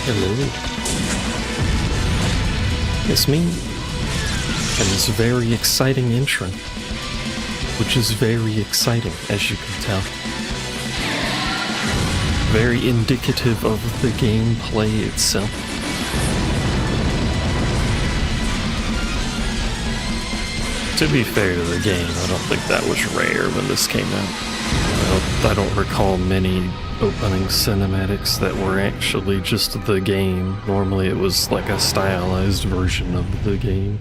Hello. It's me. And this very exciting intro. Which is very exciting, as you can tell. Very indicative of the gameplay itself. To be fair to the game, I don't think that was rare when this came out. I don't recall many opening cinematics that were actually just the game. Normally it was like a stylized version of the game.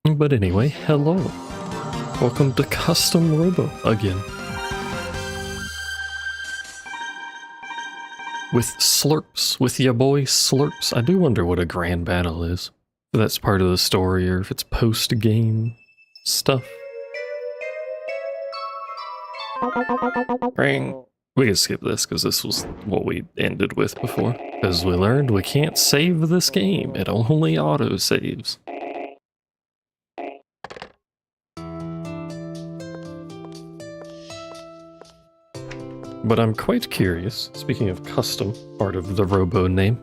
But anyway, hello. Welcome to Custom Robo again. With Slurps, with ya boy Slurps. I do wonder what a grand battle is. If that's part of the story or if it's post-game stuff. Ring. We can skip this because this was what we ended with before. Because we learned we can't save this game. It only auto-saves. But I'm quite curious, speaking of custom, part of the Robo name,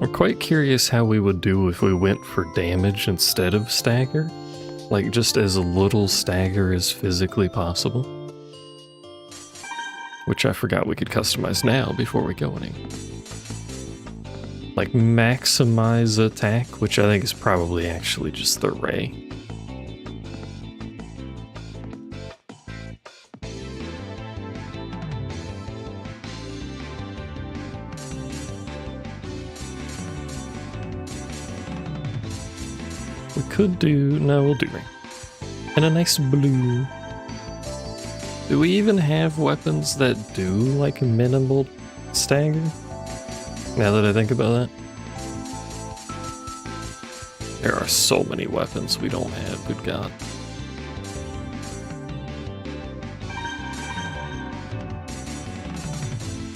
I'm quite curious how we would do if we went for damage instead of stagger. Like just as little stagger as physically possible. Which I forgot we could customize now before we go any. Like maximize attack, which I think is probably actually just the ray. Could do... no, we'll do ring. And a nice blue. Do we even have weapons that do, like, minimal stagger? Now that I think about that. There are so many weapons we don't have, good god.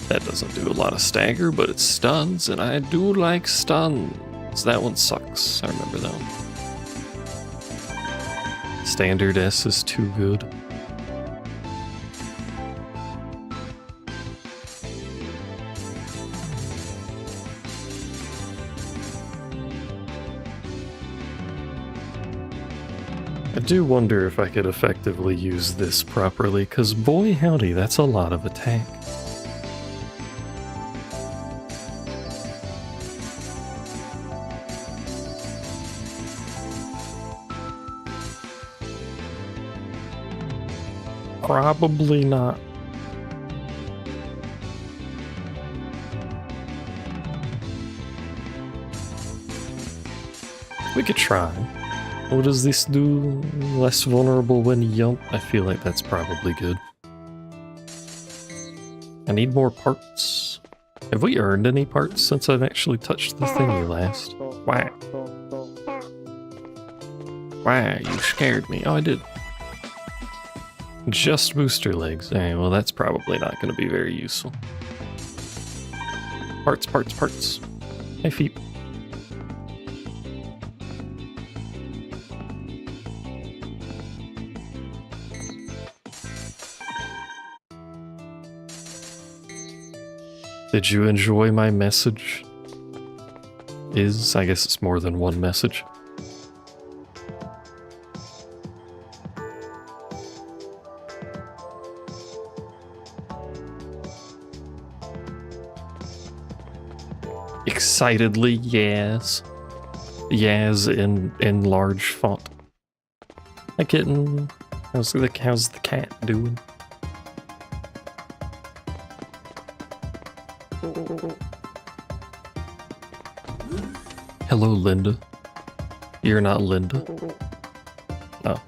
That doesn't do a lot of stagger, but it stuns, and I do like stuns. That one sucks, I remember that one. Standard S is too good. I do wonder if I could effectively use this properly, because boy howdy, that's a lot of attack. Probably not. We could try. What does this do? Less vulnerable when yelp? I feel like that's probably good. I need more parts. Have we earned any parts since I've actually touched the thingy last? Why? Why? You scared me. Oh, I did. Just booster legs. Alright, well that's probably not going to be very useful. Parts, parts, parts. My feet. Did you enjoy my message? I guess it's more than one message. Excitedly, yes. Yes in large font. Hi kitten. How's the cat doing? Hello, Linda. You're not Linda. Oh.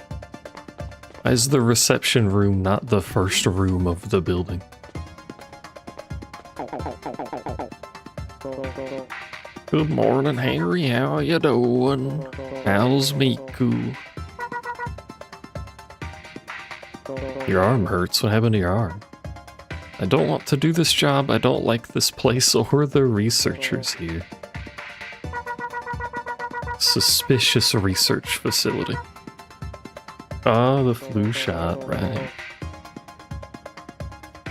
Why is the reception room not the first room of the building? Good morning, Harry. How you doing? How's Miku? Your arm hurts. What happened to your arm? I don't want to do this job. I don't like this place or the researchers here. Suspicious research facility. Oh, the flu shot, right.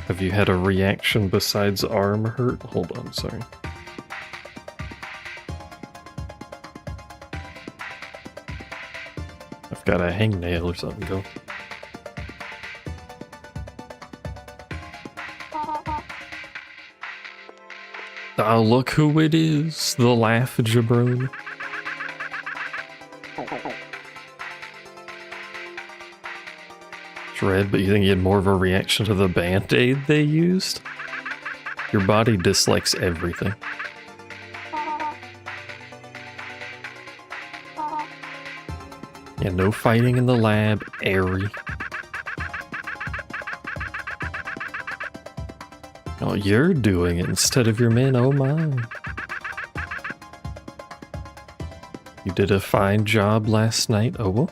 Have you had a reaction besides arm hurt? Hold on, sorry. I've got a hangnail or something go. Oh, look who it is, the laugh jabron. It's red, but you think you had more of a reaction to the band-aid they used? Your body dislikes everything. Yeah, no fighting in the lab, airy. Oh, you're doing it instead of your men, oh my. You did a fine job last night, oh.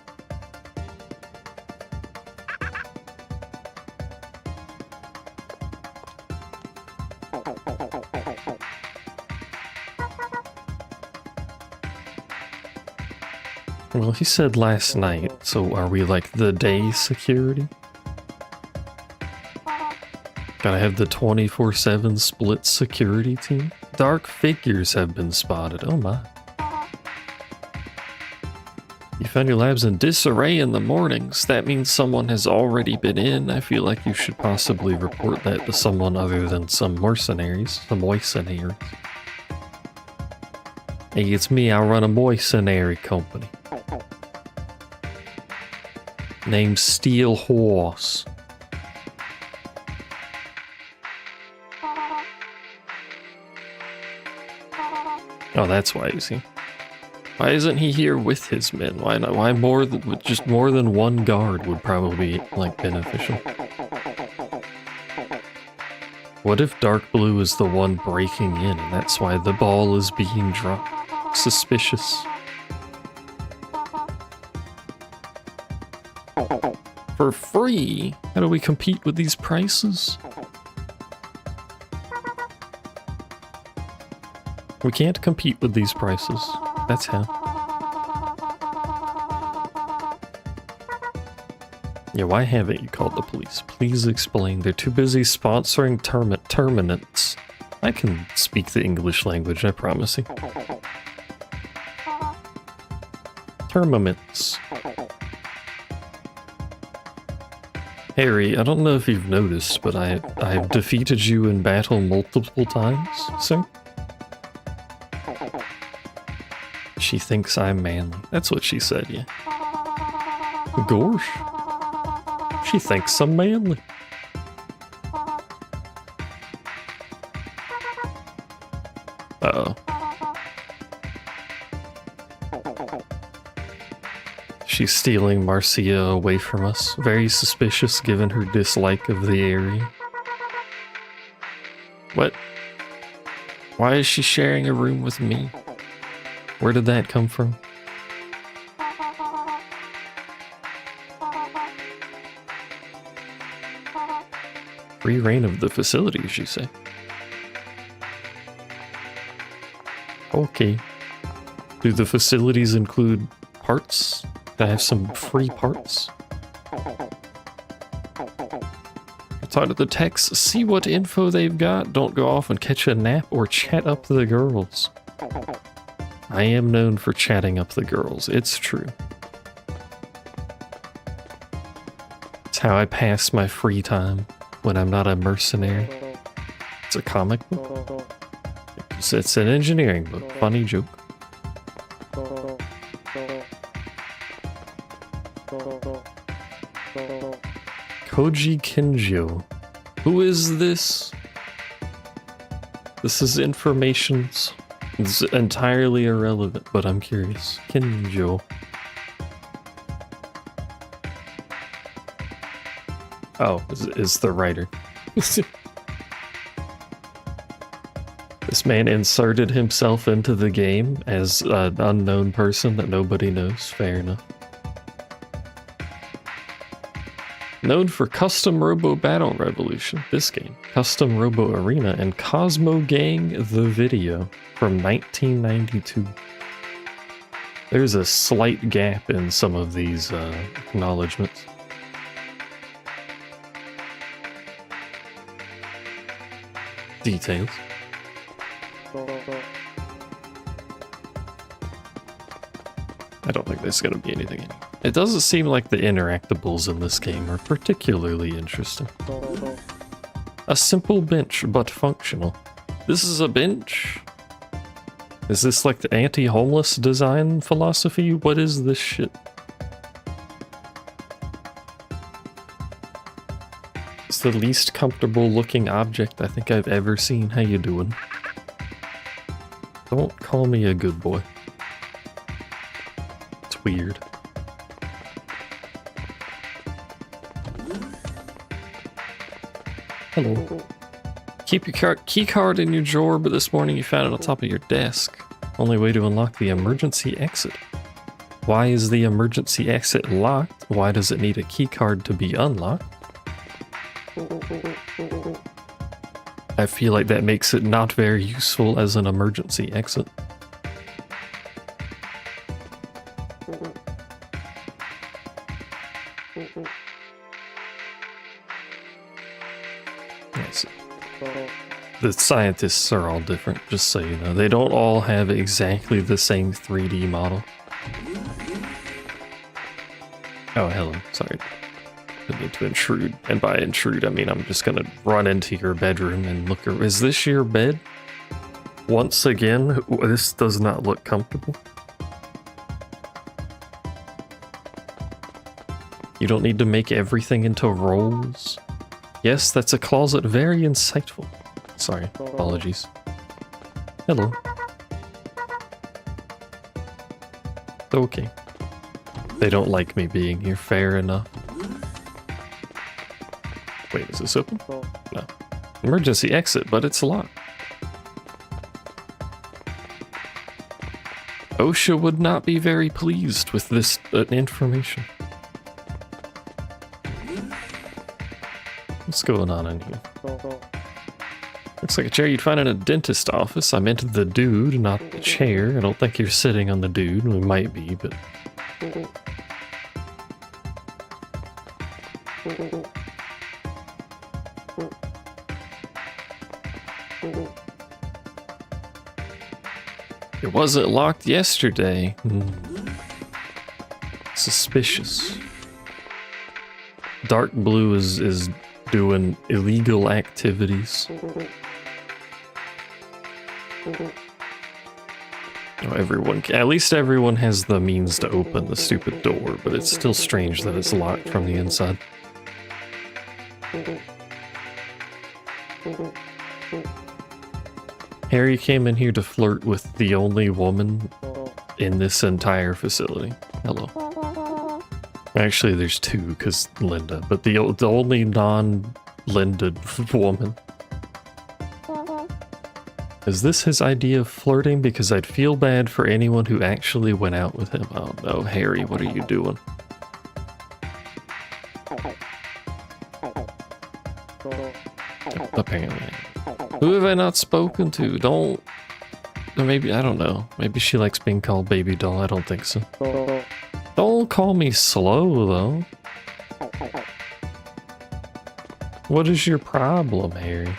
Well, he said last night, so are we like the day security? Gotta have the 24/7 split security team? Dark figures have been spotted, oh my. You found your labs in disarray in the mornings. That means someone has already been in. I feel like you should possibly report that to someone other than some mercenaries. Some moicenaries. Hey, it's me, I run a moicenary company. Named Steel Horse. Oh, that's why, you see. Why isn't he here with his men? Why not? Why more than, just more than one guard would probably be, like, beneficial. What if Dark Blue is the one breaking in, and that's why the ball is being dropped? Suspicious. For free? How do we compete with these prices? We can't compete with these prices. That's how. Yeah, why haven't you called the police? Please explain. They're too busy sponsoring terminates. I can speak the English language, I promise you. Termaments. Harry, I don't know if you've noticed, but I've defeated you in battle multiple times, sir. She thinks I'm manly. That's what she said, yeah. Gosh. She thinks I'm manly. Uh-oh. She's stealing Marcia away from us. Very suspicious given her dislike of the area. What? Why is she sharing a room with me? Where did that come from? Free reign of the facilities, you say? Okay. Do the facilities include parts? Do I have some free parts? Talk to the techs, see what info they've got. Don't go off and catch a nap or chat up the girls. I am known for chatting up the girls, it's true. It's how I pass my free time when I'm not a mercenary. It's a comic book. It's an engineering book, funny joke. Koji Kinjo. Who is this? This is information's. It's entirely irrelevant, but I'm curious. Kinjo. Oh, is the writer. This man inserted himself into the game as an unknown person that nobody knows. Fair enough. Known for Custom Robo Battle Revolution, this game, Custom Robo Arena, and Cosmo Gang, the video, from 1992. There's a slight gap in some of these acknowledgements. details. I don't think there's gonna be anything in it. It doesn't seem like the interactables in this game are particularly interesting. A simple bench, but functional. This is a bench? Is this like the anti-homeless design philosophy? What is this shit? It's the least comfortable looking object I think I've ever seen. How you doing? Don't call me a good boy. It's weird. Hello. Keep your key card in your drawer, but this morning you found it on top of your desk. Only way to unlock the emergency exit. Why is the emergency exit locked? Why does it need a key card to be unlocked? I feel like that makes it not very useful as an emergency exit. Yes. The scientists are all different, just so you know. They don't all have exactly the same 3D model. Oh, hello. Sorry. Didn't mean to intrude. And by intrude, I mean I'm just gonna run into your bedroom and look. Is this your bed? Once again, this does not look comfortable. You don't need to make everything into rolls. Yes, that's a closet. Very insightful. Sorry, apologies. Hello. Okay. They don't like me being here, fair enough. Wait, is this open? No. Emergency exit, but it's locked. OSHA would not be very pleased with this information. What's going on in here? Looks like a chair you'd find in a dentist office. I meant the dude, not the chair. I don't think you're sitting on the dude. We might be, but... It wasn't locked yesterday. Suspicious. Dark blue is doing illegal activities. At least everyone has the means to open the stupid door, but it's still strange that it's locked from the inside. Harry came in here to flirt with the only woman in this entire facility. Hello. Actually, there's two, because Linda, but the only non-Linda woman. Is this his idea of flirting? Because I'd feel bad for anyone who actually went out with him. Oh no, Harry, what are you doing? Apparently. Who have I not spoken to? Don't... Maybe, I don't know. Maybe she likes being called baby doll. I don't think so. Don't call me slow, though. What is your problem, Harry?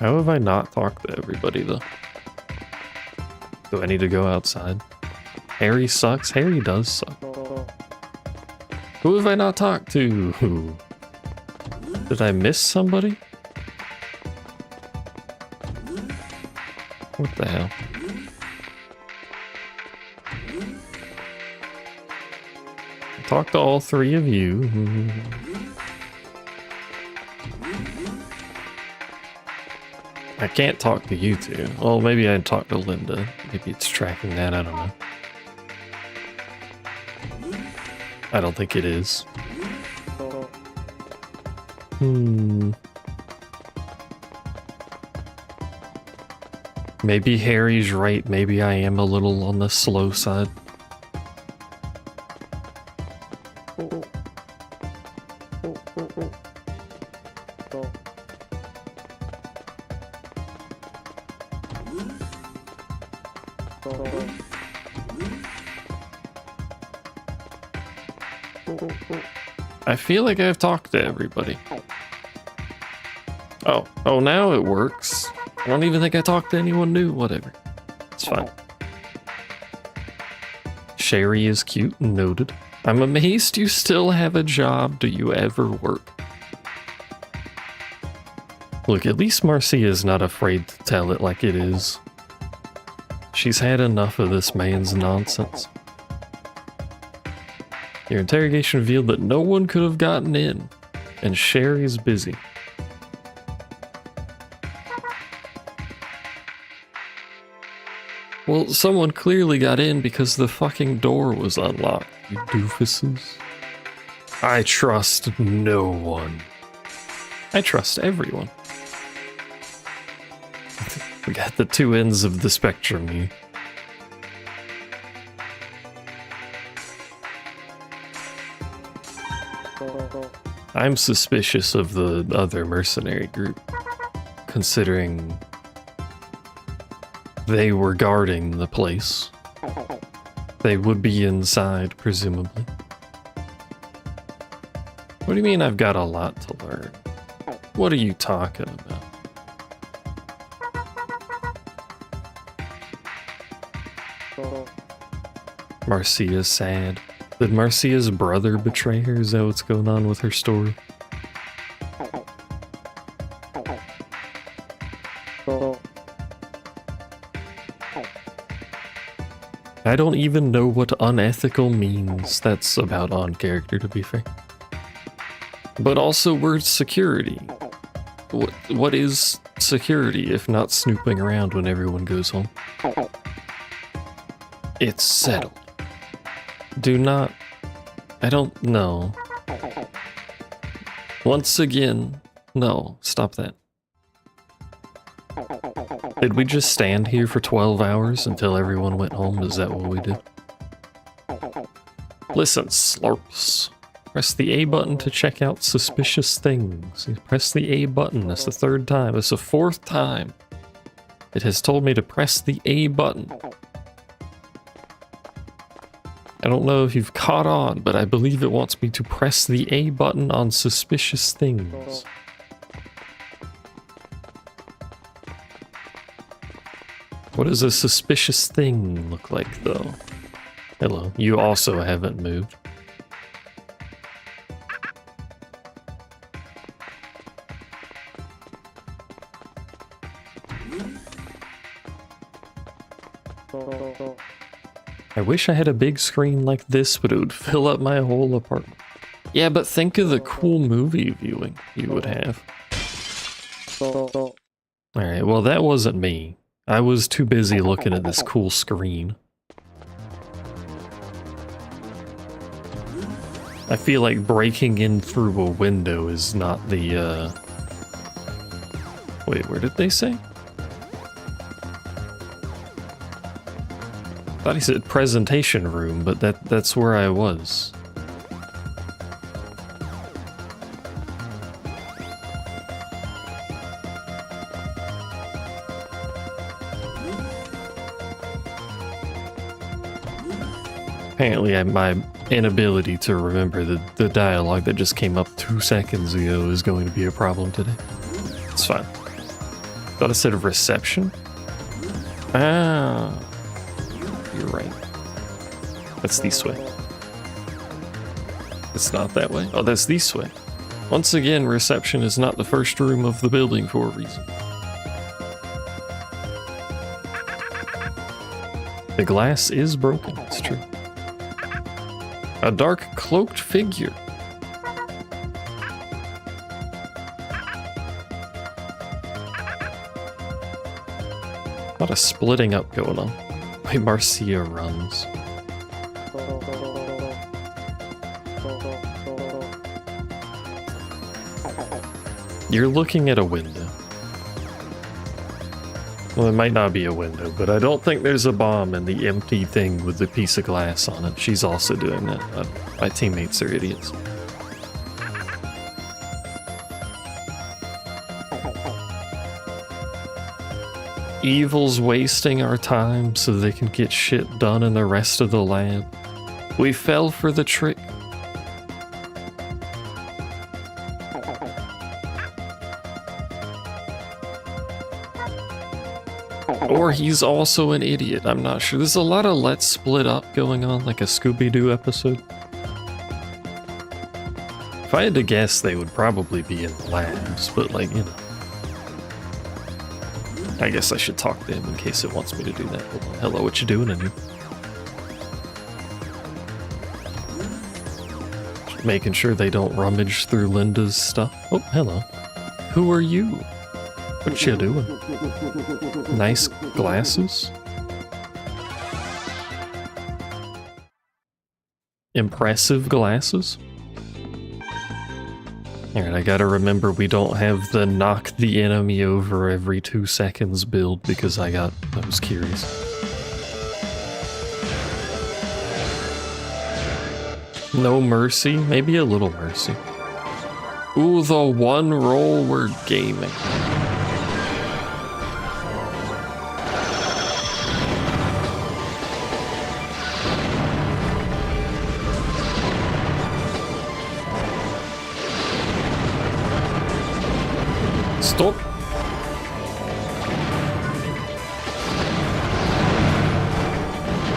How have I not talked to everybody, though? Do I need to go outside? Harry sucks? Harry does suck. Who have I not talked to? Did I miss somebody? What the hell? Talk to all three of you. I can't talk to you two. Well, maybe I'd talk to Linda. Maybe it's tracking that, I don't know. I don't think it is. Maybe Harry's right. Maybe I am a little on the slow side. I feel like I've talked to everybody. Oh, now it works. I don't even think I talked to anyone new, whatever. It's fine. Sherry is cute, noted. I'm amazed you still have a job. Do you ever work? Look, at least Marcia is not afraid to tell it like it is. She's had enough of this man's nonsense. Your interrogation revealed that no one could have gotten in, and Sherry's busy. Well, someone clearly got in because the fucking door was unlocked, you doofuses. I trust no one. I trust everyone. We got the two ends of the spectrum here. I'm suspicious of the other mercenary group, considering they were guarding the place. They would be inside, presumably. What do you mean I've got a lot to learn? What are you talking about? Marcia's sad. Did Marcia's brother betray her? Is that what's going on with her story? I don't even know what unethical means. That's about on character, to be fair. But also, we're security. What is security if not snooping around when everyone goes home? It's settled. Do not... I don't know. Once again, no. Stop that. Did we just stand here for 12 hours until everyone went home? Is that what we did? Listen, slurps. Press the A button to check out suspicious things. You press the A button. That's the third time. It's the fourth time. It has told me to press the A button. I don't know if you've caught on, but I believe it wants me to press the A button on suspicious things. What does a suspicious thing look like, though? Hello, you also haven't moved. I wish I had a big screen like this, but it would fill up my whole apartment. Yeah, but think of the cool movie viewing you would have. Alright, well that wasn't me. I was too busy looking at this cool screen. I feel like breaking in through a window is not the, Wait, where did they say? I thought he said presentation room, but that's where I was. Apparently, my inability to remember the dialogue that just came up 2 seconds ago is going to be a problem today. It's fine. Thought I said reception? Ah. You're right. That's this way. It's not that way. Oh, that's this way. Once again, reception is not the first room of the building for a reason. The glass is broken, it's true. A dark cloaked figure. A lot of splitting up going on. Wait, Marcia runs. You're looking at a window. Well, it might not be a window, but I don't think there's a bomb in the empty thing with the piece of glass on it. She's also doing that. My teammates are idiots. Evil's wasting our time so they can get shit done in the rest of the lab. We fell for the trick. Or he's also an idiot, I'm not sure. There's a lot of let's split up going on, like a Scooby-Doo episode. If I had to guess, they would probably be in labs, but like, you know. I guess I should talk to him in case it wants me to do that. Hello, what you doing in here? Making sure they don't rummage through Linda's stuff. Oh, hello. Who are you? What you doing? Nice glasses? Impressive glasses? Alright, I gotta remember we don't have the knock the enemy over every 2 seconds build because I was curious. No mercy? Maybe a little mercy. Ooh, the one roll we're gaming. Stop.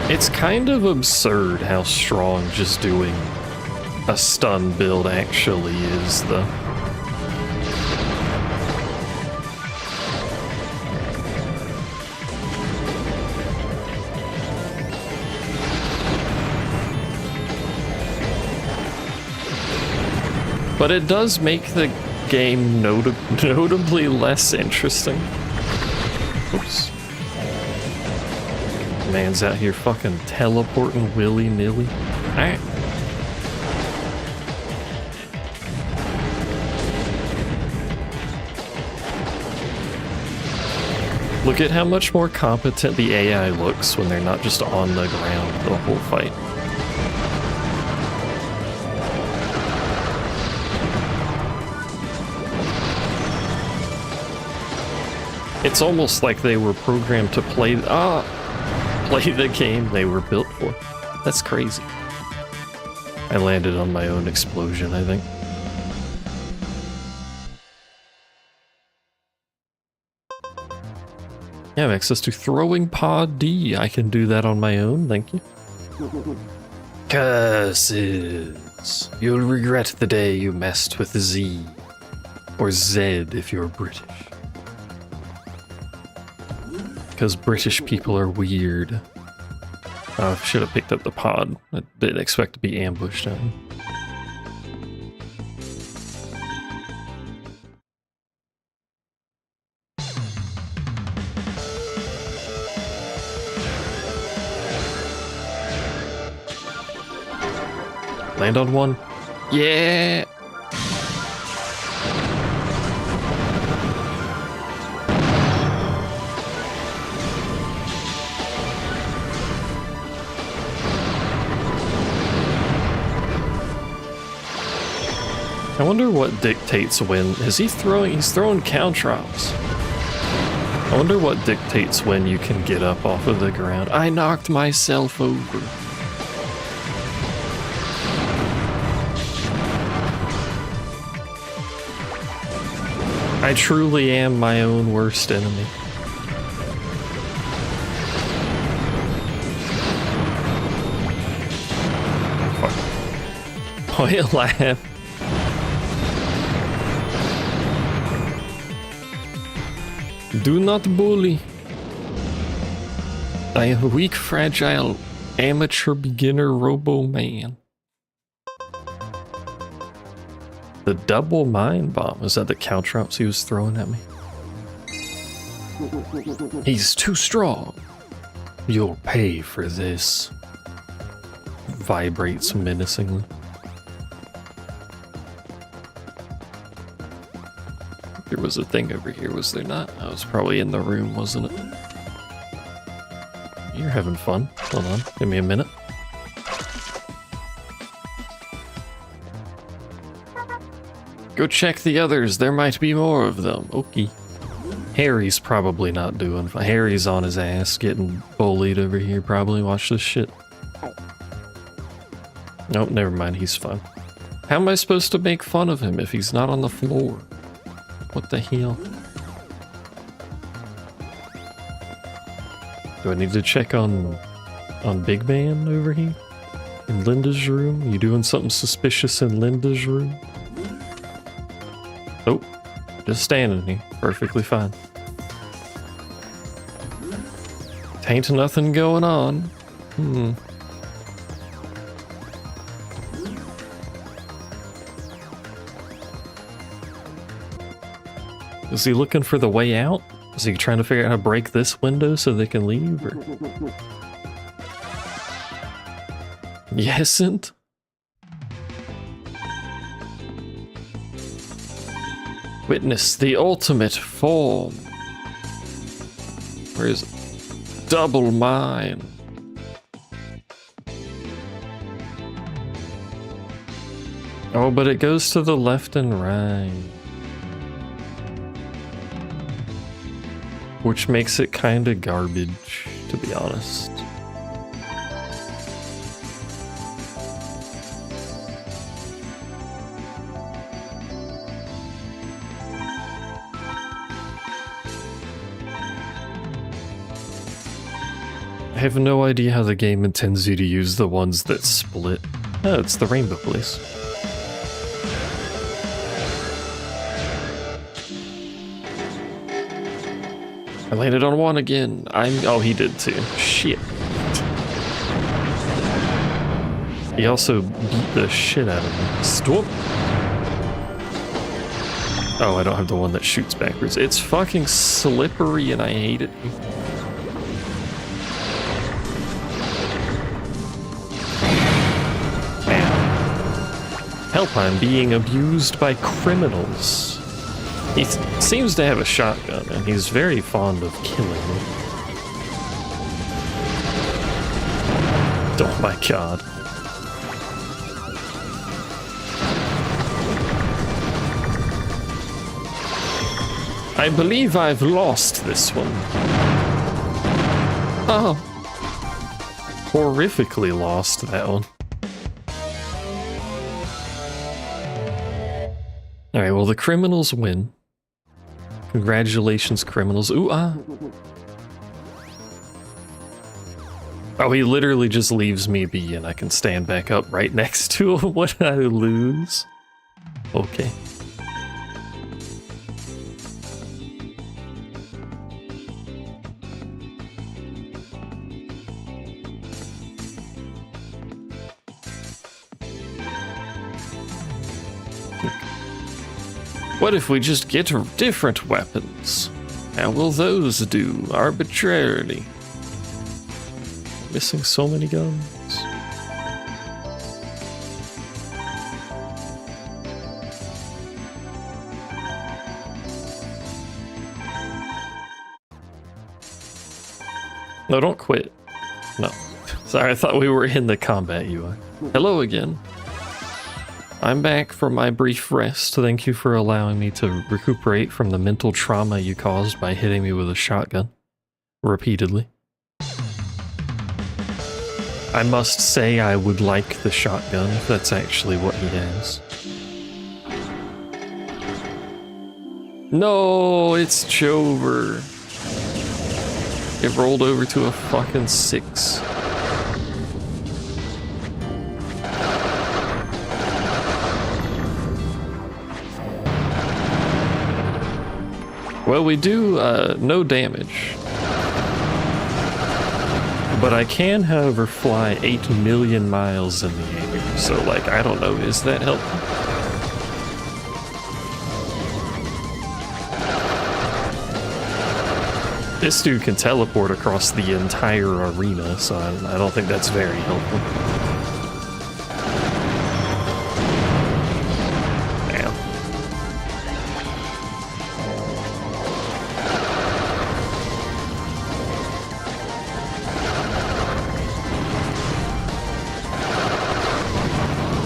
It's kind of absurd how strong just doing a stun build actually is, though. But it does make the game notably less interesting. Oops. Man's out here fucking teleporting willy-nilly. Alright. Look at how much more competent the AI looks when they're not just on the ground the whole fight. It's almost like they were programmed to play the game they were built for. That's crazy. I landed on my own explosion, I think. I have access to throwing pod D. I can do that on my own, thank you. Curses. You'll regret the day you messed with Z. Or Z if you're British. Because British people are weird. I should have picked up the pod. I didn't expect to be ambushed out. Land on one. Yeah! I wonder what dictates when. Is he throwing? He's throwing caltrops. I wonder what dictates when you can get up off of the ground. I knocked myself over. I truly am my own worst enemy. Fuck. Oil laugh. Do not bully. I am a weak, fragile, amateur beginner Robo man. The double mine bomb. Is that the caltrops he was throwing at me? He's too strong. You'll pay for this. Vibrates menacingly. There was a thing over here, was there not? I was probably in the room, wasn't it? You're having fun. Hold on, give me a minute. Go check the others, there might be more of them. Okay. Harry's probably not doing fine. Harry's on his ass, getting bullied over here, probably. Watch this shit. Nope, never mind, he's fine. How am I supposed to make fun of him if he's not on the floor? What the hell? Do I need to check on Big Man over here? In Linda's room? You doing something suspicious in Linda's room? Oh, just standing here. Perfectly fine. Ain't nothing going on. Is he looking for the way out? Is he trying to figure out how to break this window so they can leave? Or... Yesn't? Witness the ultimate form. Where is it? Double mine. Oh, but it goes to the left and right. Which makes it kinda garbage, to be honest. I have no idea how the game intends you to use the ones that split. Oh, it's the rainbow place. I landed on one again. Oh, he did too. Shit. He also beat the shit out of me. Stop. Oh, I don't have the one that shoots backwards. It's fucking slippery and I hate it. Help, I'm being abused by criminals. He seems to have a shotgun, and he's very fond of killing me. Oh my god. I believe I've lost this one. Oh. Horrifically lost that one. Alright, well, the criminals win. Congratulations, criminals. Ooh, ah. Oh, he literally just leaves me be and I can stand back up right next to him when I lose. Okay. What if we just get different weapons? How will those do arbitrarily? Missing so many guns. No, don't quit. No. Sorry, I thought we were in the combat UI. Hello again. I'm back from my brief rest. Thank you for allowing me to recuperate from the mental trauma you caused by hitting me with a shotgun. Repeatedly. I must say I would like the shotgun if that's actually what he has. No, it's Chover. It rolled over to a fucking 6. Well, we do no damage. But I can, however, fly 8 million miles in the air. So, like, I don't know, is that helpful? This dude can teleport across the entire arena, so I don't think that's very helpful.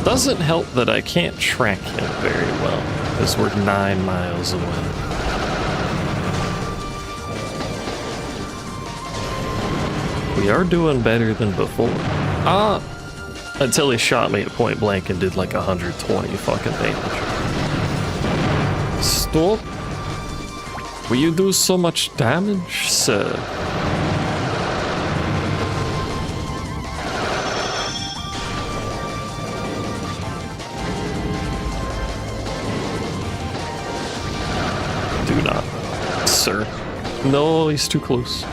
Doesn't help that I can't track him very well, because we're 9 miles away. We are doing better than before. Ah! Until he shot me at point blank and did like 120 fucking damage. Stop! Will you do so much damage, sir? Do not, sir. No, he's too close.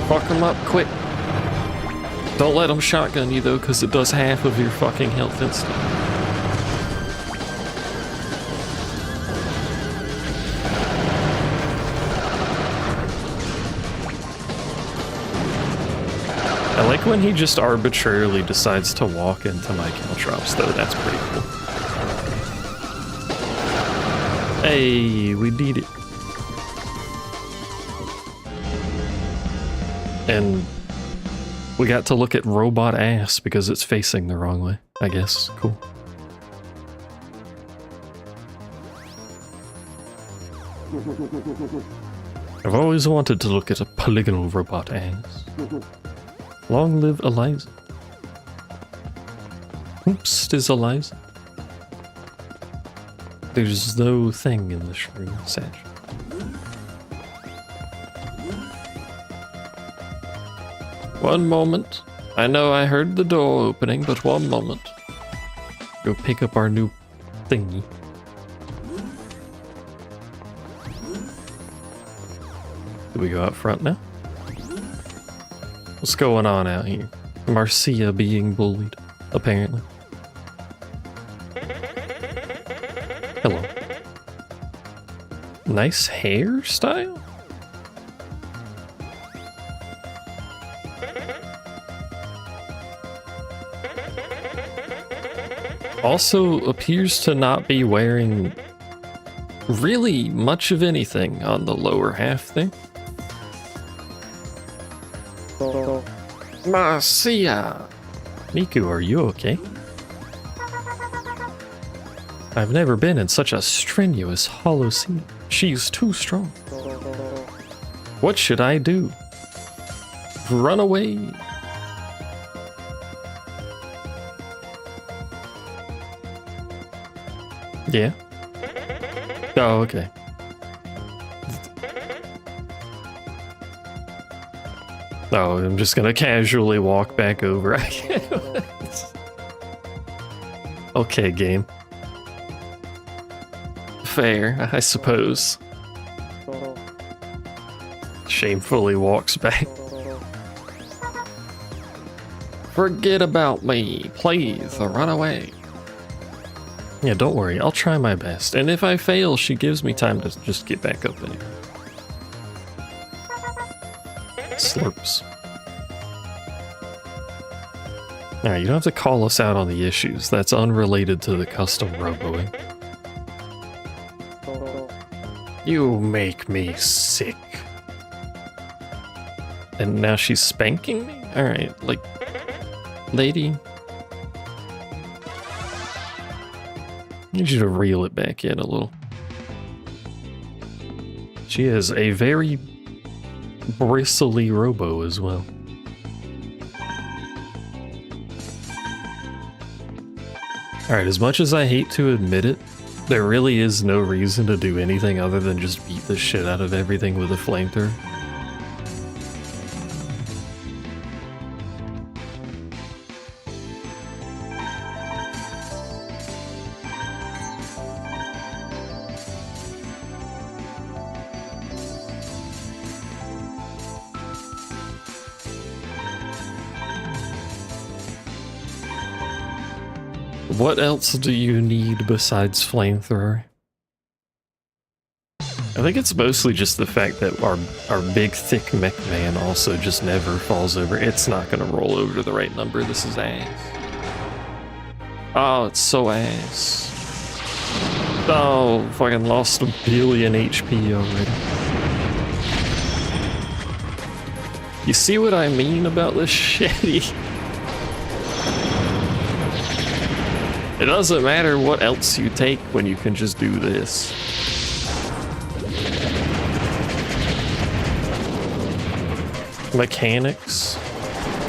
Fuck him up quick. Don't let him shotgun you though, because it does half of your fucking health instant. I like when he just arbitrarily decides to walk into my caltrops though, that's pretty cool. Hey, we did it. And we got to look at robot ass because it's facing the wrong way, I guess. Cool. I've always wanted to look at a polygonal robot ass. Long live Eliza. Oops, is Eliza. There's no thing in the shroom sash. One moment. I know I heard the door opening, but one moment. Go pick up our new thingy. Do we go out front now? What's going on out here? Marcia being bullied, apparently. Hello. Nice hairstyle? Also appears to not be wearing really much of anything on the lower half there. Marcia! Miku, are you okay? I've never been in such a strenuous hollow scene. She's too strong. What should I do? Run away? Yeah? Oh, okay. Oh, I'm just gonna casually walk back over. I can't. Okay, game. Fair, I suppose. Shamefully walks back. Forget about me, please, run away. Yeah, don't worry, I'll try my best. And if I fail, she gives me time to just get back up anyway. Slurps. Alright, you don't have to call us out on the issues. That's unrelated to the custom roboing. You make me sick. And now she's spanking me? Alright, like, lady. I need you to reel it back in a little. She is a very bristly robo as well. Alright, as much as I hate to admit it, there really is no reason to do anything other than just beat the shit out of everything with a flamethrower. What else do you need besides flamethrower? I think it's mostly just the fact that our big thick mech man also just never falls over. It's not gonna roll over to the right number. This is ass. Oh, it's so ass. Oh, fucking lost 1 billion HP already. You see what I mean about this shitty? It doesn't matter what else you take when you can just do this. Mechanics?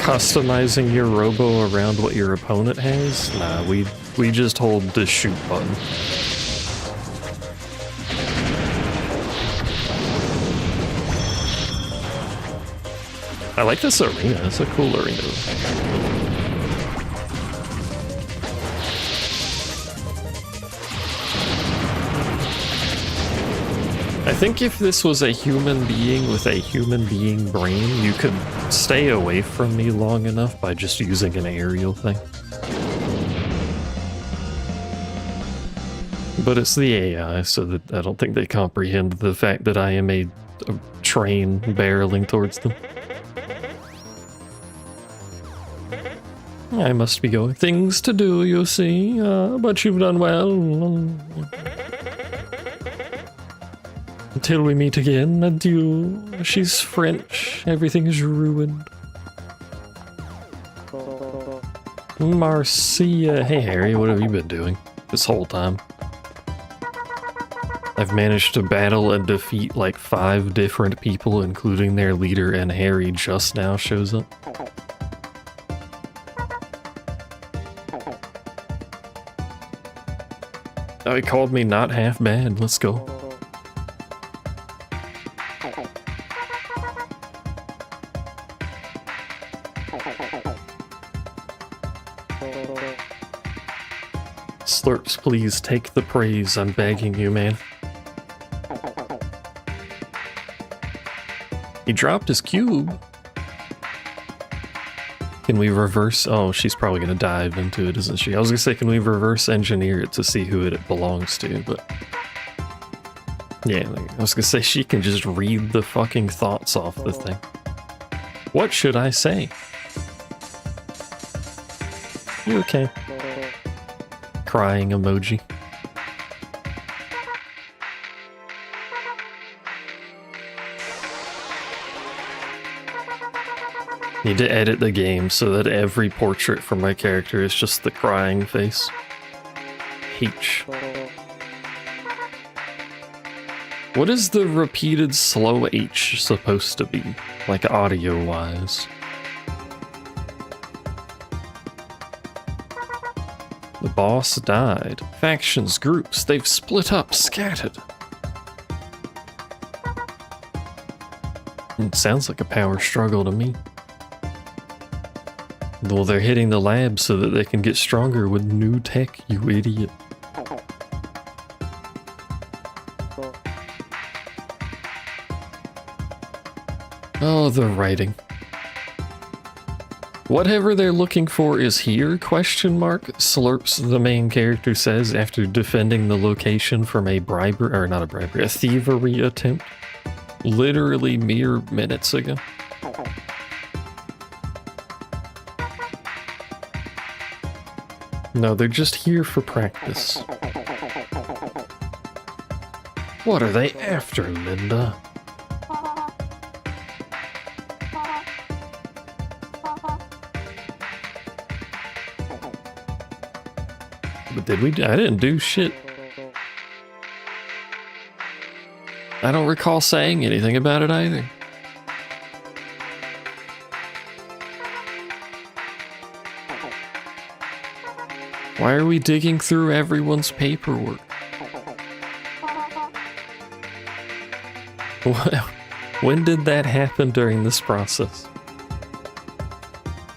Customizing your Robo around what your opponent has? Nah, we just hold the shoot button. I like this arena, it's a cool arena. I think if this was a human being with a human being brain, you could stay away from me long enough by just using an aerial thing. But it's the AI, so that I don't think they comprehend the fact that I am a train barreling towards them. I must be going. Things to do, you see, but you've done well. Until we meet again, adieu. She's French. Everything is ruined. Marcia. Hey, Harry, what have you been doing this whole time? I've managed to battle and defeat like 5 different people, including their leader, and Harry just now shows up. Oh, he called me not half bad. Let's go. Slurps, please take the praise. I'm begging you, man. He dropped his cube. Can we reverse? Oh, she's probably gonna dive into it, isn't she? I was gonna say, can we reverse engineer it to see who it belongs to, but... yeah, I was gonna say, she can just read the fucking thoughts off the thing. What should I say? You okay? Crying emoji. Need to edit the game so that every portrait for my character is just the crying face. H. What is the repeated slow H supposed to be, like audio-wise? The boss died. Factions, groups, they've split up, scattered. It sounds like a power struggle to me. Well, they're hitting the lab so that they can get stronger with new tech, you idiot. Oh, the writing. Whatever they're looking for is here, question mark, Slurps, the main character, says after defending the location from a bribery, or not a bribery, a thievery attempt. Literally mere minutes ago. No, they're just here for practice. What are they after, Linda? But did we? I didn't do shit. I don't recall saying anything about it either. Why are we digging through everyone's paperwork? When did that happen during this process?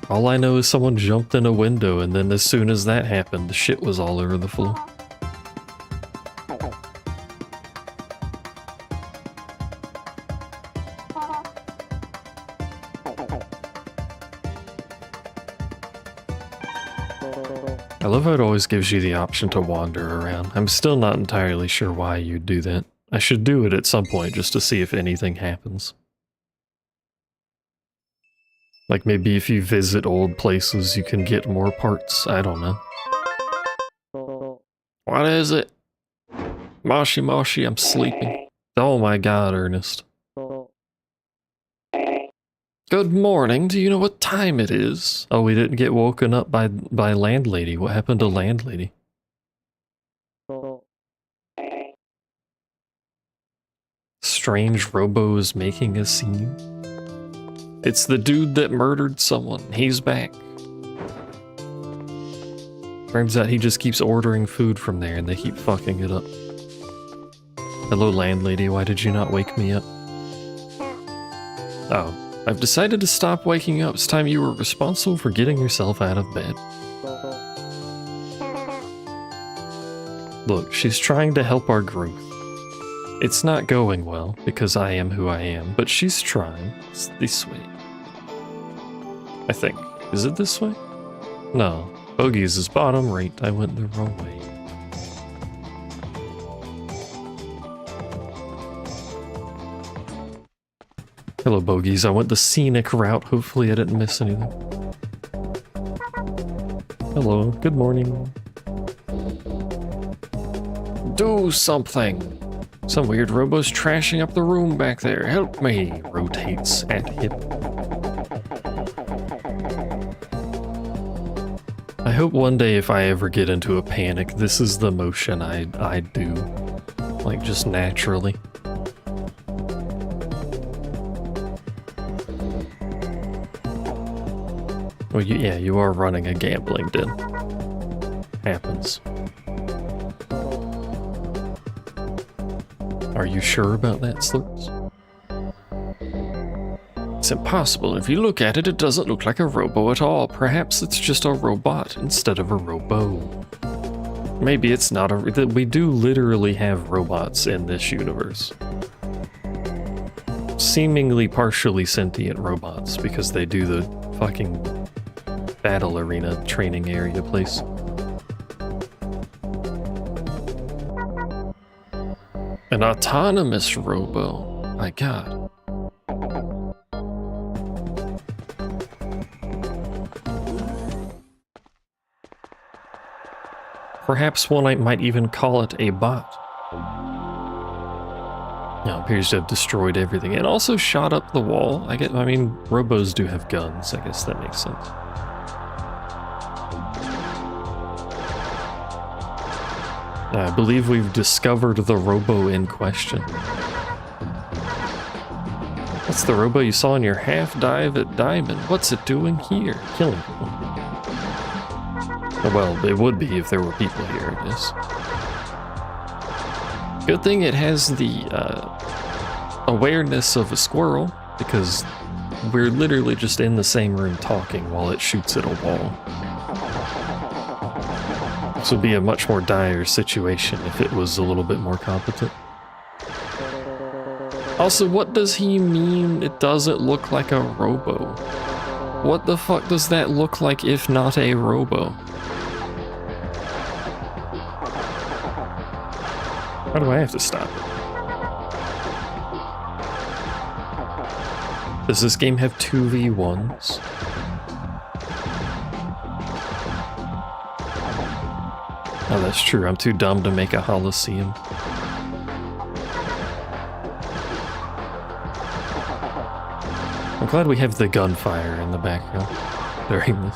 All I know is someone jumped in a window, and then as soon as that happened, the shit was all over the floor. I love how it always gives you the option to wander around. I'm still not entirely sure why you'd do that. I should do it at some point just to see if anything happens. Like maybe if you visit old places you can get more parts, I don't know. What is it? Moshi Moshi, I'm sleeping. Oh my god, Ernest. Good morning, do you know what time it is? Oh, we didn't get woken up by Landlady. What happened to Landlady? strange Robo is making a scene? It's the dude that murdered someone. He's back. Turns out he just keeps ordering food from there and they keep fucking it up. Hello, landlady. Why did you not wake me up? Oh, I've decided to stop waking up. It's time you were responsible for getting yourself out of bed. Look, she's trying to help our growth. It's not going well, because I am who I am, but she's trying. It's this way. I think. Is it this way? No. Bogey's is bottom right. I went the wrong way. Hello, Bogies. I went the scenic route. Hopefully I didn't miss anything. Hello. Good morning. Do something! Some weird Robo's trashing up the room back there. Help me! Rotates at hip. I hope one day if I ever get into a panic, this is the motion I do. Like, just naturally. Well, yeah, you are running a gambling den. Happens. Are you sure about that, Slurps? It's impossible. If you look at it, it doesn't look like a Robo at all. Perhaps it's just a robot instead of a Robo. Maybe it's not a... We do literally have robots in this universe. Seemingly partially sentient robots, because they do the fucking battle arena training area place. An autonomous Robo. My god. Perhaps one might even call it a bot. Now, it appears to have destroyed everything and also shot up the wall. I mean, Robos do have guns. I guess that makes sense. I believe we've discovered the Robo in question. That's the Robo you saw in your half dive at Diamond. What's it doing here? Killing people. Well, it would be if there were people here, I guess. Good thing it has the awareness of a squirrel, because we're literally just in the same room talking while it shoots at a wall. This would be a much more dire situation if it was a little bit more competent. Also, what does he mean it doesn't look like a Robo? What the fuck does that look like if not a Robo? How do I have to stop it? Does this game have 2v1s? Oh, that's true. I'm too dumb to make a Holosseum. I'm glad we have the gunfire in the background during this.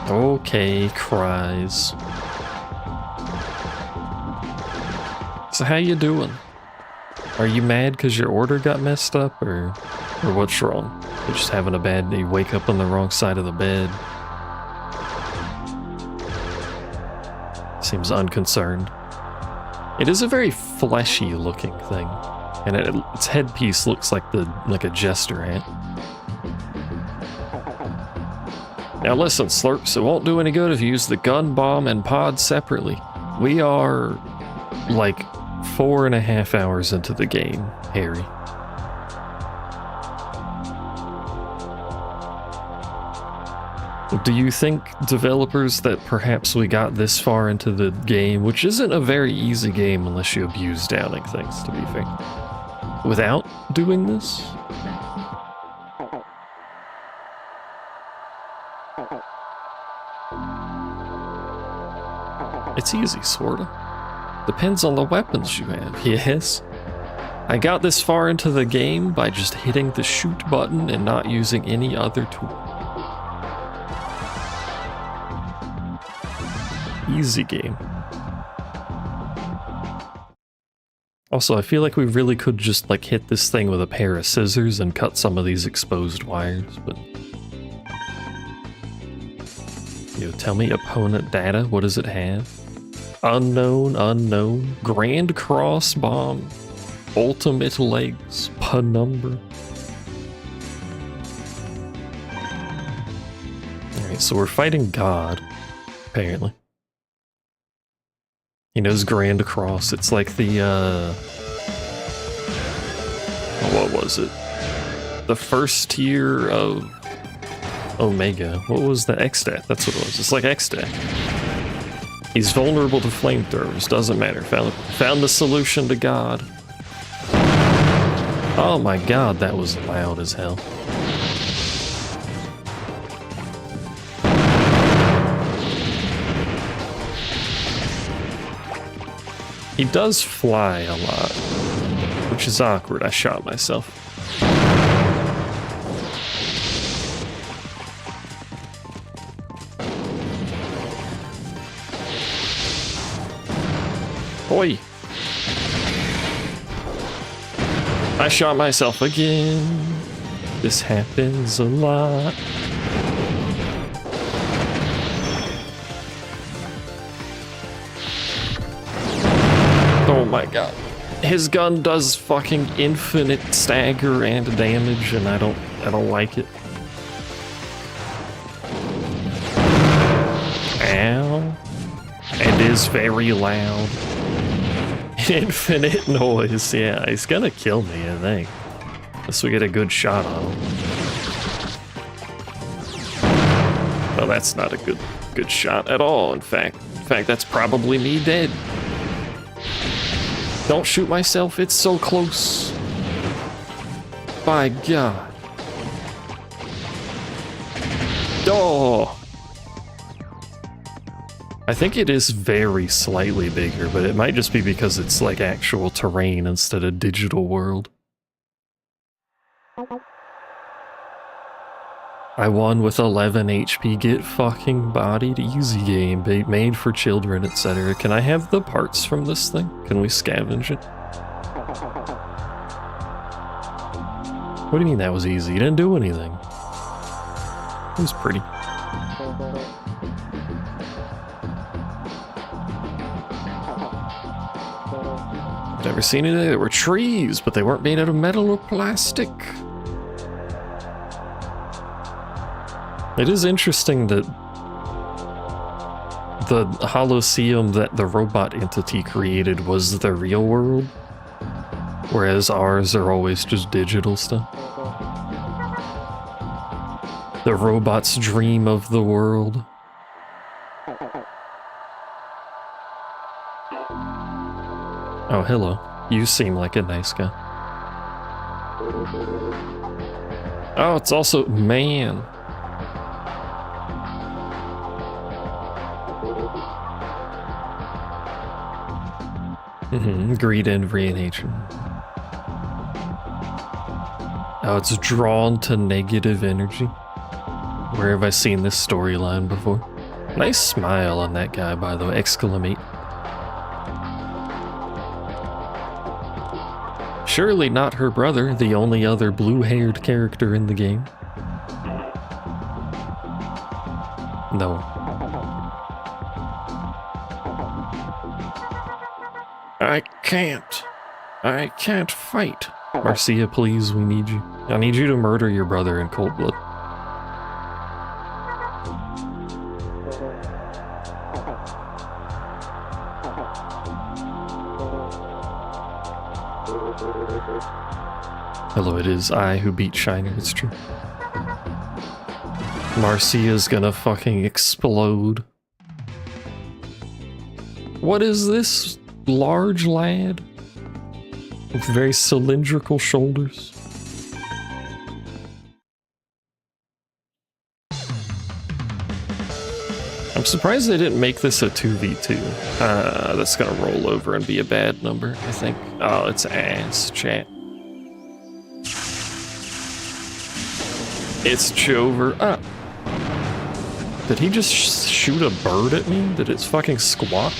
Okay, cries. So how you doing? Are you mad because your order got messed up, or what's wrong? You're just having a bad day, you wake up on the wrong side of the bed. Seems unconcerned. It is a very fleshy looking thing, and its headpiece looks like a jester hat. Now listen, Slurps, it won't do any good if you use the gun, bomb, and pod separately. We are like 4.5 hours into the game, Harry. Do you think developers that perhaps we got this far into the game, which isn't a very easy game unless you abuse downing things, to be fair, without doing this? It's easy, sorta. Depends on the weapons you have, yes. I got this far into the game by just hitting the shoot button and not using any other tool. Easy game. Also, I feel like we really could just, like, hit this thing with a pair of scissors and cut some of these exposed wires, but... Yo, tell me opponent data, what does it have? Unknown, unknown, Grand Cross Bomb, Ultimate Legs, Penumbra. Alright, so we're fighting God, apparently. He knows Grand Cross, it's like the, what was it? The first tier of Omega. What was the X-Stat? That's what it was. It's like X-Stat. He's vulnerable to flamethrowers. Doesn't matter. Found the solution to God. Oh my god, that was loud as hell. He does fly a lot, which is awkward. I shot myself. Oi! I shot myself again. This happens a lot. Oh my god. His gun does fucking infinite stagger and damage, and I don't like it. Ow. And is very loud. Infinite noise, yeah, he's gonna kill me, I think. Unless we get a good shot on him. Well, that's not a good shot at all, in fact. That's probably me dead. Don't shoot myself, it's so close. By God. Oh! I think it is very slightly bigger, but it might just be because it's like actual terrain instead of digital world. I won with 11 HP, get fucking bodied, easy game, made for children, etc. Can I have the parts from this thing? Can we scavenge it? What do you mean that was easy? You didn't do anything. It was pretty. Never seen anything. There were trees, but they weren't made out of metal or plastic. It is interesting that the Holosseum that the robot entity created was the real world, whereas ours are always just digital stuff. The robot's dream of the world. Oh, hello. You seem like a nice guy. Oh, it's also... man. Greed, envy, and hatred. Oh, it's drawn to negative energy. Where have I seen this storyline before? Nice smile on that guy, by the way. Exclamate. Surely not her brother, the only other blue-haired character in the game. No. I can't fight. Marcia, please, we need you. I need you to murder your brother in cold blood. Hello, it is I who beat Shiner, it's true. Marcia's gonna fucking explode. What is this large lad? With very cylindrical shoulders. I'm surprised they didn't make this a 2v2. That's gonna roll over and be a bad number, I think. Oh, it's ass, chat. It's Jover. Ah. Did he just shoot a bird at me? Did it fucking squawk?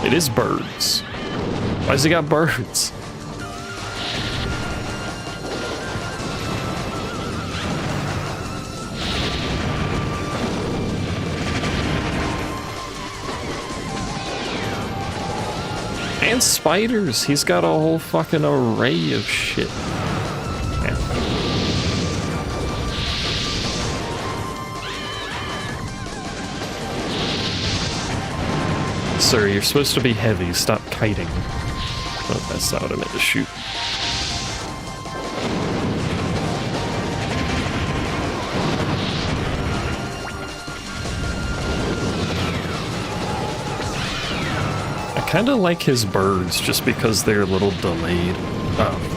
It is birds. Why's he got birds? And spiders. He's got a whole fucking array of shit. Yeah. Sir, you're supposed to be heavy. Stop kiting. Oh, that's not what I meant to shoot. I kind of like his birds just because they're a little delayed. Oh,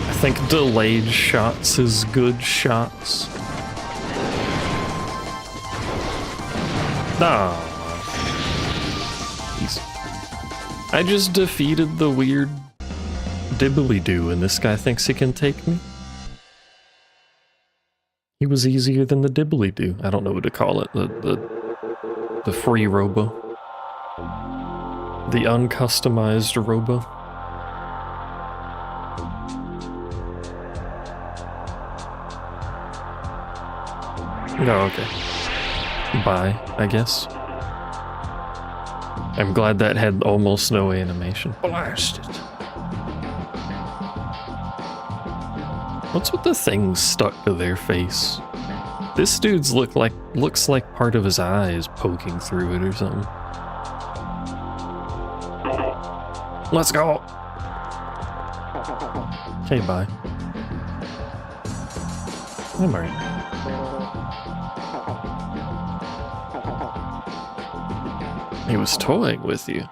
I think delayed shots is good shots. Nah. I just defeated the weird dibbly-doo and this guy thinks he can take me? He was easier than the dibbly-doo. I don't know what to call it. The free Robo. The uncustomized Robo. Oh, okay. Bye, I guess. I'm glad that had almost no animation. Blast it. What's with the things stuck to their face? This dude's looks like part of his eye is poking through it or something. Let's go. Okay, bye. I'm alright. He was toying with you.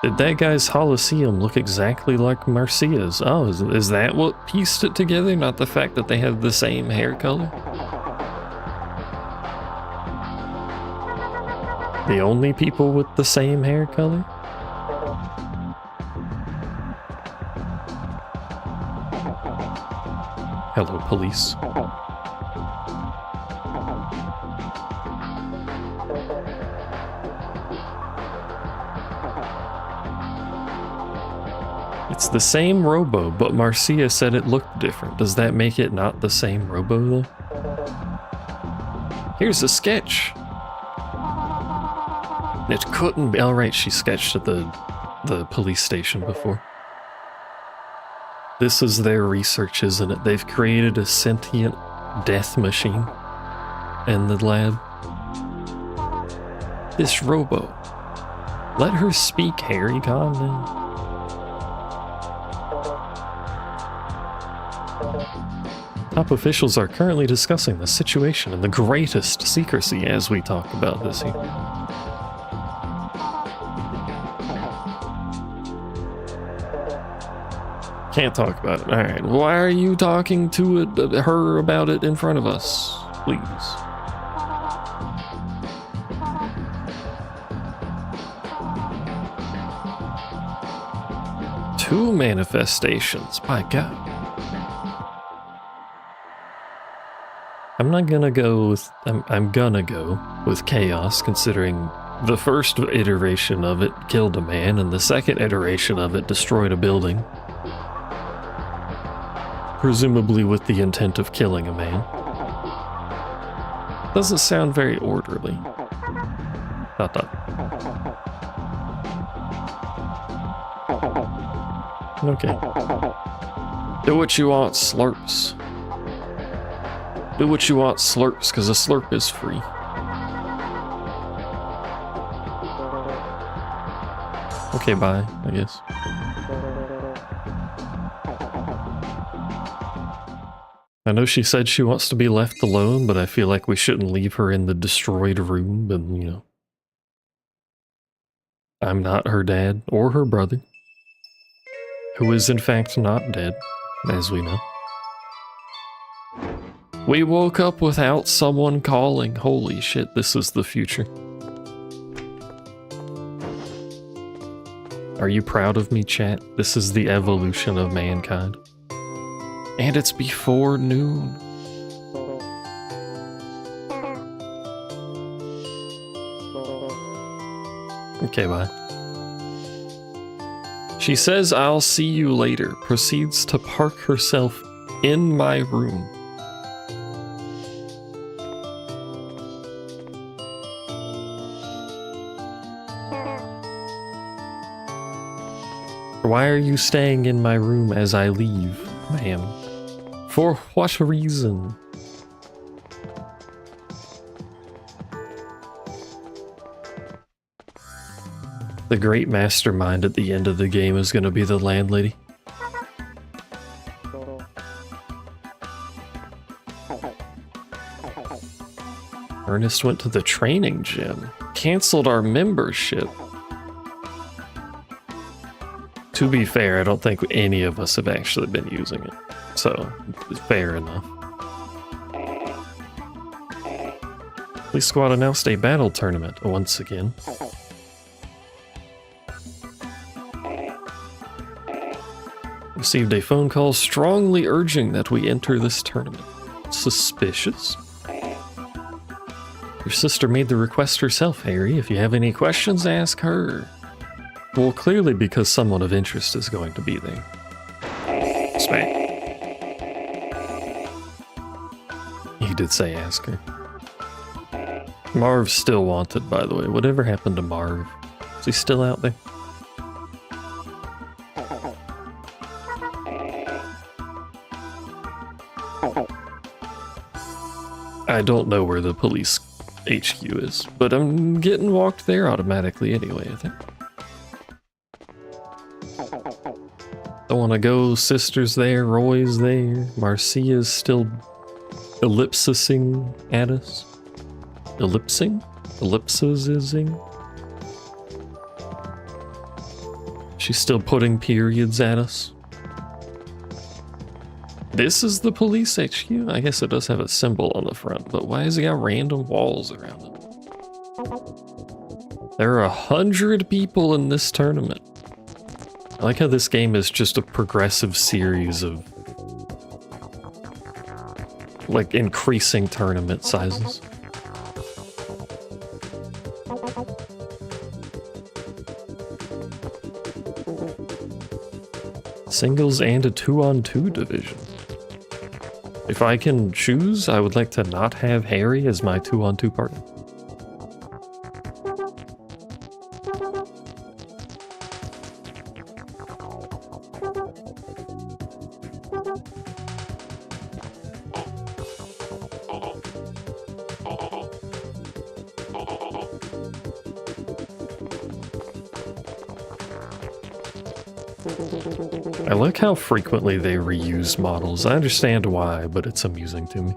Did that guy's Holocene look exactly like Marcia's? Oh, is that what pieced it together? Not the fact that they have the same hair color? The only people with the same hair color? Hello, police. It's the same Robo, but Marcia said it looked different. Does that make it not the same Robo, though? Here's a sketch. It couldn't be. All right, she sketched at the police station before. This is their research, isn't it? They've created a sentient death machine in the lab. This Robo. Let her speak, Harry. Calm down. Top officials are currently discussing the situation in the greatest secrecy as we talk about this here. Can't talk about it. Alright, why are you talking to her about it in front of us? Please. Two manifestations, by God. I'm not gonna go with, I'm gonna go with chaos, considering the first iteration of it killed a man and the second iteration of it destroyed a building. Presumably with the intent of killing a man. Doesn't sound very orderly. Dot dot. Okay. Do what you want, slurps. Do what you want, slurps, because a slurp is free. Okay, bye, I guess. I know she said she wants to be left alone, but I feel like we shouldn't leave her in the destroyed room, and, you know. I'm not her dad, or her brother. Who is in fact not dead, as we know. We woke up without someone calling. Holy shit, this is the future. Are you proud of me, chat? This is the evolution of mankind. And it's before noon. Okay, bye. She says, I'll see you later. Proceeds to park herself in my room. Why are you staying in my room as I leave, ma'am? For what reason? The great mastermind at the end of the game is going to be the landlady. Ernest went to the training gym. Canceled our membership. To be fair, I don't think any of us have actually been using it. So, fair enough. Police Squad announced a battle tournament once again. Received a phone call strongly urging that we enter this tournament. Suspicious? Your sister made the request herself, Harry. If you have any questions, ask her. Well, clearly because someone of interest is going to be there. Smack. He did say ask her. Marv's still wanted, by the way. Whatever happened to Marv? Is he still out there? I don't know where the police HQ is, but I'm getting walked there automatically anyway, I think. I want to go. Sister's there, Roy's there, Marcia's still ellipsising at us. Ellipsing? Ellipsising? She's still putting periods at us. This is the police HQ? I guess it does have a symbol on the front, but why has it got random walls around it? There are 100 people in this tournament. I like how this game is just a progressive series of like increasing tournament sizes. Singles and a 2-on-2 division. If I can choose, I would like to not have Harry as my 2-on-2 partner. I like how frequently they reuse models. I understand why, but it's amusing to me.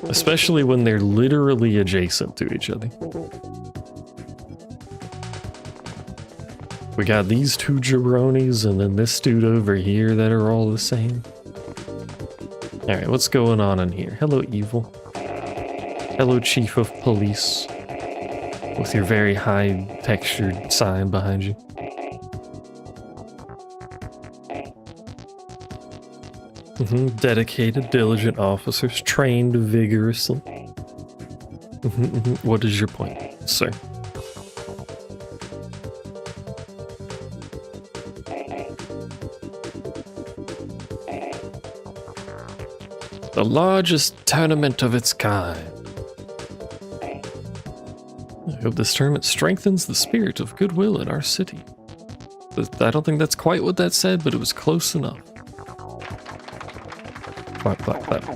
Especially when they're literally adjacent to each other. We got these two jabronis and then this dude over here that are all the same. Alright, what's going on in here? Hello, Evil. Hello, Chief of Police. With your very high textured sign behind you. Dedicated, diligent officers, trained vigorously. What is your point, sir? The largest tournament of its kind. I hope this tournament strengthens the spirit of goodwill in our city. I don't think that's quite what that said, but it was close enough. Clap, clap, clap.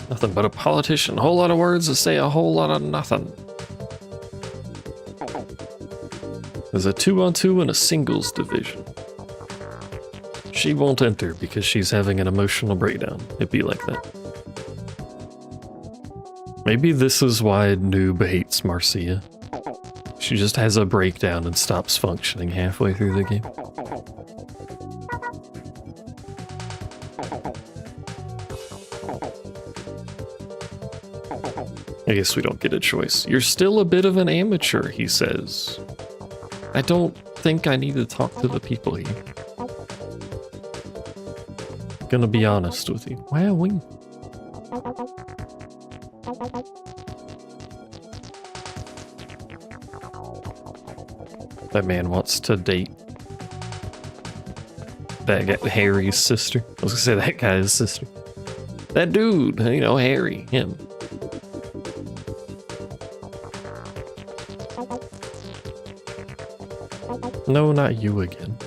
Nothing but a politician. A whole lot of words to say a whole lot of nothing. There's a 2-on-2 and a singles division. She won't enter because she's having an emotional breakdown. It'd be like that. Maybe this is why Noob hates Marcia. She just has a breakdown and stops functioning halfway through the game. I guess we don't get a choice. You're still a bit of an amateur, he says. I don't think I need to talk to the people here. Gonna be honest with you. Wow, we. That man wants to date that guy, Harry's sister. I was gonna say that guy's sister. That dude, you know, Harry, him. No, not you again.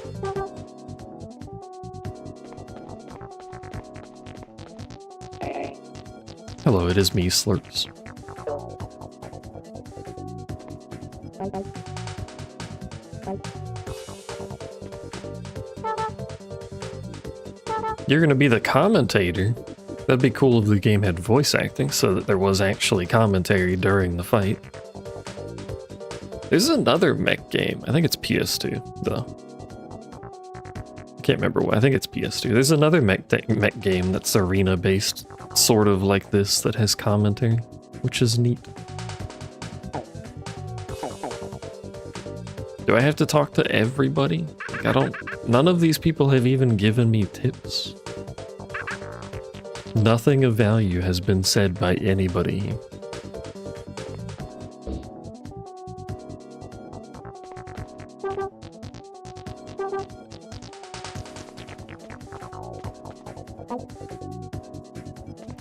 Hello, it is me, Slurps. You're gonna be the commentator? That'd be cool if the game had voice acting so that there was actually commentary during the fight. There's another mech game. I think it's PS2, though. I can't remember what. I think it's PS2. There's another mech game that's arena-based, sort of like this, that has commentary, which is neat. Do I have to talk to everybody? Like, I don't... None of these people have even given me tips. Nothing of value has been said by anybody.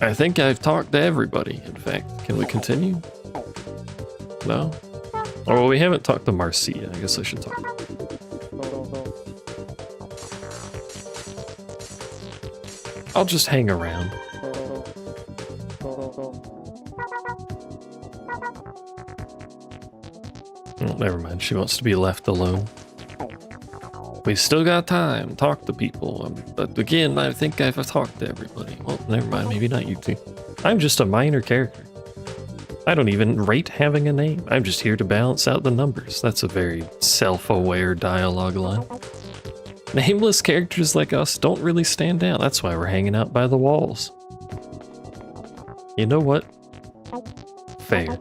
I think I've talked to everybody, in fact. Can we continue? No? Oh, well, we haven't talked to Marcia. I guess I should talk. I'll just hang around. Oh, never mind. She wants to be left alone. We still got time. Talk to people. But again, I think I've talked to everybody. Well, never mind. Maybe not you two. I'm just a minor character. I don't even rate having a name. I'm just here to balance out the numbers. That's a very self-aware dialogue line. Nameless characters like us don't really stand out. That's why we're hanging out by the walls. You know what? Fair.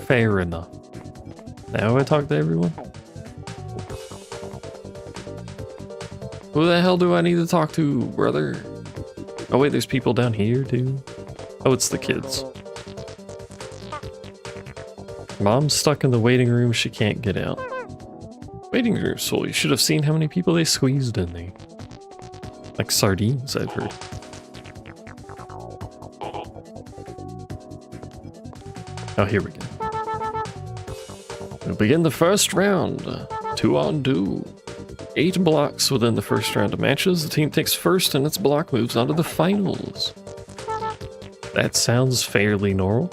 Fair enough. Now I talk to everyone? Who the hell do I need to talk to, brother? Oh wait, there's people down here too? Oh, it's the kids. Mom's stuck in the waiting room, she can't get out. Waiting room's full. You should have seen how many people they squeezed in there. Like sardines, I've heard. Oh, here we go. We'll begin the first round. 2 on 2. 8 blocks within the first round of matches. The team takes first and its block moves on to the finals. That sounds fairly normal.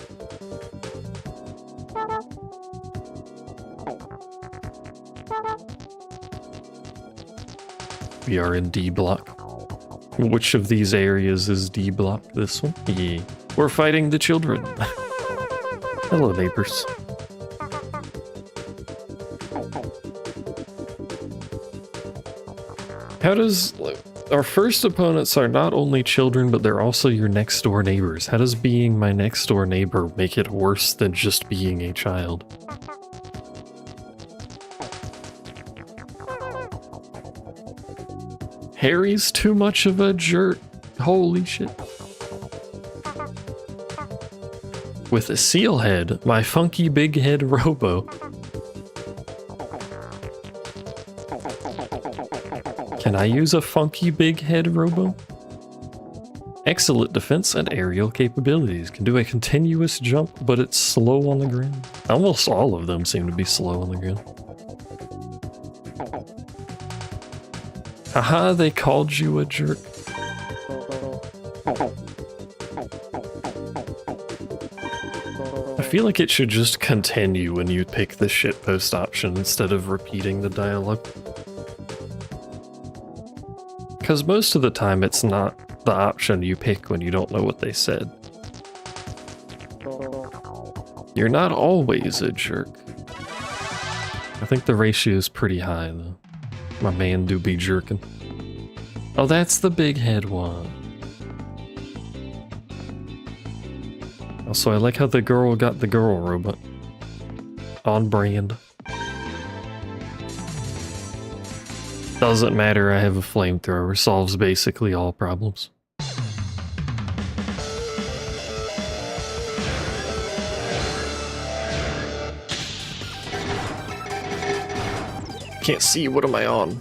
We are in D block. Which of these areas is D block? This one? Yeah. We're fighting the children. Hello, neighbors. How does... Our first opponents are not only children, but they're also your next door neighbors. How does being my next door neighbor make it worse than just being a child? Harry's too much of a jerk. Holy shit. With a seal head, my funky big head Robo. Can I use a funky big head Robo? Excellent defense and aerial capabilities. Can do a continuous jump, but it's slow on the ground. Almost all of them seem to be slow on the ground. Haha, they called you a jerk. I feel like it should just continue when you pick the shitpost option instead of repeating the dialogue. Because most of the time it's not the option you pick when you don't know what they said. You're not always a jerk. I think the ratio is pretty high though. My man do be jerking. Oh, that's the big head one. Also, I like how the girl got the girl robot. On brand. Doesn't matter, I have a flamethrower. Solves basically all problems. Can't see, what am I on?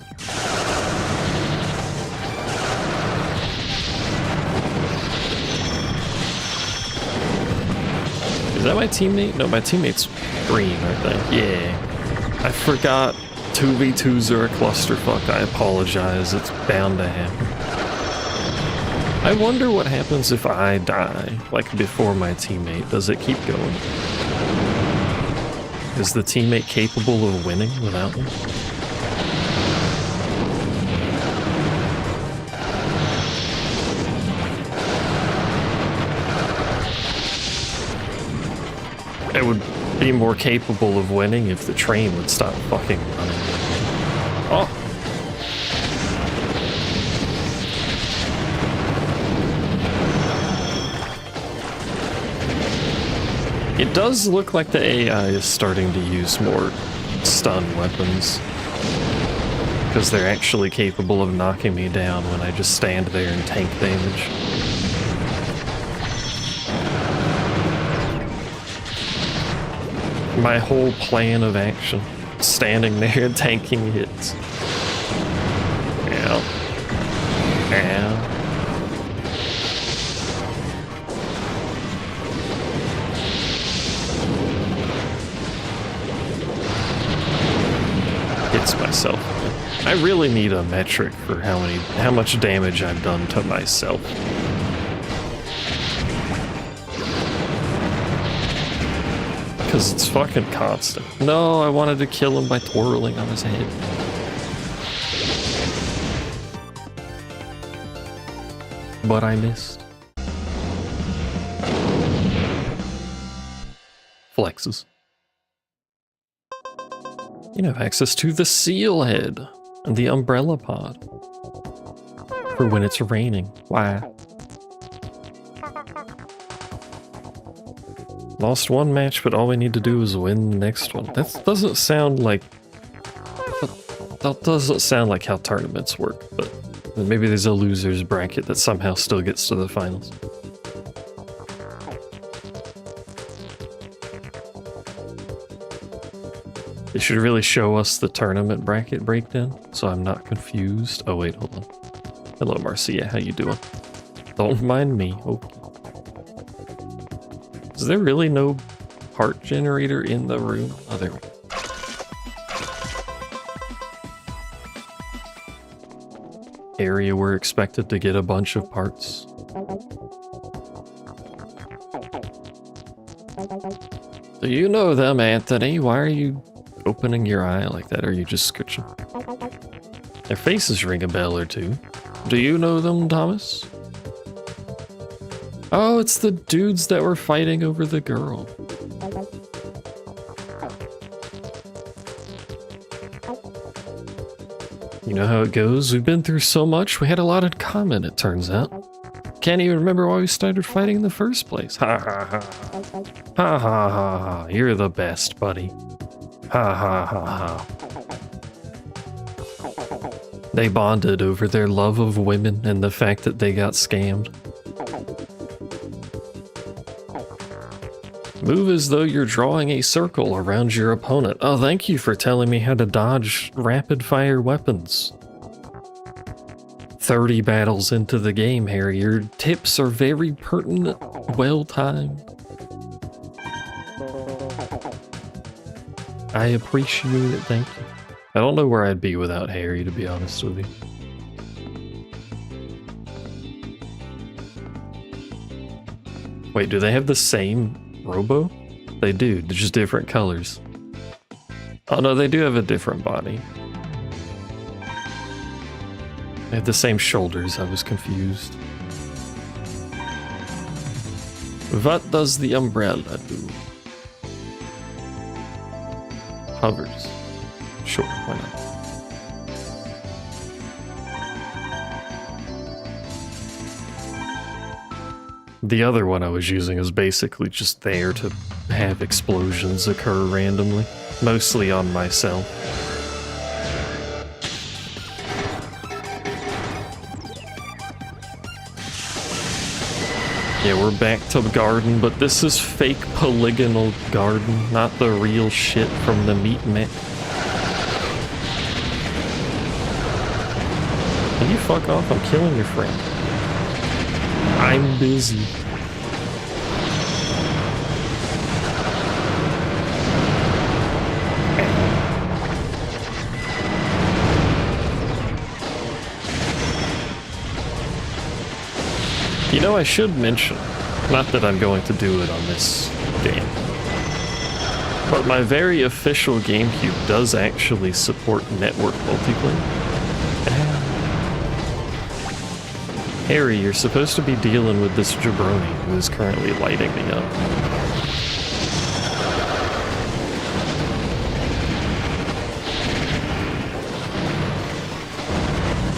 Is that my teammate? No, my teammate's green, aren't they? Yeah. I forgot 2v2s are a clusterfuck. I apologize, it's bound to happen. I wonder what happens if I die, like before my teammate. Does it keep going? Is the teammate capable of winning without me? It would be more capable of winning if the train would stop fucking running. Oh! It does look like the AI is starting to use more stun weapons. Because they're actually capable of knocking me down when I just stand there and tank damage. My whole plan of action, standing there and tanking hits. Ow. Ow. Hits myself. I really need a metric for how much damage I've done to myself. Because it's fucking constant. No, I wanted to kill him by twirling on his head. But I missed. Flexes. You have access to the seal head and the umbrella pod. For when it's raining. Wow. Lost one match, but all we need to do is win the next one. That doesn't sound like... That doesn't sound like how tournaments work, but maybe there's a loser's bracket that somehow still gets to the finals. They should really show us the tournament bracket breakdown, so I'm not confused. Oh wait, hold on. Hello Marcia, how you doing? Don't mind me. Okay. Is there really no part generator in the room? Oh, there we go. Area we're expected to get a bunch of parts. Do you know them, Anthony? Why are you opening your eye like that? Are you just scratching? Their faces ring a bell or two. Do you know them, Thomas? Oh, it's the dudes that were fighting over the girl. You know how it goes? We've been through so much, we had a lot in common, it turns out. Can't even remember why we started fighting in the first place. Ha ha ha. Ha ha ha ha. You're the best, buddy. Ha ha ha ha. They bonded over their love of women and the fact that they got scammed. Move as though you're drawing a circle around your opponent. Oh, thank you for telling me how to dodge rapid-fire weapons. 30 battles into the game, Harry. Your tips are very pertinent, well-timed. I appreciate it, thank you. I don't know where I'd be without Harry, to be honest with you. Wait, do they have the same Robo? They do, they're just different colors. Oh no, they do have a different body. They have the same shoulders, I was confused. What does the umbrella do? Hovers. Sure, why not? The other one I was using is basically just there to have explosions occur randomly, mostly on myself. Yeah, we're back to the garden, but this is fake polygonal garden, not the real shit from the meat mech. Can you fuck off? I'm killing your friend. I'm busy. You know, I should mention, not that I'm going to do it on this game, but my very official GameCube does actually support network multiplayer. Harry, you're supposed to be dealing with this jabroni who is currently lighting me up.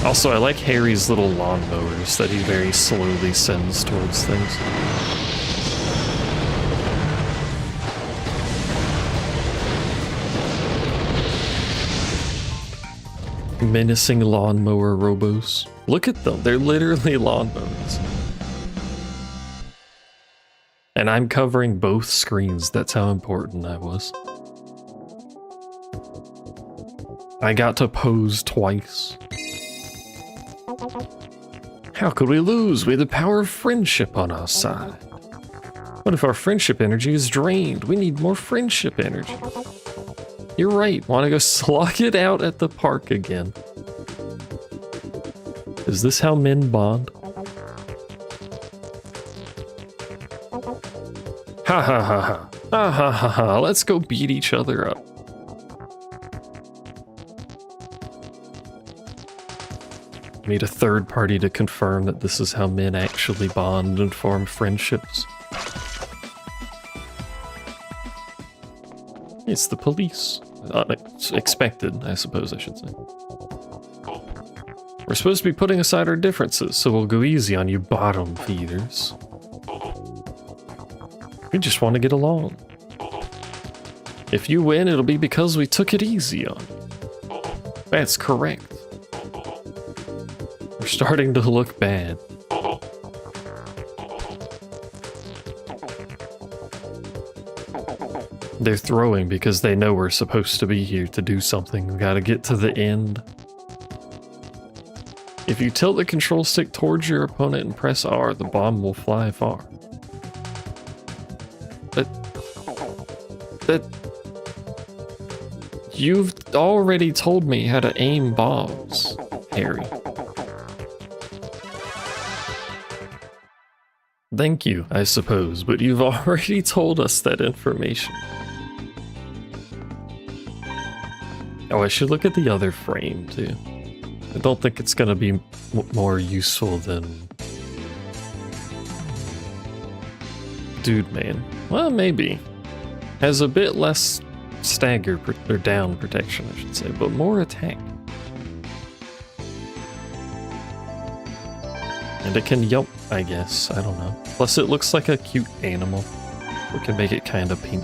Also, I like Harry's little lawnmowers that he very slowly sends towards things. Menacing lawnmower robos. Look at them, they're literally lawnmowers. And I'm covering both screens, that's how important I was. I got to pose twice. How could we lose? We had the power of friendship on our side. What if our friendship energy is drained? We need more friendship energy. You're right, want to go slog it out at the park again. Is this how men bond? Ha ha ha ha. Ha ha ha ha. Let's go beat each other up. Need a third party to confirm that this is how men actually bond and form friendships. It's the police. Expected, I suppose I should say. We're supposed to be putting aside our differences, so we'll go easy on you bottom feeders. We just want to get along. If you win, it'll be because we took it easy on you. That's correct. We're starting to look bad. They're throwing because they know we're supposed to be here to do something. We gotta get to the end. If you tilt the control stick towards your opponent and press R, the bomb will fly far. You've already told me how to aim bombs, Harry. Thank you, I suppose, but you've already told us that information. Oh, I should look at the other frame, too. I don't think it's gonna be more useful than... Dude, man. Well, maybe. Has a bit less stagger, or down protection, I should say, but more attack. And it can yelp, I guess, I don't know. Plus it looks like a cute animal. We can make it kind of pink.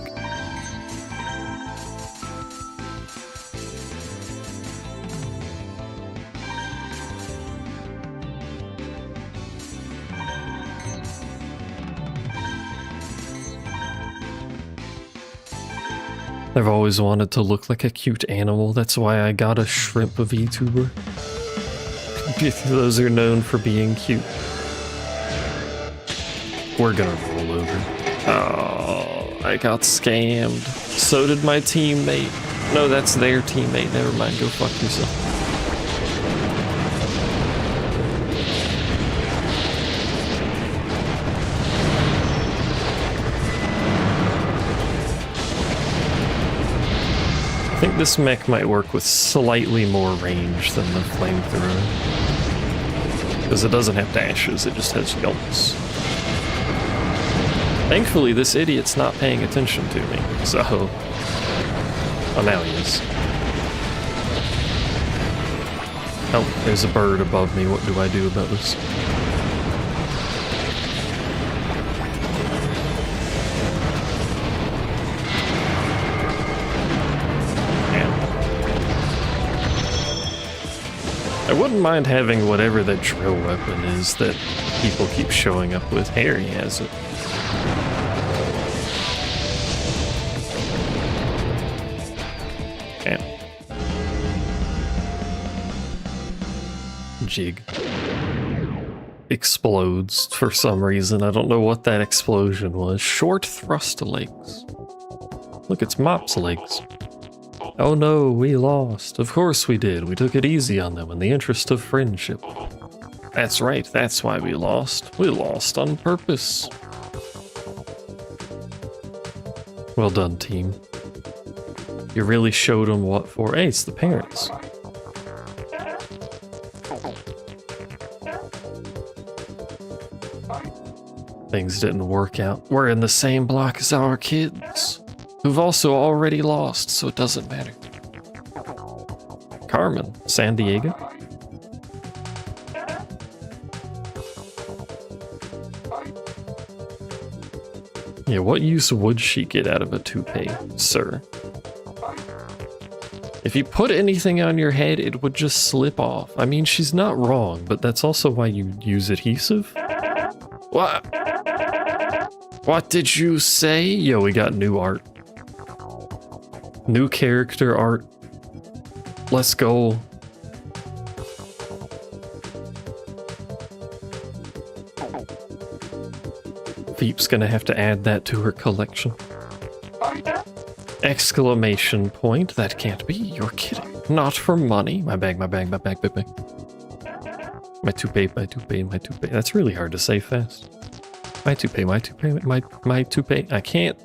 I've always wanted to look like a cute animal, that's why I got a shrimp VTuber. Those are known for being cute. We're gonna roll over. Oh, I got scammed. So did my teammate. No, that's their teammate. Never mind, go fuck yourself. I think this mech might work with slightly more range than the flamethrower. Because it doesn't have dashes, it just has yelps. Thankfully, this idiot's not paying attention to me, so... Oh, now he is. Oh, there's a bird above me. What do I do about this? I wouldn't mind having whatever that drill weapon is that people keep showing up with. Harry has it. Damn. Jig. Explodes for some reason. I don't know what that explosion was. Short thrust legs. Look, it's Mop's legs. Oh no, we lost. Of course we did. We took it easy on them in the interest of friendship. That's right, that's why we lost. We lost on purpose. Well done, team. You really showed them what for. Hey, it's the parents. Things didn't work out. We're in the same block as our kids, who've also already lost, so it doesn't matter. Carmen, San Diego? Yeah, what use would she get out of a toupee, sir? If you put anything on your head, it would just slip off. I mean, she's not wrong, but that's also why you use adhesive. What? What did you say? Yo, we got new art. New character art. Let's go. Veep's gonna have to add that to her collection. Exclamation point. That can't be. You're kidding. Not for money. My bag, my bag, my bag, my bag. My toupee, my toupee, my toupee. That's really hard to say fast. My toupee, my toupee, my toupee. I can't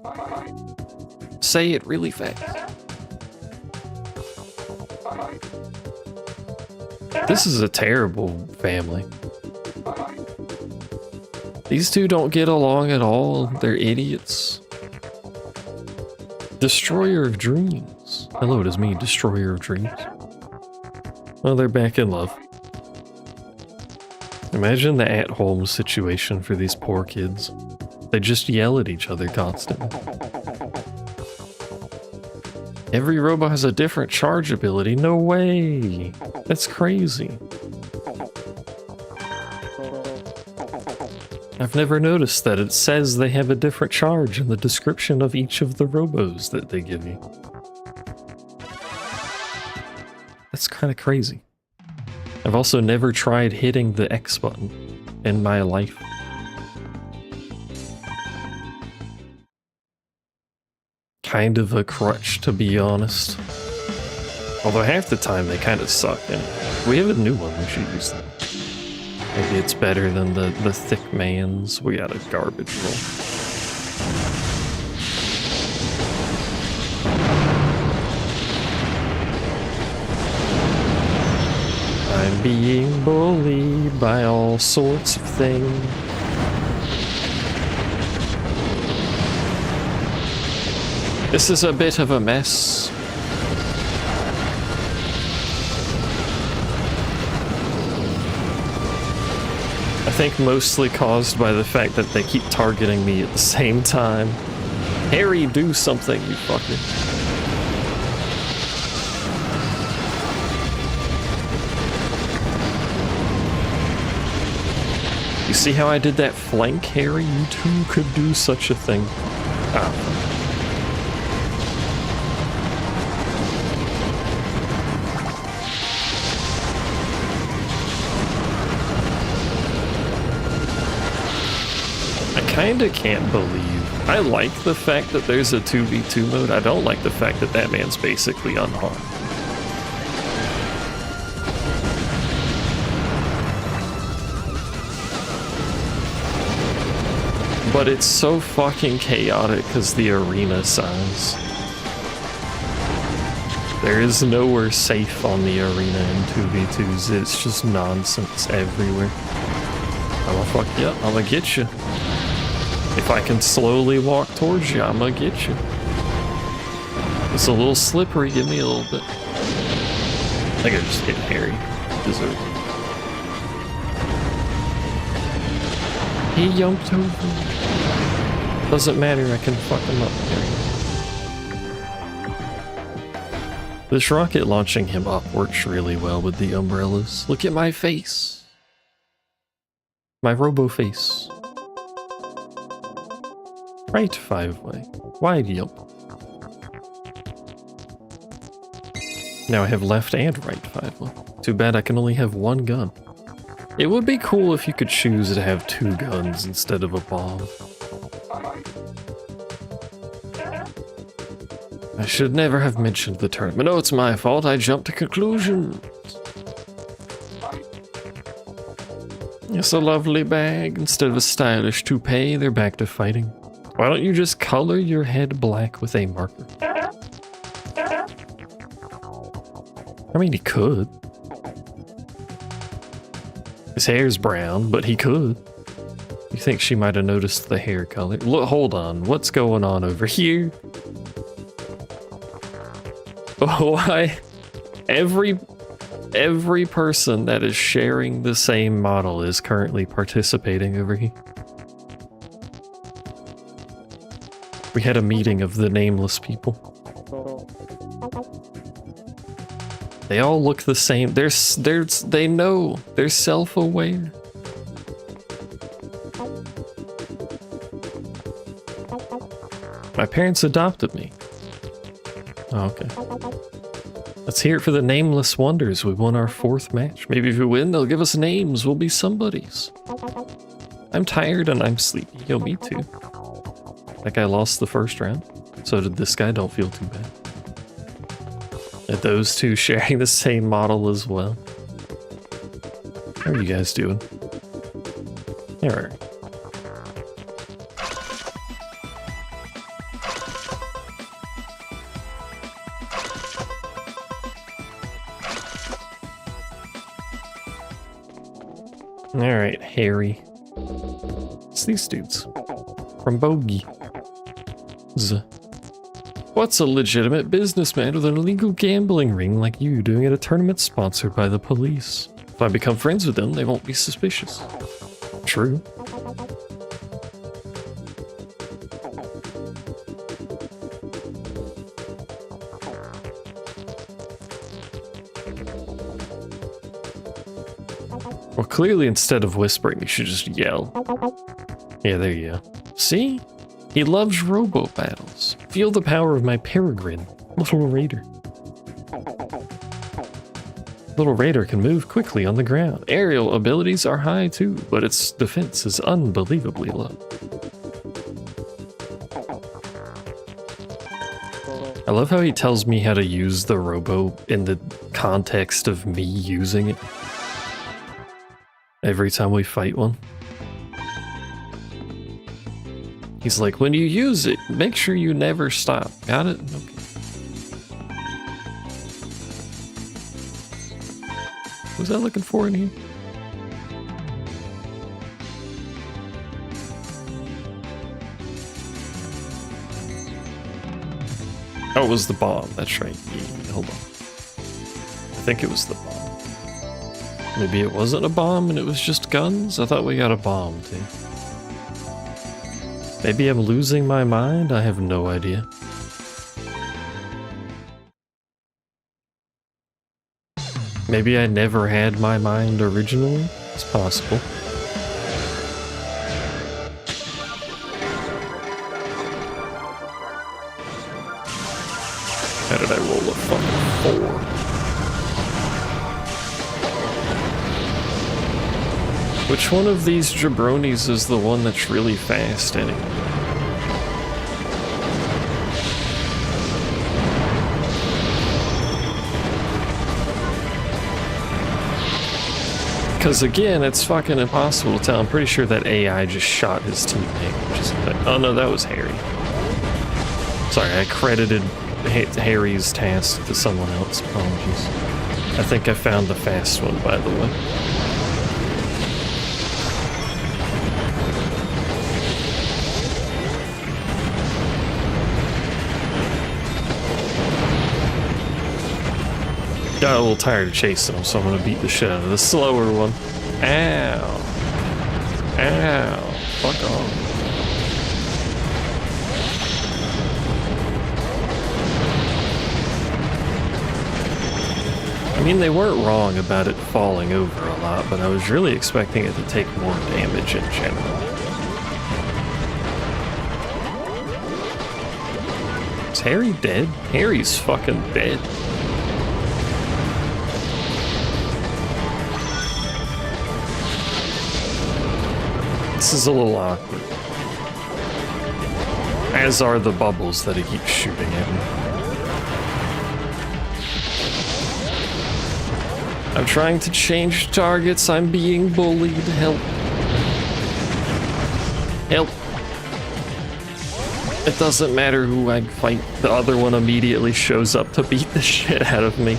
say it really fast. This is a terrible family. These two don't get along at all. They're idiots. Destroyer of dreams. Hello, it is me, Destroyer of dreams. Well, they're back in love. Imagine the at-home situation for these poor kids. They just yell at each other constantly. Every Robo has a different charge ability. No way! That's crazy. I've never noticed that it says they have a different charge in the description of each of the Robos that they give you. That's kind of crazy. I've also never tried hitting the X button in my life. Kind of a crutch, to be honest. Although half the time they kind of suck, and we have a new one, we should use that. Maybe it's better than the thick mans. We got a garbage roll. I'm being bullied by all sorts of things. This is a bit of a mess. I think mostly caused by the fact that they keep targeting me at the same time. Harry, do something, you fucker. You see how I did that flank, Harry? You too could do such a thing. Ah. Kinda can't believe. I like the fact that there's a 2v2 mode. I don't like the fact that that man's basically unharmed. But it's so fucking chaotic because the arena size. There is nowhere safe on the arena in 2v2s. It's just nonsense everywhere. I'ma fuck you up. I'ma get you. If I can slowly walk towards you, I'm gonna get you. It's a little slippery, give me a little bit. I think I just hit Harry. Deserves it. He jumped over. Doesn't matter, I can fuck him up, Harry. This rocket launching him up works really well with the umbrellas. Look at my face. My Robo face. Right 5-way. Wide jump. Now I have left and right 5-way. Too bad I can only have one gun. It would be cool if you could choose to have 2 guns instead of a bomb. I should never have mentioned the tournament. Oh, it's my fault. I jumped to conclusions. It's a lovely bag. Instead of a stylish toupee, they're back to fighting. Why don't you just color your head black with a marker? I mean, he could. His hair's brown, but he could. You think she might have noticed the hair color? Look, hold on. What's going on over here? Why? Every person that is sharing the same model is currently participating over here. We had a meeting of the nameless people. They all look the same. They know. They're self-aware. My parents adopted me. Oh, okay. Let's hear it for the Nameless Wonders. We won our 4th match. Maybe if we win, they'll give us names. We'll be somebodies. I'm tired and I'm sleepy. Yo, me too. That guy lost the first round. So did this guy. Don't feel too bad. And those two sharing the same model as well. How are you guys doing? Alright. Alright, Harry. It's these dudes. From Bogey. What's a legitimate businessman with an illegal gambling ring like you doing at a tournament sponsored by the police? If I become friends with them, they won't be suspicious. True. Well, clearly instead of whispering, you should just yell. Yeah, there you go. See? He loves Robo battles. Feel the power of my peregrine, Little Raider. Little Raider can move quickly on the ground. Aerial abilities are high too, but its defense is unbelievably low. I love how he tells me how to use the Robo in the context of me using it. Every time we fight one. He's like, when you use it, make sure you never stop. Got it? Okay. What was I looking for in here? Oh, it was the bomb. That's right. Yeah, hold on. I think it was the bomb. Maybe it wasn't a bomb and it was just guns? I thought we got a bomb, too. Maybe I'm losing my mind? I have no idea. Maybe I never had my mind originally? It's possible. How did I roll a fucking 4? Which one of these jabronis is the one that's really fast anyway? Because again, it's fucking impossible to tell. I'm pretty sure that AI just shot his teammate. Just like, oh no, that was Harry. Sorry, I credited Harry's task to someone else. Apologies. I think I found the fast one, by the way. Got a little tired of chasing him, so I'm gonna beat the shit out of the slower one. Ow. Ow. Fuck off. I mean, they weren't wrong about it falling over a lot, but I was really expecting it to take more damage in general. Is Harry dead? Harry's fucking dead. This is a little awkward. As are the bubbles that he keeps shooting at me. I'm trying to change targets. I'm being bullied. Help. Help. It doesn't matter who I fight. The other one immediately shows up to beat the shit out of me.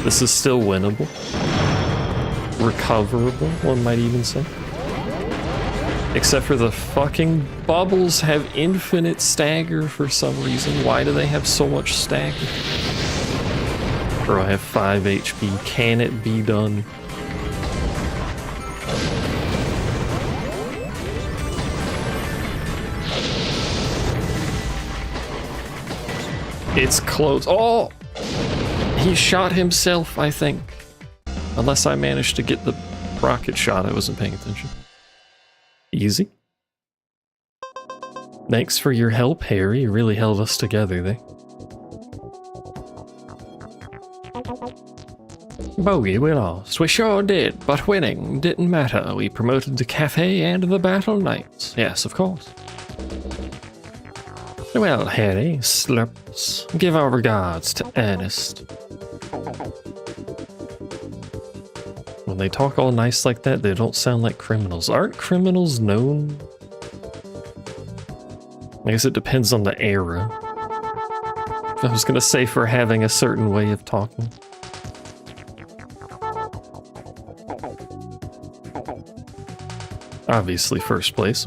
This is still winnable. Recoverable, one might even say. Except for the fucking bubbles have infinite stagger for some reason. Why do they have so much stagger? Bro, I have 5 HP. Can it be done? It's close. Oh! He shot himself, I think. Unless I managed to get the rocket shot, I wasn't paying attention. Easy. Thanks for your help, Harry. You really held us together there. Bogey, we lost. We sure did, but winning didn't matter. We promoted the cafe and the battle knights. Yes, of course. Well, Harry, slurps, give our regards to Ernest. When they talk all nice like that, they don't sound like criminals. Aren't criminals known? I guess it depends on the era. I was gonna say for having a certain way of talking. Obviously first place.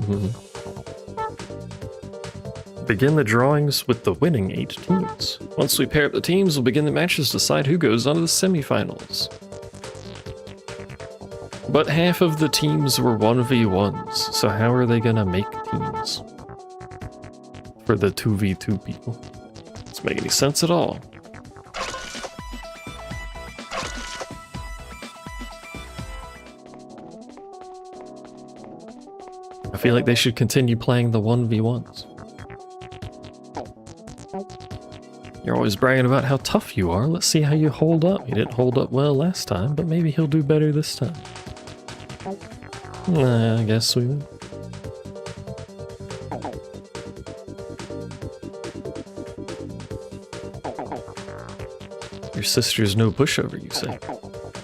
Begin the drawings with the winning 8 teams. Once we pair up the teams, we'll begin the matches to decide who goes on to the semifinals. But half of the teams were 1v1s, so how are they gonna make teams? For the 2v2 people. Doesn't make any sense at all. I feel like they should continue playing the 1v1s. You're always bragging about how tough you are. Let's see how you hold up. You didn't hold up well last time, but maybe he'll do better this time. Nah, I guess we will. Your sister's no pushover, you say.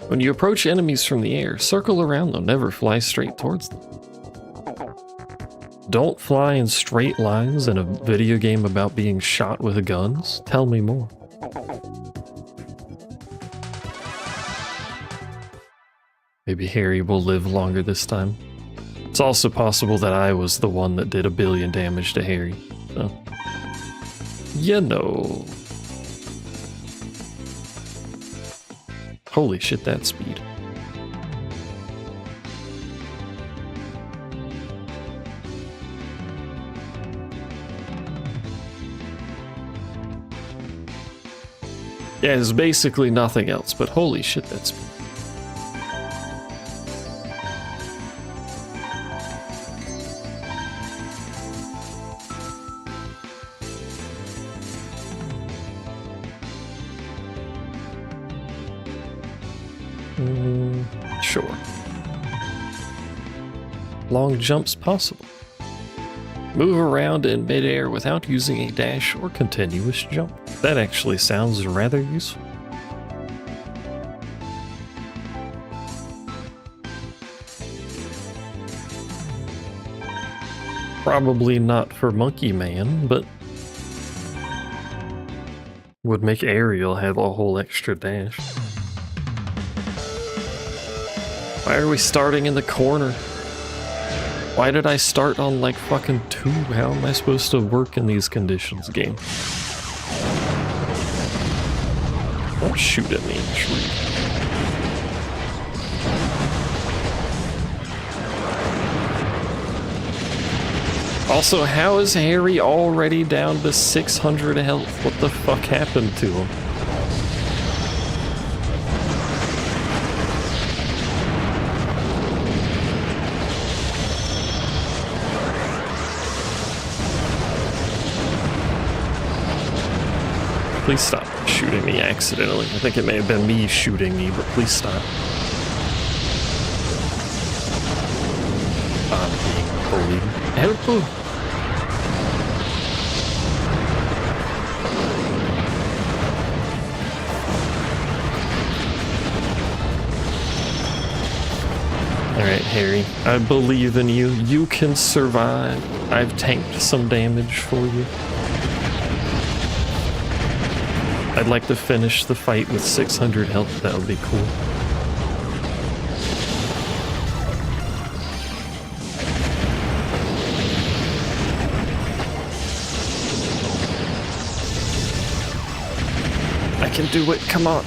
When you approach enemies from the air, circle around them, never fly straight towards them. Don't fly in straight lines in a video game about being shot with guns? Tell me more. Maybe Harry will live longer this time. It's also possible that I was the one that did 1 billion damage to Harry, so... You know... Holy shit, that speed. Yeah, it's basically nothing else, but holy shit, that's... Sure. Long jumps possible. Move around in midair without using a dash or continuous jump. That actually sounds rather useful. Probably not for Monkey Man, but would make Ariel have a whole extra dash. Why are we starting in the corner? Why did I start on like fucking 2? How am I supposed to work in these conditions, game? Don't shoot at me, tree. Also, how is Harry already down to 600 health? What the fuck happened to him? Please stop shooting me accidentally. I think it may have been me shooting me, but please stop. I'm being bullied. Help! Alright, Harry, I believe in you. You can survive. I've tanked some damage for you. I'd like to finish the fight with 600 health. That would be cool. I can do it. Come on.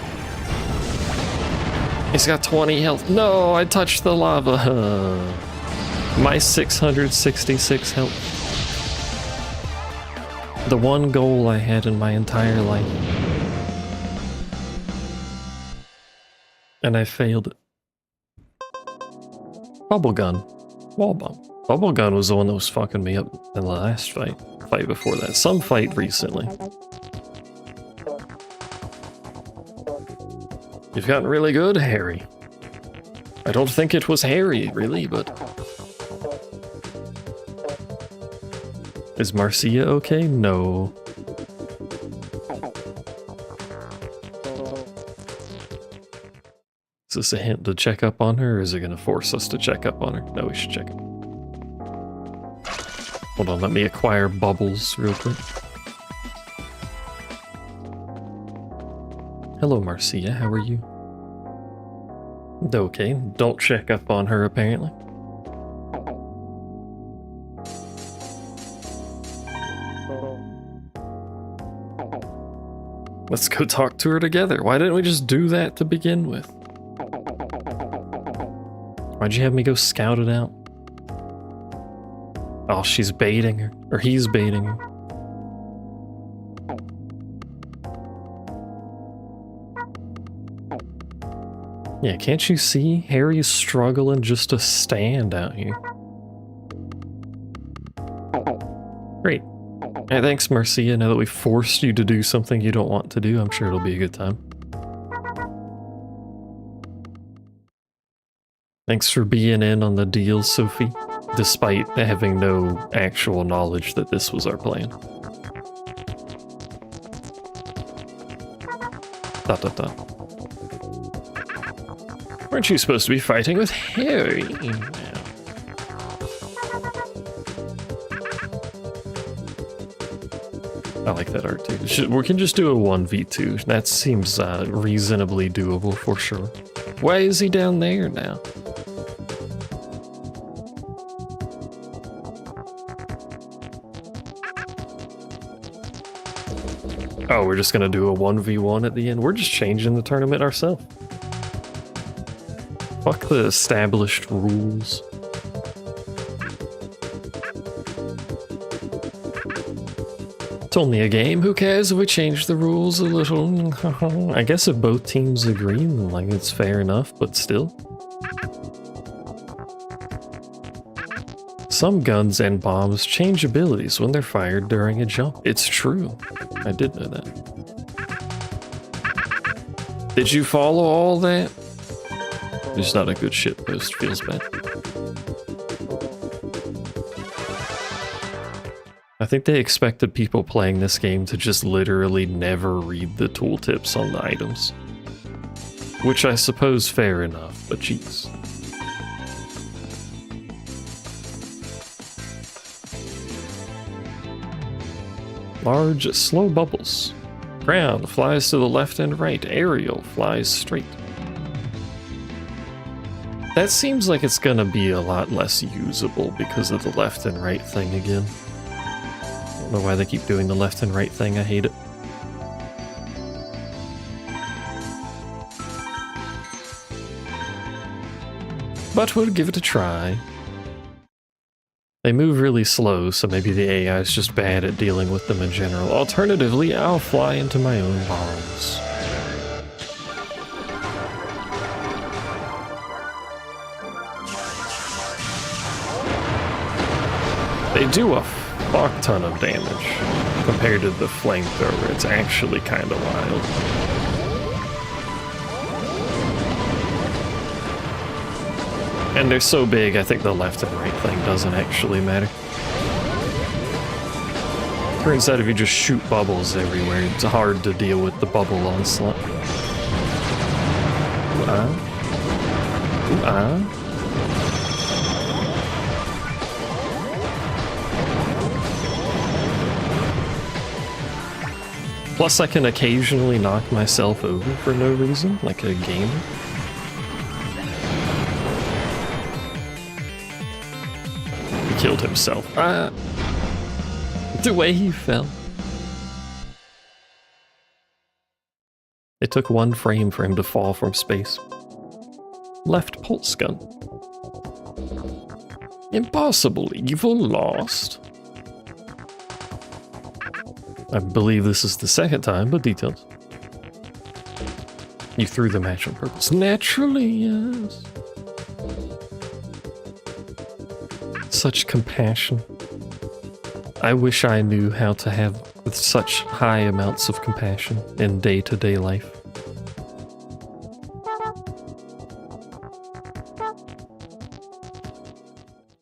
He's got 20 health. No, I touched the lava. My 666 health. The one goal I had in my entire life. And I failed it. Bubble gun. Wall bomb. Bubble gun was the one that was fucking me up in the last fight. Fight before that. Some fight recently. You've gotten really good, Harry. I don't think it was Harry, really, but... Is Marcia okay? No. Is this a hint to check up on her, or is it gonna force us to check up on her? No, we should check it. Hold on, let me acquire bubbles real quick. Hello, Marcia, how are you? Okay, don't check up on her, apparently. Let's go talk to her together. Why didn't we just do that to begin with? Why'd you have me go scout it out? Oh, she's baiting her. Or he's baiting her. Yeah, can't you see? Harry's struggling just to stand out here. Great. Hey, thanks, Marcia. Now that we forced you to do something you don't want to do, I'm sure it'll be a good time. Thanks for being in on the deal, Sophie, despite having no actual knowledge that this was our plan. Dot dot dot. Weren't you supposed to be fighting with Harry? I like that art too. We can just do a 1v2. That seems reasonably doable for sure. Why is he down there now? Oh, we're just gonna do a 1v1 at the end? We're just changing the tournament ourselves. Fuck the established rules. It's only a game, who cares if we change the rules a little? I guess if both teams agree, then like it's fair enough, but still. Some guns and bombs change abilities when they're fired during a jump. It's true. I did know that. Did you follow all that? It's not a good shit post, feels bad. I think they expected people playing this game to just literally never read the tooltips on the items. Which I suppose fair enough, but jeez. Large, slow bubbles. Ground flies to the left and right. Aerial flies straight. That seems like it's gonna be a lot less usable because of the left and right thing again. I don't know why they keep doing the left and right thing, I hate it. But we'll give it a try. They move really slow, so maybe the AI is just bad at dealing with them in general. Alternatively, I'll fly into my own bombs. They do a fuck ton of damage. Compared to the flamethrower, it's actually kind of wild. And they're so big, I think the left and right thing doesn't actually matter. Turns out if you just shoot bubbles everywhere, it's hard to deal with the bubble onslaught. Plus I can occasionally knock myself over for no reason, like a gamer. He killed himself. The way he fell. It took 1 frame for him to fall from space. Left pulse gun. Impossible evil lost. I believe this is the 2nd time, but details. You threw the match on purpose. Naturally, yes. Such compassion. I wish I knew how to have such high amounts of compassion in day-to-day life.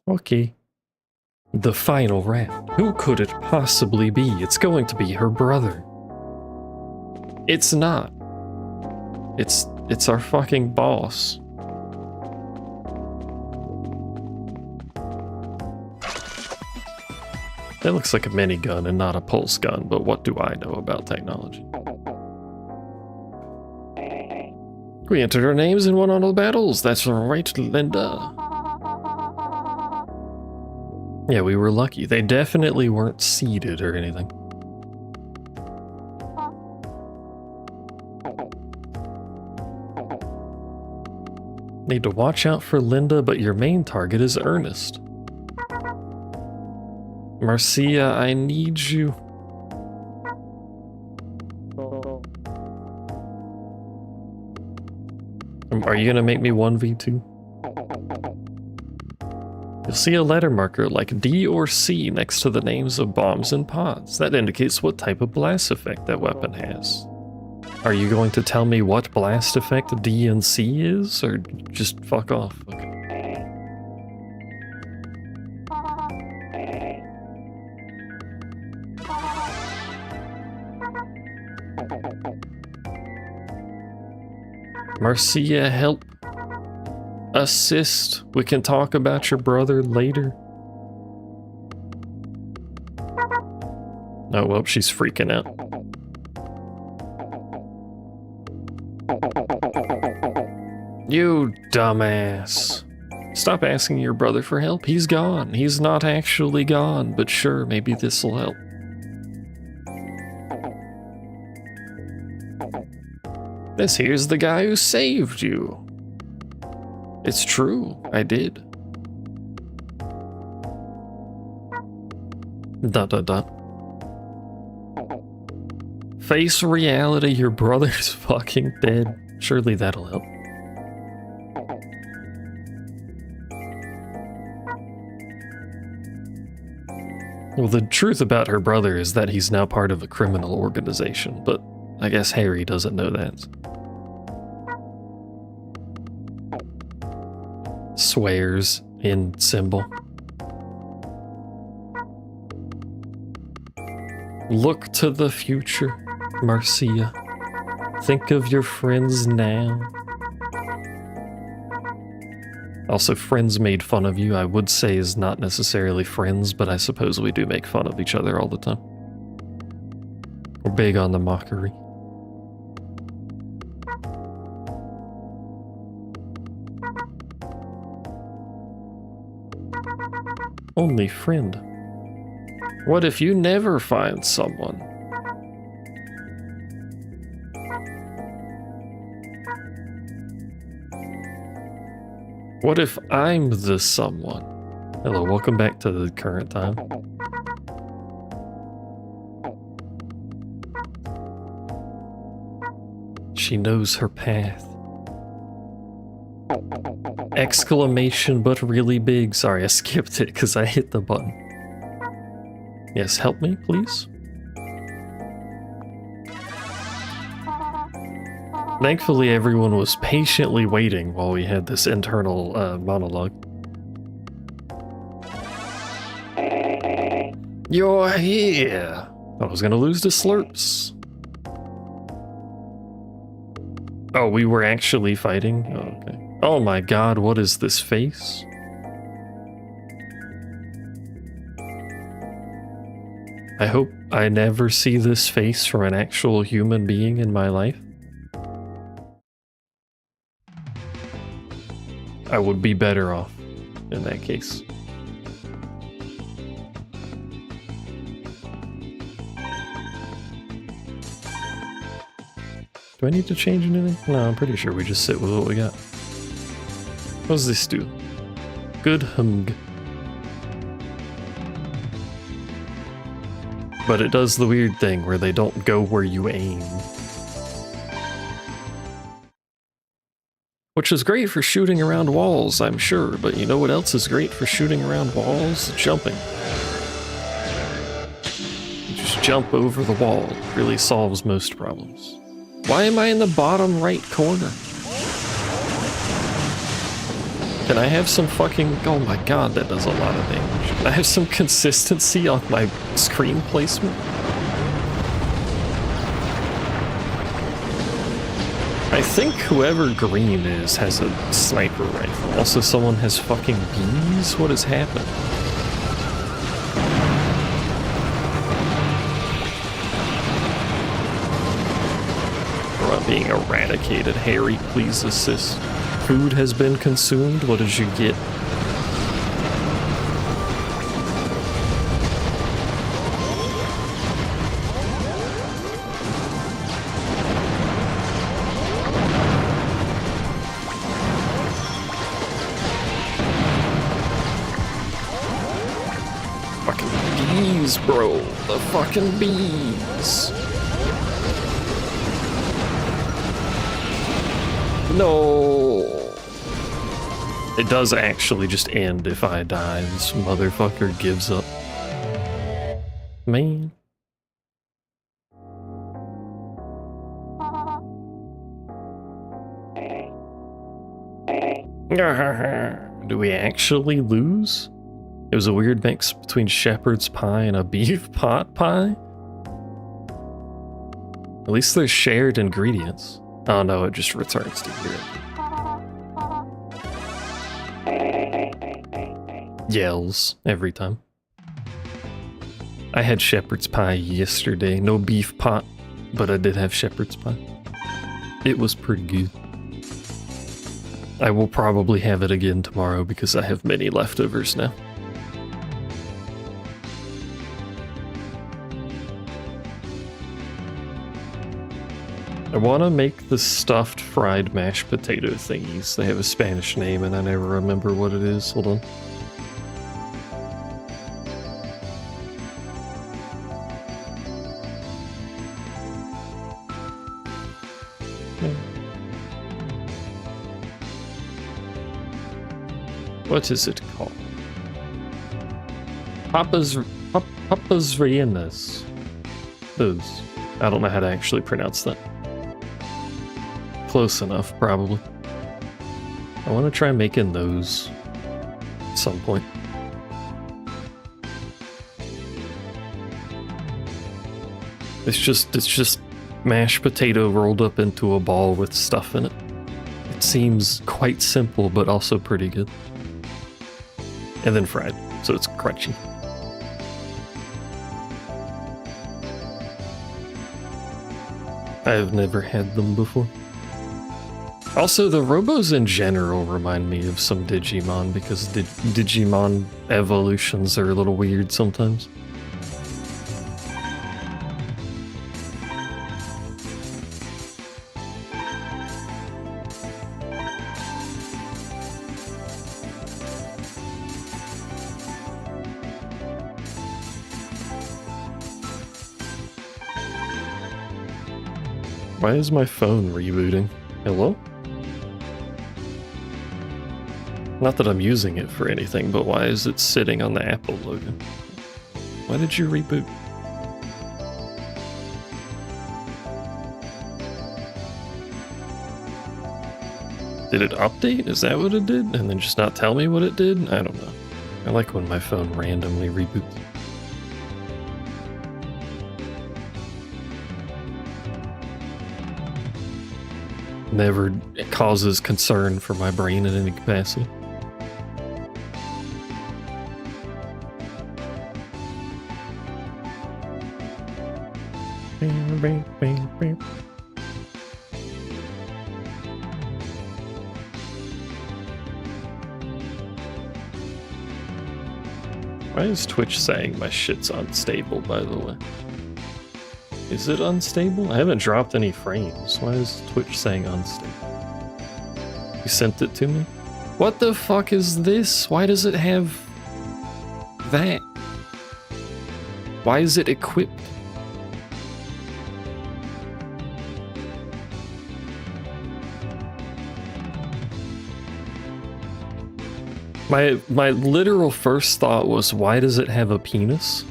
Okay. The final raft. Who could it possibly be? It's going to be her brother. It's not. It's our fucking boss. That looks like a minigun and not a pulse gun, but what do I know about technology? We entered our names and won all the battles. That's right, Linda. Yeah, we were lucky. They definitely weren't seeded or anything. Need to watch out for Linda, but your main target is Ernest. Marcia, I need you. Are you gonna make me 1v2? You'll see a letter marker like D or C next to the names of bombs and pods. That indicates what type of blast effect that weapon has. Are you going to tell me what blast effect D and C is, or just fuck off? Okay. Marcia, help. Assist. We can talk about your brother later. Oh, well, she's freaking out. You dumbass. Stop asking your brother for help. He's gone. He's not actually gone, but sure, maybe this'll help. This here's the guy who saved you. It's true, I did. Dot dot dot. Face reality, your brother's fucking dead. Surely that'll help. Well, the truth about her brother is that he's now part of a criminal organization, but I guess Harry doesn't know that. Swears in symbol. Look to the future, Marcia. Think of your friends now. Also, friends made fun of you, I would say is not necessarily friends, but I suppose we do make fun of each other all the time. We're big on the mockery. Only friend. What if you never find someone? What if I'm the someone? Hello, welcome back to the current time. She knows her path. Exclamation, but really big. Sorry, I skipped it because I hit the button. Yes, help me, please. Thankfully, everyone was patiently waiting while we had this internal monologue. You're here! I was gonna lose to slurps. Oh, we were actually fighting? Oh, okay. Oh my god, what is this face? I hope I never see this face from an actual human being in my life. I would be better off in that case. Do I need to change anything? No, I'm pretty sure we just sit with what we got. What does this do? Good hung. But it does the weird thing where they don't go where you aim. Which is great for shooting around walls, I'm sure, but you know what else is great for shooting around walls? Jumping. You just jump over the wall. It really solves most problems. Why am I in the bottom right corner? Can I have some fucking... Oh my god, that does a lot of damage. Can I have some consistency on my screen placement? I think whoever green is has a sniper rifle. Also, someone has fucking bees? What has happened? Or I'm being eradicated. Harry, please assist. Food has been consumed. What did you get? Bro, the fucking bees. No. It does actually just end if I die. This motherfucker gives up. Man. Do we actually lose? It was a weird mix between shepherd's pie and a beef pot pie. At least there's shared ingredients. Oh no, it just returns to here. Yells every time. I had shepherd's pie yesterday. No beef pot, but I did have shepherd's pie. It was pretty good. I will probably have it again tomorrow because I have many leftovers now. I want to make the stuffed fried mashed potato thingies. They have a Spanish name and I never remember what it is. Hold on. What is it called? Papas rellenas. Those. I don't know how to actually pronounce that. Close enough, probably. I want to try making those at some point. It's just mashed potato rolled up into a ball with stuff in it. It seems quite simple, but also pretty good. And then fried, so it's crunchy. I've never had them before. Also, the Robos in general remind me of some Digimon because Digimon evolutions are a little weird sometimes. Why is my phone rebooting? Hello? Not that I'm using it for anything, but why is it sitting on the Apple logo? Why did you reboot? Did it update? Is that what it did? And then just not tell me what it did? I don't know. I like when my phone randomly reboots. Never causes concern for my brain in any capacity. Why is Twitch saying my shit's unstable, by the way? Is it unstable? I haven't dropped any frames. Why is Twitch saying unstable? You sent it to me? What the fuck is this? Why does it have that? Why is it equipped? My literal first thought was, why does it have a penis?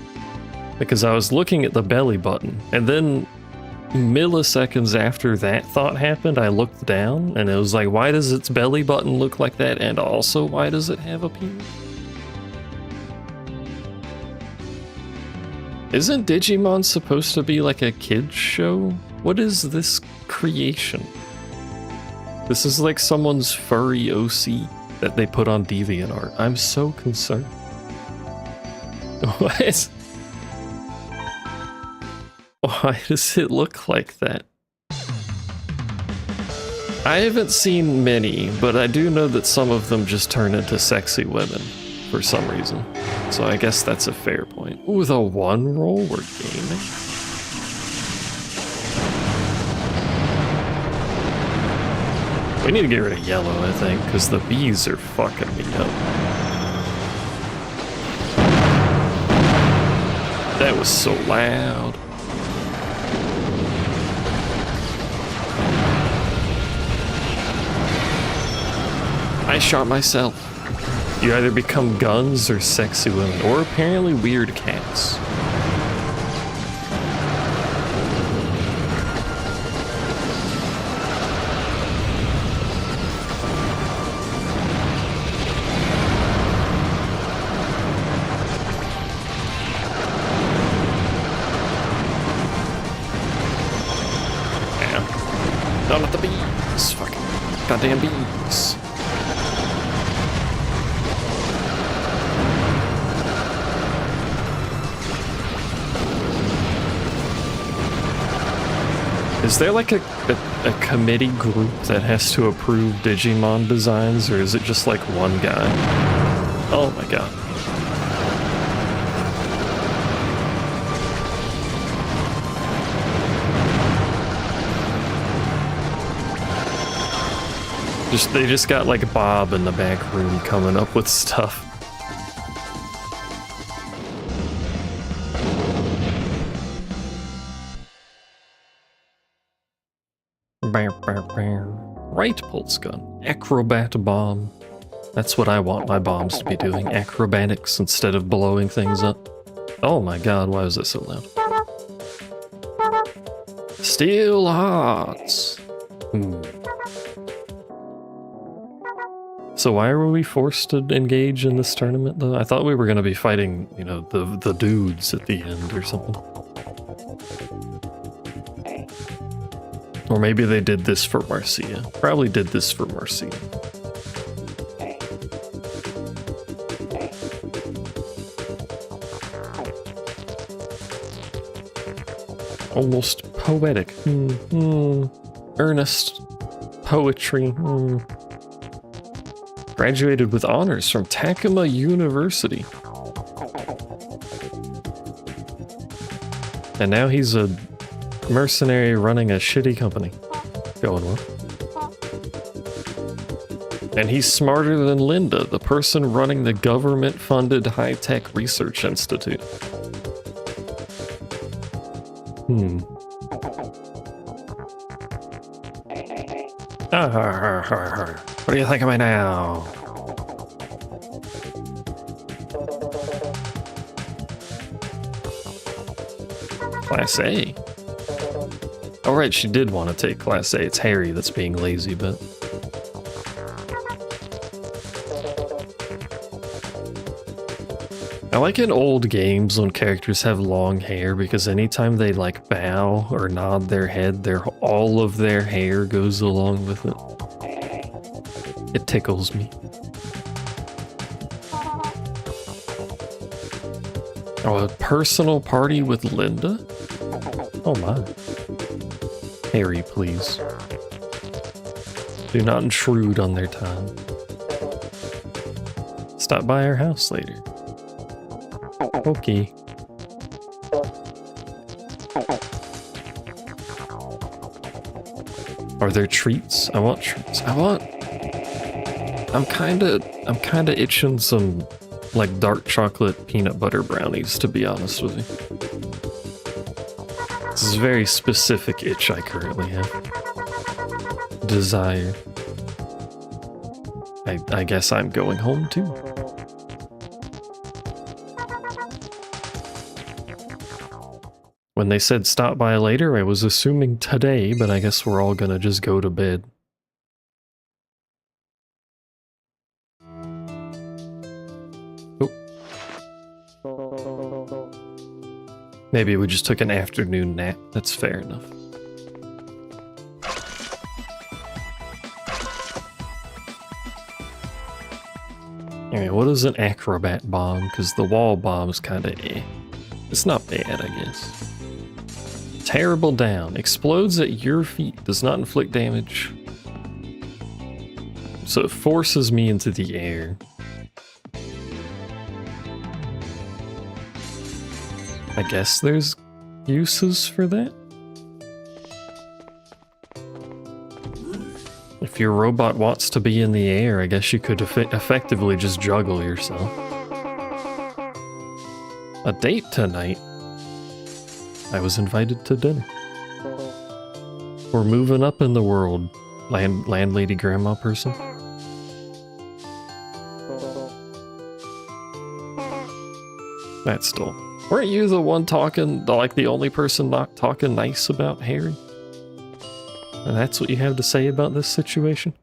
Because I was looking at the belly button, and then milliseconds after that thought happened, I looked down, and it was like, why does its belly button look like that, and also, why does it have a penis? Isn't Digimon supposed to be like a kid's show? What is this creation? This is like someone's furry OC that they put on DeviantArt. I'm so concerned. What? Why does it look like that? I haven't seen many, but I do know that some of them just turn into sexy women for some reason. So I guess that's a fair point. Ooh, the one roll we're gaming. We need to get rid of yellow, I think, because the bees are fucking me up. That was so loud. I shot myself. You either become guns or sexy women, or apparently weird cats. Down at the bees. Fucking goddamn bees. Is there like a committee group that has to approve Digimon designs, or is it just like one guy? Oh my god. They just got like Bob in the back room coming up with stuff. Right pulse gun. Acrobat bomb. That's what I want my bombs to be doing. Acrobatics instead of blowing things up. Oh my god, why is that so loud? Steel hearts. So why were we forced to engage in this tournament, though? I thought we were going to be fighting, you know, the dudes at the end or something. Or maybe they did this for Marcia. Probably did this for Marcia. Almost poetic. Earnest poetry. Graduated with honors from Takuma University. And now he's a mercenary running a shitty company. Going well. And he's smarter than Linda, the person running the government-funded high-tech research institute. What do you think of me now? Class A. Oh right, she did want to take Class A. It's Harry that's being lazy, but I like in old games when characters have long hair because anytime they like bow or nod their head, all of their hair goes along with it. It tickles me. Oh, a personal party with Linda? Oh my. Harry, please. Do not intrude on their time. Stop by our house later. Okay. Are there treats? I want treats. I'm kinda itching some like dark chocolate peanut butter brownies, to be honest with you. This is a very specific itch I currently have. Desire. I guess I'm going home too. When they said stop by later, I was assuming today, but I guess we're all gonna just go to bed. Oh. Maybe we just took an afternoon nap. That's fair enough. Alright, what is an acrobat bomb? Because the wall bomb's kinda eh. It's not bad, I guess. Terrible down. Explodes at your feet. Does not inflict damage. So it forces me into the air. I guess there's uses for that? If your robot wants to be in the air, I guess you could effectively just juggle yourself. A date tonight? I was invited to dinner. We're moving up in the world, landlady grandma person. That's still... Weren't you the one talking, like the only person not talking nice about Harry? And that's what you have to say about this situation?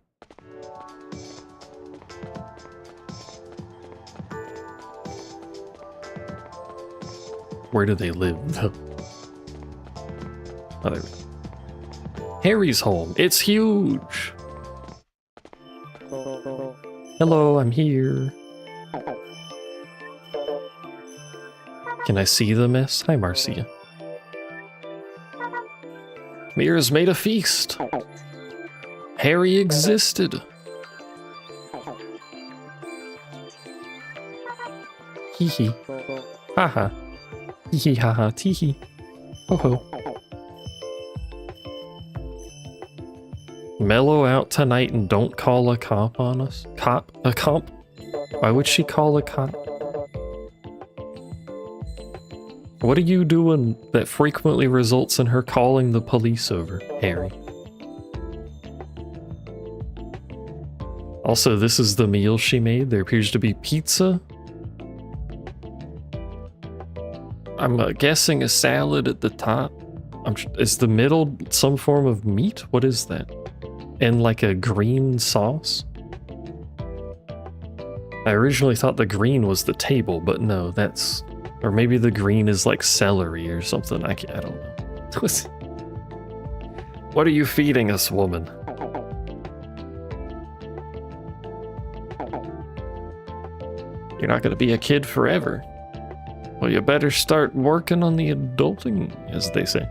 Where do they live, though? Oh, there we go. Harry's home. It's huge! Hello, I'm here. Can I see the mess? Hi, Marcia. Mira's made a feast. Harry existed. Hee hee. Haha. Hee hee haha tee hee. Ho ho. Mellow out tonight and don't call a cop on us. A comp? Why would she call a cop? What are you doing that frequently results in her calling the police over, Harry? Also, this is the meal she made. There appears to be pizza. I'm guessing a salad at the top. Is the middle some form of meat? What is that? And like a green sauce? I originally thought the green was the table, but no, that's... Or maybe the green is like celery or something. I don't know. What are you feeding us, woman? You're not going to be a kid forever. Well, you better start working on the adulting, as they say.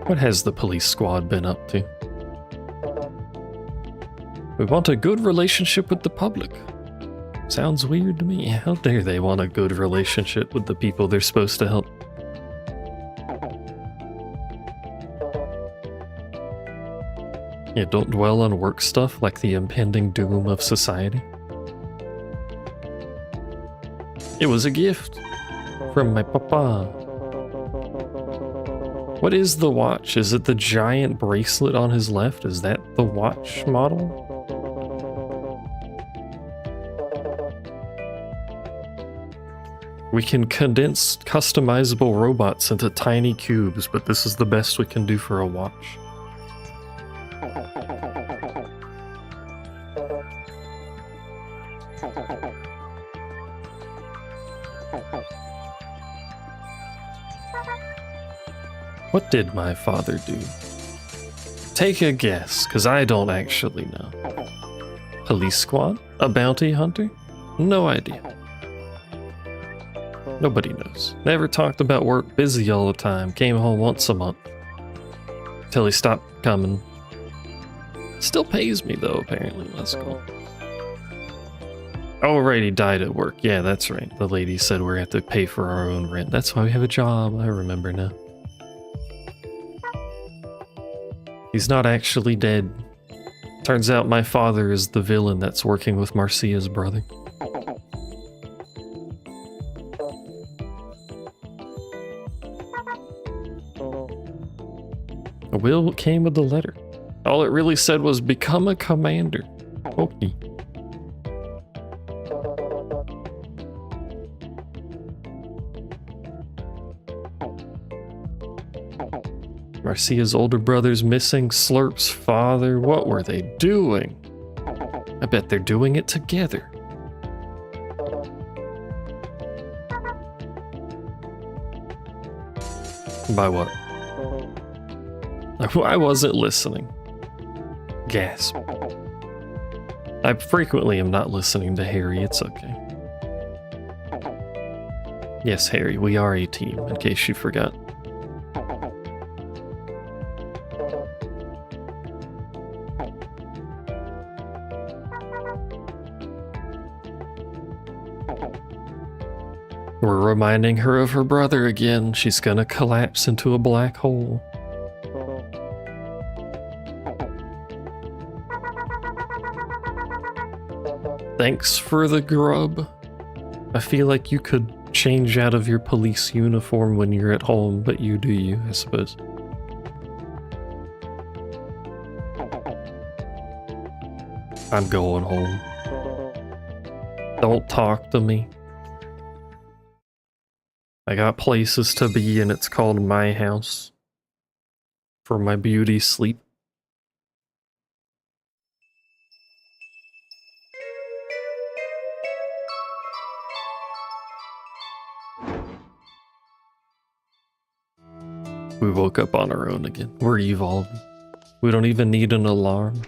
What has the police squad been up to? We want a good relationship with the public. Sounds weird to me. How dare they want a good relationship with the people they're supposed to help? Yeah, don't dwell on work stuff like the impending doom of society. It was a gift from my papa. What is the watch? Is it the giant bracelet on his left? Is that the watch model? We can condense customizable robots into tiny cubes, but this is the best we can do for a watch. What did my father do? Take a guess, because I don't actually know. Police squad? A bounty hunter? No idea. Nobody knows. Never talked about work, busy all the time, came home once a month. Till he stopped coming. Still pays me though, apparently. That's cool. Oh right, he died at work. Yeah, that's right. The lady said we're gonna have to pay for our own rent. That's why we have a job. I remember now. He's not actually dead. Turns out my father is the villain that's working with Marcia's brother. A will came with the letter. All it really said was, become a commander. Okay. Marcia's older brother's missing, Slurp's father. What were they doing? I bet they're doing it together. By what? I wasn't listening. Gasp. I frequently am not listening to Harry, it's okay. Yes, Harry, we are a team, in case you forgot. We're reminding her of her brother again. She's gonna collapse into a black hole. Thanks for the grub. I feel like you could change out of your police uniform when you're at home, but you do you, I suppose. I'm going home. Don't talk to me. I got places to be and it's called my house. For my beauty sleep. We woke up on our own again. We're evolving. We don't even need an alarm.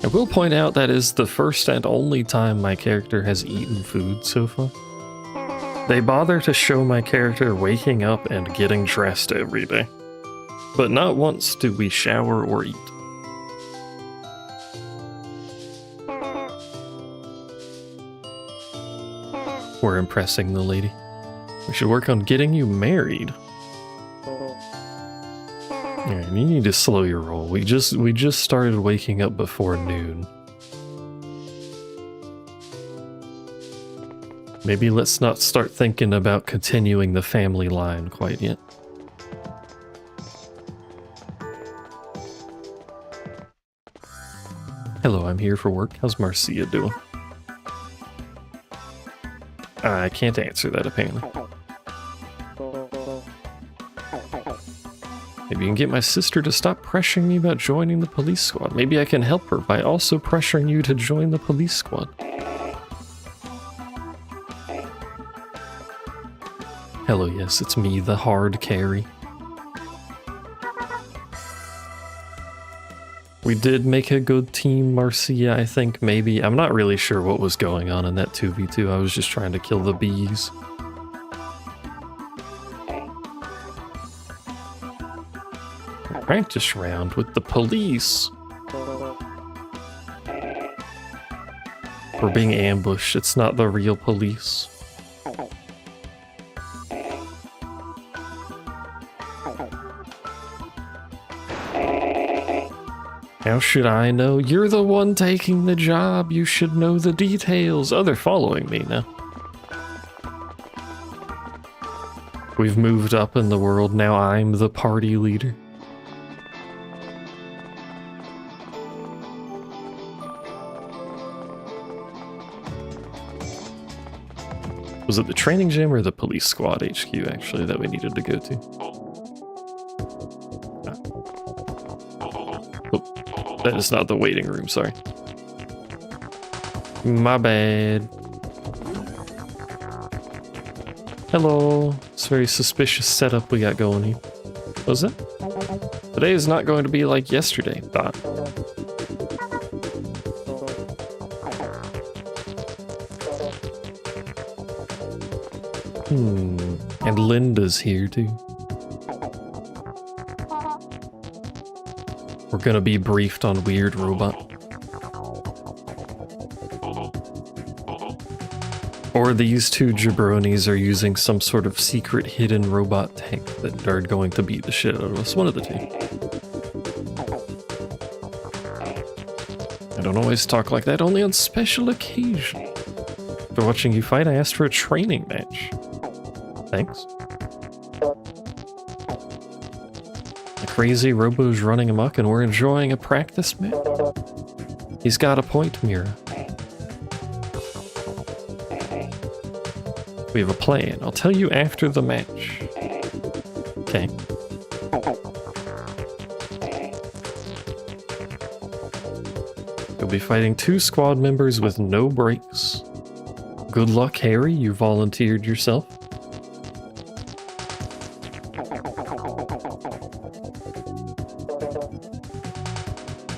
I will point out that is the first and only time my character has eaten food so far. They bother to show my character waking up and getting dressed every day. But not once do we shower or eat. We're impressing the lady. We should work on getting you married. Alright, you need to slow your roll. We just started waking up before noon. Maybe let's not start thinking about continuing the family line quite yet. Hello, I'm here for work. How's Marcia doing? I can't answer that, apparently. Maybe you can get my sister to stop pressuring me about joining the police squad. Maybe I can help her by also pressuring you to join the police squad. Hello, yes, it's me, the hard carry. We did make a good team, Marcia, I think, maybe. I'm not really sure what was going on in that 2v2. I was just trying to kill the bees. A practice round with the police. We're being ambushed. It's not the real police. How should I know? You're the one taking the job. You should know the details. Oh, they're following me now. We've moved up in the world. Now I'm the party leader. Was it the training gym or the police squad HQ, actually, that we needed to go to? Oh, that is not the waiting room, sorry. My bad. Hello. It's a very suspicious setup we got going here. Was it? Today is not going to be like yesterday, Dot. And Linda's here too. We're gonna be briefed on weird robot. Or these two jabronis are using some sort of secret hidden robot tech that are going to beat the shit out of us. One of the two. I don't always talk like that, only on special occasion. After watching you fight, I asked for a training match. Thanks. The crazy Robo's running amok and we're enjoying a practice match. He's got a point, Mira. We have a plan. I'll tell you after the match. Okay. You'll be fighting 2 squad members with no breaks. Good luck, Harry. You volunteered yourself.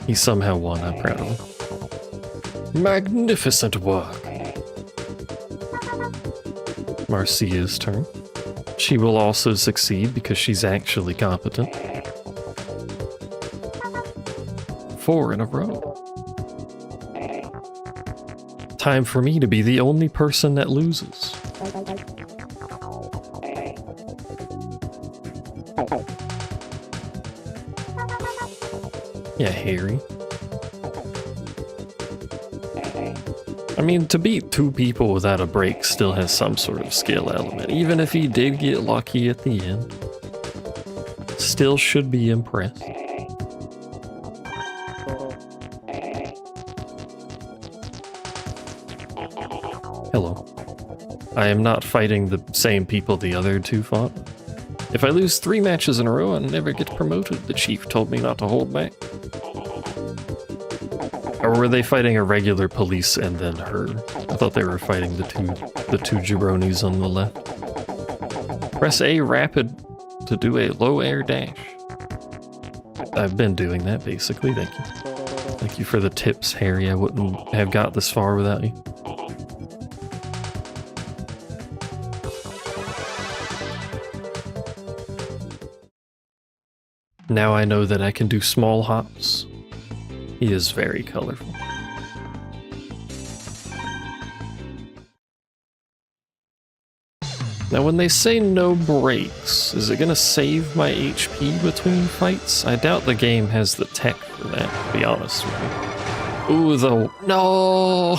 He somehow won. I'm proud of him. Magnificent work. Marcia's turn. She will also succeed because she's actually competent. 4 in a row. Time for me to be the only person that loses. Yeah, Harry. I mean, to beat 2 people without a break still has some sort of skill element, even if he did get lucky at the end. Still should be impressed. Hello. I am not fighting the same people the other 2 fought. If I lose 3 matches in a row, I never get promoted. The chief told me not to hold back. Or were they fighting a regular police and then her? I thought they were fighting the two jabronis on the left. Press A rapid to do a low air dash. I've been doing that basically, thank you. Thank you for the tips, Harry. I wouldn't have got this far without you. Now I know that I can do small hops. He is very colorful. Now when they say no breaks, is it gonna save my HP between fights? I doubt the game has the tech for that, to be honest with you. Ooh, no!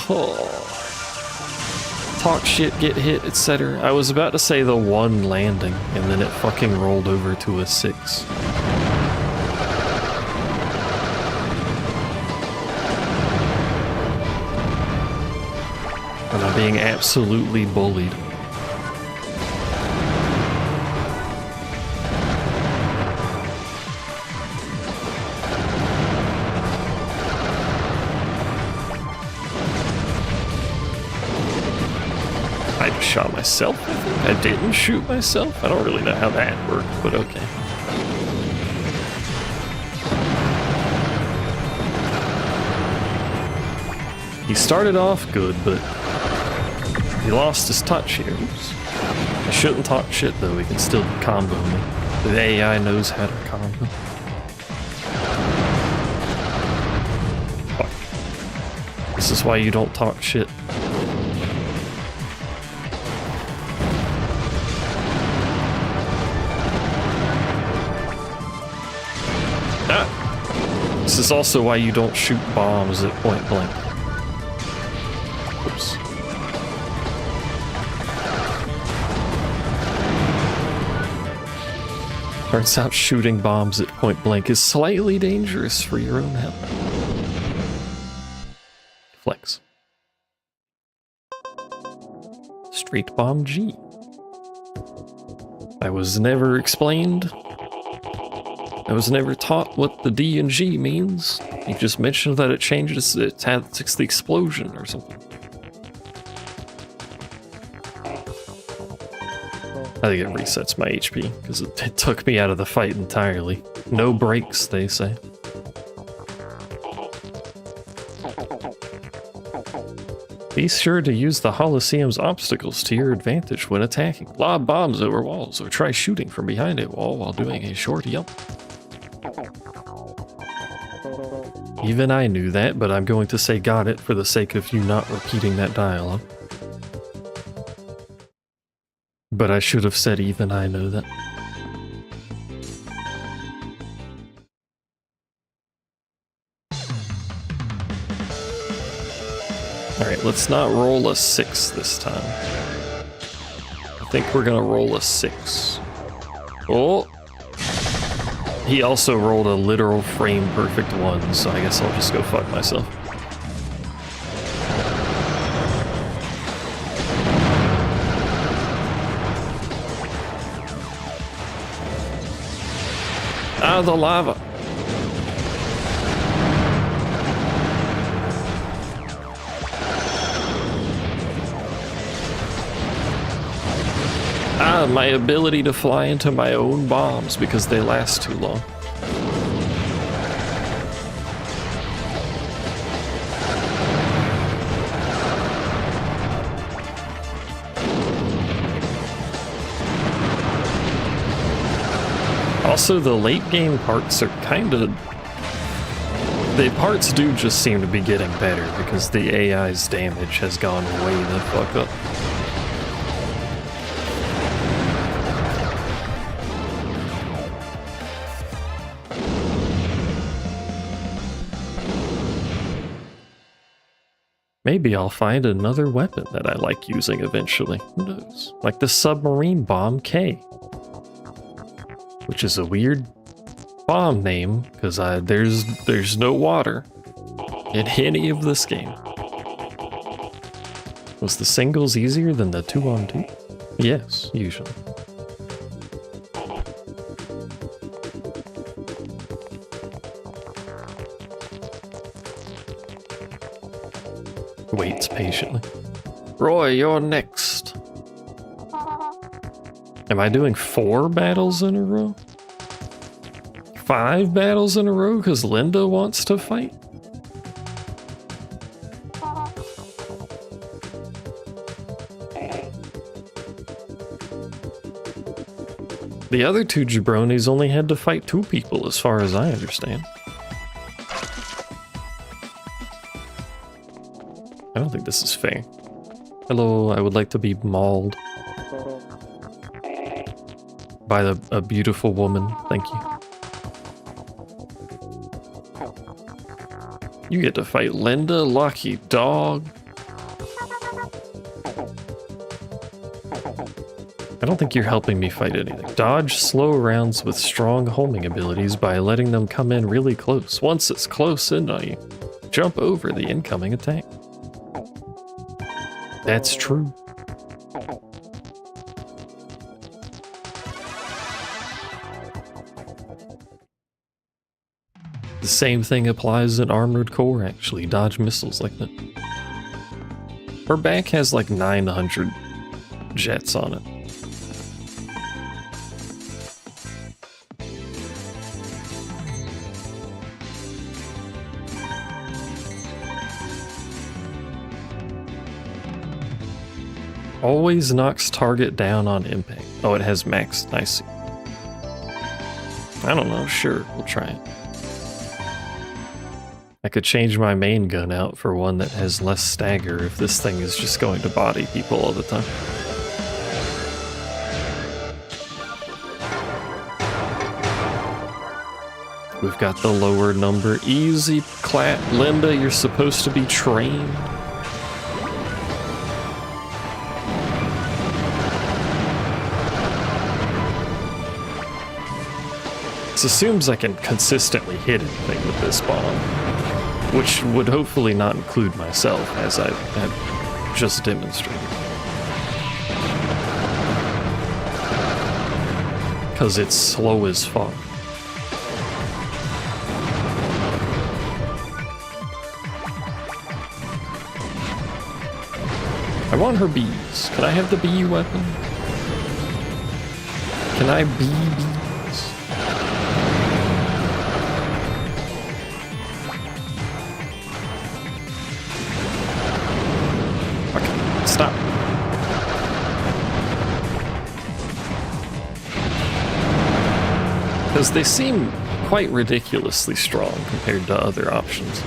Talk shit, get hit, etc. I was about to say the 1 landing, and then it fucking rolled over to a 6. And I'm being absolutely bullied. I just shot myself, I think. I didn't shoot myself? I don't really know how that worked, but okay. He started off good, but he lost his touch here. Oops. I shouldn't talk shit though, he can still combo me. The AI knows how to combo. Fuck. This is why you don't talk shit. Ah! This is also why you don't shoot bombs at point blank. Oops. Turns out shooting bombs at point blank is slightly dangerous for your own health. Flex. Straight bomb G. I was never explained. I was never taught what the D and G means. You just mentioned that it changes, it's the explosion or something. I think it resets my HP, because it took me out of the fight entirely. No breaks, they say. Be sure to use the Holosseum's obstacles to your advantage when attacking. Lob bombs over walls, or try shooting from behind a wall while doing a short jump. Even I knew that, but I'm going to say got it for the sake of you not repeating that dialogue. But I should have said even I know that. Alright, let's not roll a 6 this time. I think we're gonna roll a 6. Oh! He also rolled a literal frame perfect 1, so I guess I'll just go fuck myself. Out of the lava! My ability to fly into my own bombs because they last too long. Also, the late game parts are kind of... The parts do just seem to be getting better because the AI's damage has gone way the fuck up. Maybe I'll find another weapon that I like using eventually. Who knows? Like the submarine bomb K. Which is a weird bomb name, because there's no water in any of this game. Was the singles easier than the 2-on-2? Yes, usually. Waits patiently. Roy, you're next. Am I doing 4 battles in a row? 5 battles in a row because Linda wants to fight? The other 2 jabronis only had to fight 2 people as far as I understand. I don't think this is fair. Hello, I would like to be mauled by a beautiful woman, thank you. You get to fight Linda, lucky dog. I don't think you're helping me fight anything. Dodge slow rounds with strong homing abilities by letting them come in really close. Once it's close in on you, jump over the incoming attack. That's true. The same thing applies in Armored Core, actually. Dodge missiles like that. Her back has like 900 jets on it. Always knocks target down on impact. Oh, it has max. Nice. I don't know. Sure, we'll try it. I could change my main gun out for one that has less stagger if this thing is just going to body people all the time. We've got the lower number. Easy clap. Linda, you're supposed to be trained. This assumes I can consistently hit anything with this bomb, which would hopefully not include myself, as I have just demonstrated. because it's slow as fuck. I want her bees. Can I have the bee weapon? Can I bee bees? Okay, stop. Because they seem quite ridiculously strong compared to other options.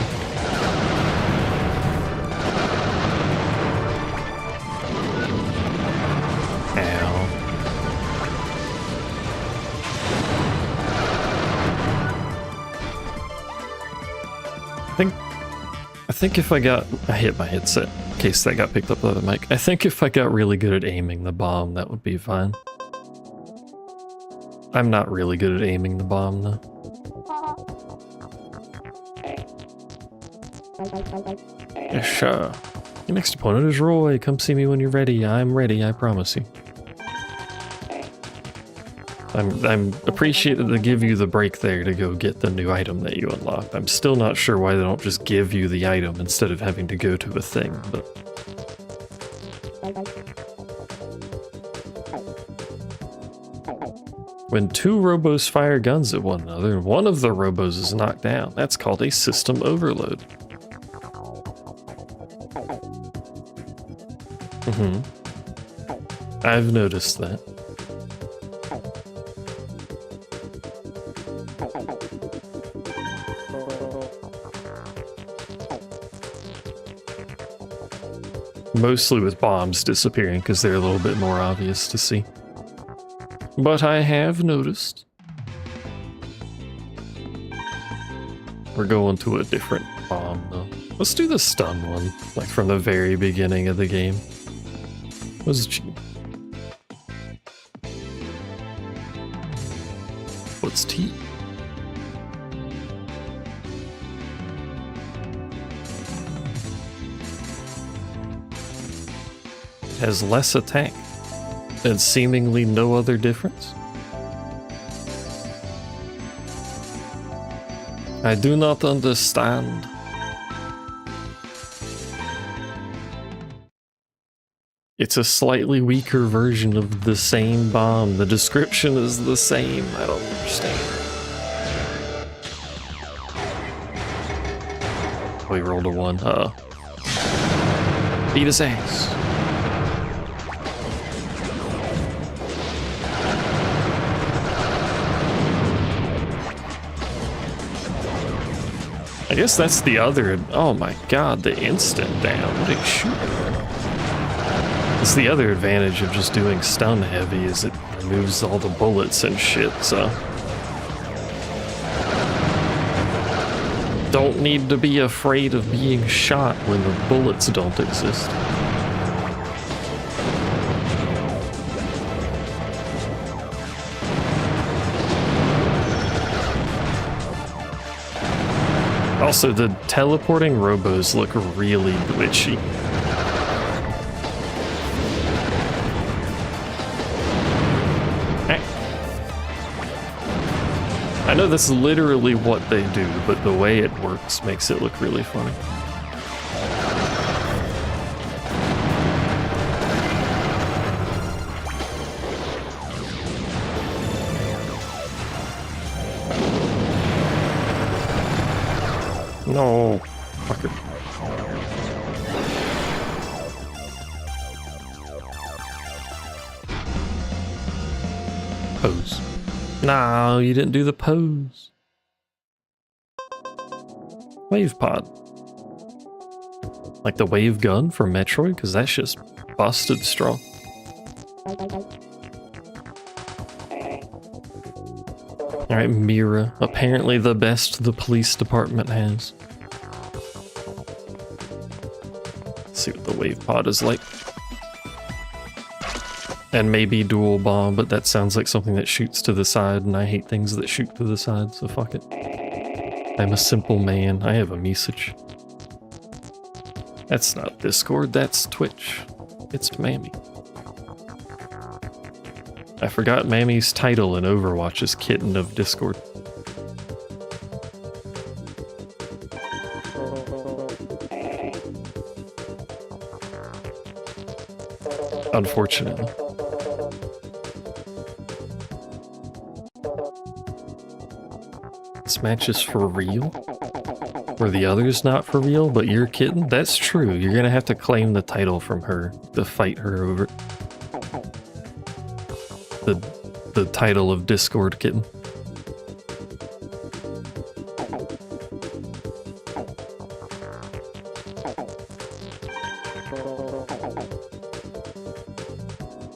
I think if I hit my headset in case that got picked up by the mic. I think if I got really good at aiming the bomb, that would be fine. I'm not really good at aiming the bomb though. Yes, sure. Your next opponent is Roy. Come see me when you're ready. I'm ready, I promise you. I'm appreciated to give you the break there to go get the new item that you unlocked. I'm still not sure why they don't just give you the item instead of having to go to a thing, but... When two robos fire guns at one another, one of the robos is knocked down. That's called a system overload. I've noticed that. Mostly with bombs disappearing because they're a little bit more obvious to see. But I have noticed. We're going to a different bomb though. Let's do the stun one, like from the very beginning of the game. What's G? What's T? It has less attack and seemingly no other difference. I do not understand. It's a slightly weaker version of the same bomb. The description is the same. I don't understand. We rolled a 1. Beat his ass. I guess that's the other... Oh my god, the instant down. What a shooter. It's the other advantage of just doing stun heavy is it removes all the bullets and shit, so... Don't need to be afraid of being shot when the bullets don't exist. Also, the teleporting robos look really glitchy. I know that's literally what they do, but the way it works makes it look really funny. No, fucker. Pose. No, you didn't do the pose. Wave pod. Like the wave gun from Metroid, because that's just busted strong. Alright, Mira. Apparently the best the police department has. Let's see what the wave pod is like. And maybe dual bomb, but that sounds like something that shoots to the side, and I hate things that shoot to the side, so fuck it. I'm a simple man. I have a message. That's not Discord, that's Twitch. It's Mammy. I forgot Mammy's title in Overwatch is Kitten of Discord. Unfortunately. This match is for real? Or the other's not for real, but you're Kitten? That's true. You're gonna have to claim the title from her to fight her over the title of Discord Kitten.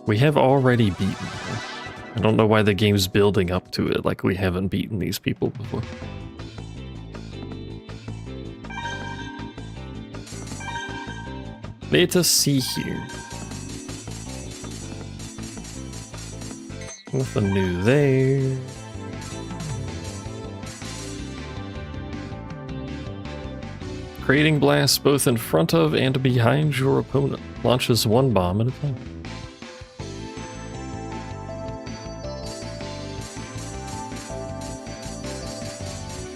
We have already beaten her. I don't know why the game's building up to it like we haven't beaten these people before. Let us see here. Nothing new there. Creating blasts both in front of and behind your opponent. Launches one bomb at a time.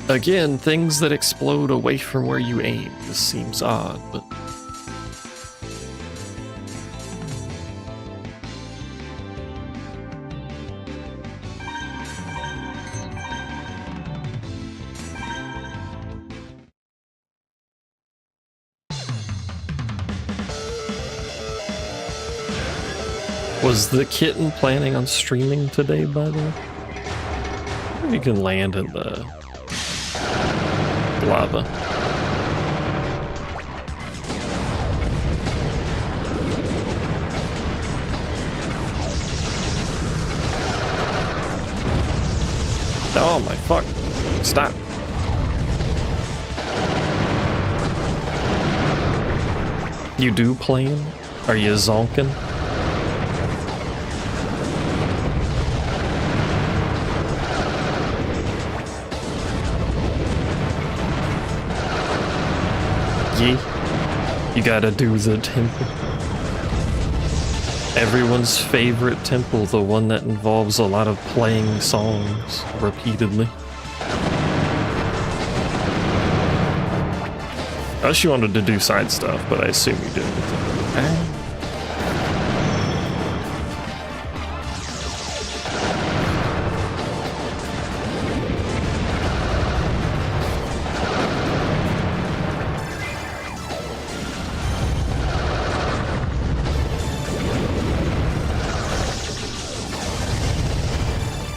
Again, things that explode away from where you aim. This seems odd, but... Was the Kitten planning on streaming today, by the way? You can land in the lava. Oh my fuck. Stop. You do plan? Are you zonking? You gotta do the temple. Everyone's favorite temple, the one that involves a lot of playing songs repeatedly. Unless you wanted to do side stuff, but I assume you didn't.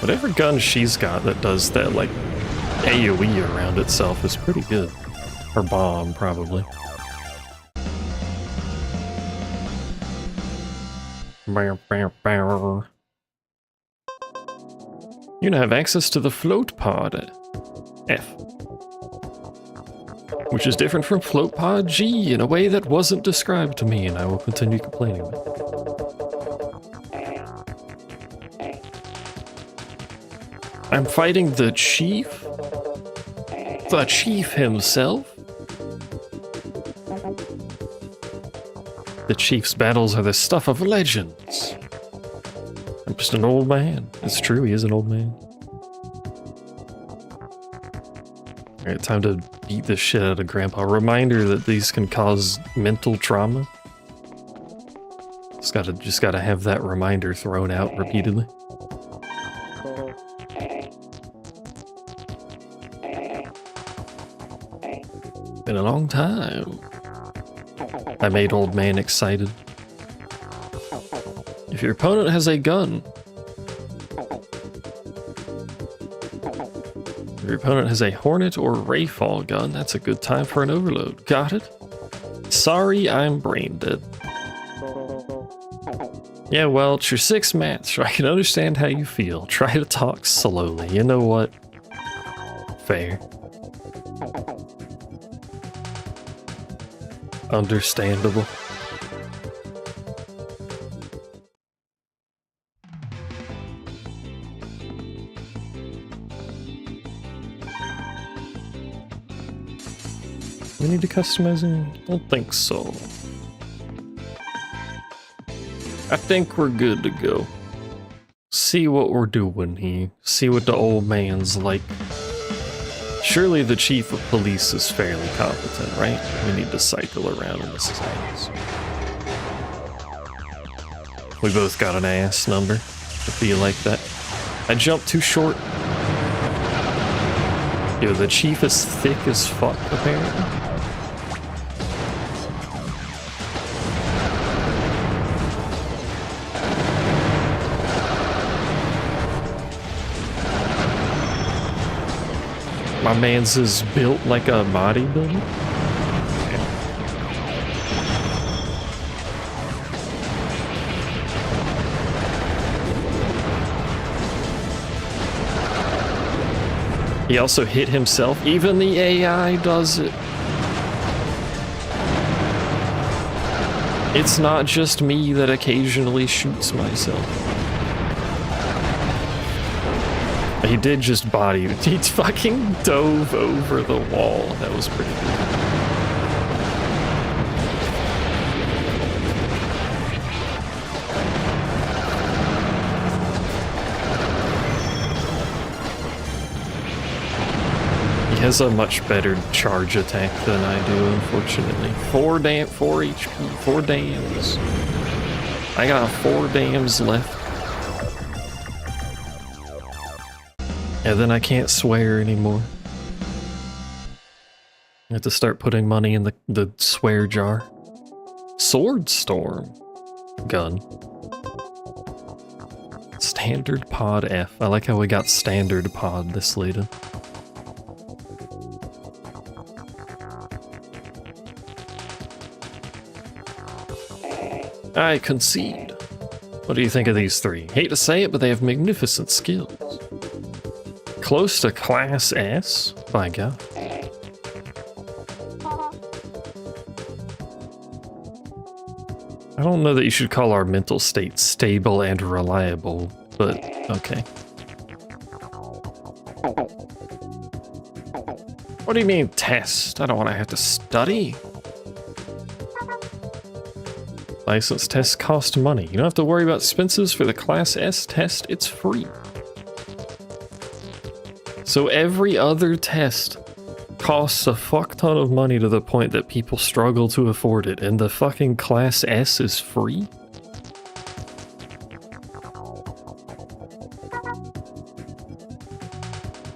Whatever gun she's got that does that, like, AoE around itself is pretty good. Or bomb, probably. You now have access to the float pod, F. Which is different from float pod G in a way that wasn't described to me, and I will continue complaining about it. I'm fighting the chief? The chief himself? The chief's battles are the stuff of legends. I'm just an old man. It's true, he is an old man. Alright, time to beat the shit out of Grandpa. Reminder that these can cause mental trauma. Just gotta have that reminder thrown out repeatedly. Been a long time. I made old man excited. If your opponent has a gun. If your opponent has a Hornet or Rayfall gun, that's a good time for an overload. Got it? Sorry, I'm brain dead. Yeah, well, it's your 6th match, so I can understand how you feel. Try to talk slowly. You know what? Fair. Understandable. We need to customize it? Don't think so. I think we're good to go. see what we're doing here. See what the old man's like. Surely the chief of police is fairly competent, right? We need to cycle around in this ass. We both got an ass number. I feel like that. I jumped too short. Yo, the chief is thick as fuck, apparently. My man's is built like a bodybuilder. He also hit himself. Even the AI does it. It's not just me that occasionally shoots myself. He did just body it. He fucking dove over the wall. That was pretty good. He has a much better charge attack than I do, unfortunately. 4 HP, 4 dams. I got 4 dams left. And then I can't swear anymore. I have to start putting money in the swear jar. Sword Storm. Gun. Standard pod F. I like how we got standard pod this late in. I concede. What do you think of these 3? Hate to say it, but they have magnificent skills. Close to Class S? By God. I don't know that you should call our mental state stable and reliable, but okay. What do you mean test? I don't want to have to study. License tests cost money. You don't have to worry about expenses for the Class S test. It's free. So every other test costs a fuck ton of money to the point that people struggle to afford it, and the fucking Class S is free?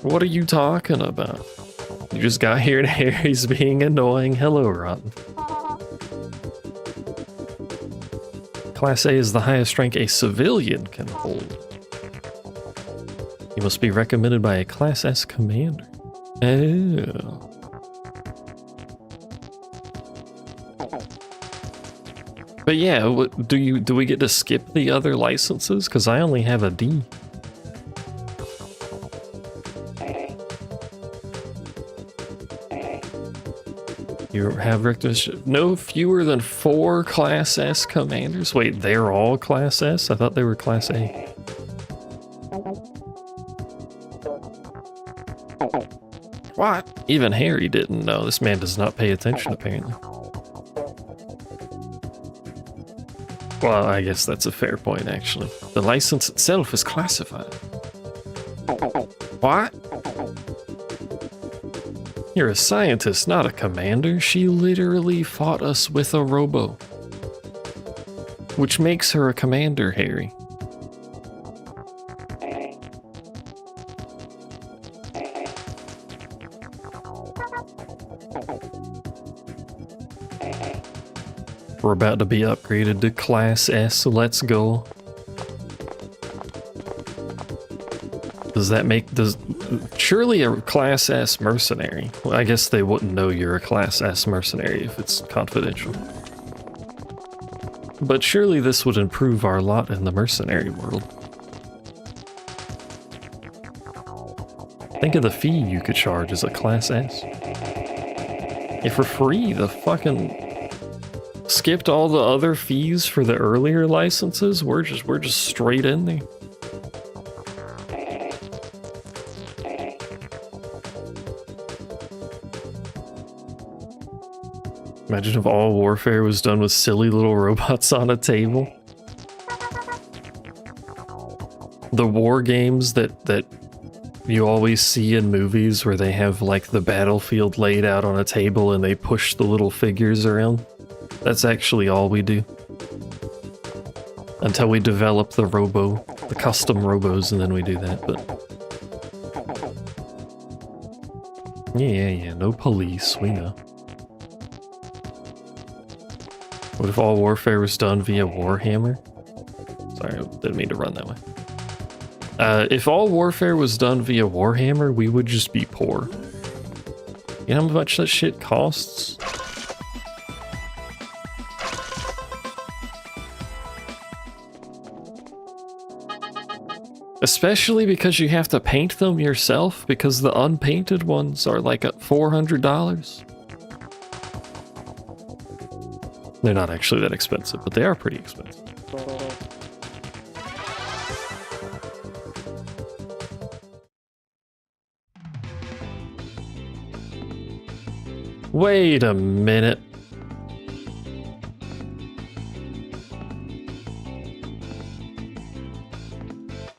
What are you talking about? You just got here and Harry's being annoying. Hello, Rotten. Class A is the highest rank a civilian can hold. You must be recommended by a Class S commander. Oh. But yeah, do we get to skip the other licenses? Because I only have a D. You have no fewer than 4 Class S commanders? Wait, they're all Class S? I thought they were Class A. What? Even Harry didn't know. This man does not pay attention, apparently. Well, I guess that's a fair point, actually. The license itself is classified. What? You're a scientist, not a commander. She literally fought us with a Robo. Which makes her a commander, Harry. We're about to be upgraded to Class S, so let's go. Does that make... Surely a Class S mercenary. Well, I guess they wouldn't know you're a Class S mercenary if it's confidential. But surely this would improve our lot in the mercenary world. Think of the fee you could charge as a Class S. If for free, the fucking... Skipped all the other fees for the earlier licenses. We're just straight in there. Imagine if all warfare was done with silly little robots on a table. The war games that you always see in movies where they have like the battlefield laid out on a table and they push the little figures around. That's actually all we do. Until we develop the Robo, the custom Robos, and then we do that, but... Yeah, no police, we know. What if all warfare was done via Warhammer? Sorry, I didn't mean to run that way. If all warfare was done via Warhammer, we would just be poor. You know how much that shit costs? Especially because you have to paint them yourself, because the unpainted ones are like at $400. They're not actually that expensive, but they are pretty expensive. Wait a minute.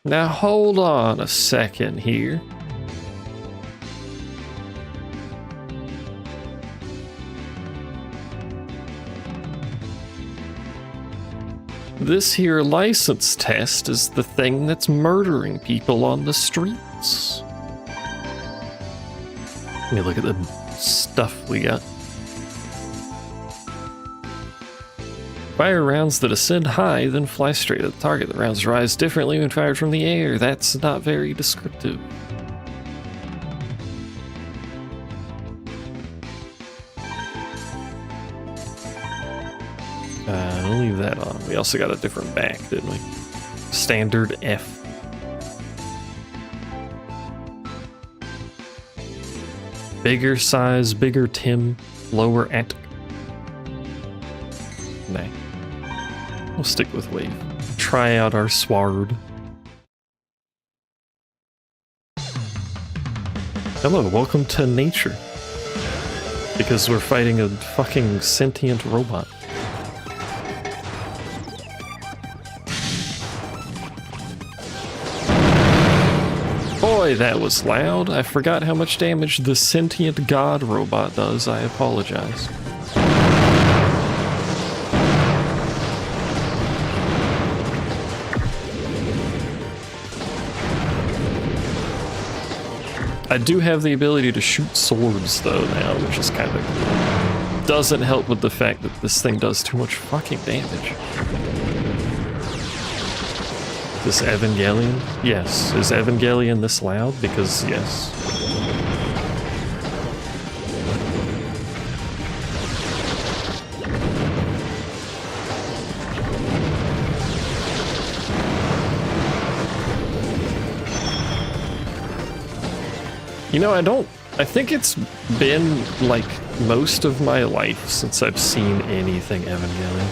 Now hold on a second here. This here license test is the thing that's murdering people on the streets. Let me look at the stuff we got. Fire rounds that ascend high, then fly straight at the target. The rounds rise differently when fired from the air. That's not very descriptive. I'll leave that on. We also got a different back, didn't we? Standard F. Bigger size, bigger Tim, lower attic. Nah. We'll stick with wave. Try out our sword. Hello, welcome to nature. Because we're fighting a fucking sentient robot. Boy, that was loud. I forgot how much damage the sentient god robot does. I apologize. I do have the ability to shoot swords though now, which is kind of cool. Doesn't help with the fact that this thing does too much fucking damage. This Evangelion? Yes. Is Evangelion this loud? Because yes. You know, I think it's been like most of my life since I've seen anything Evangelion.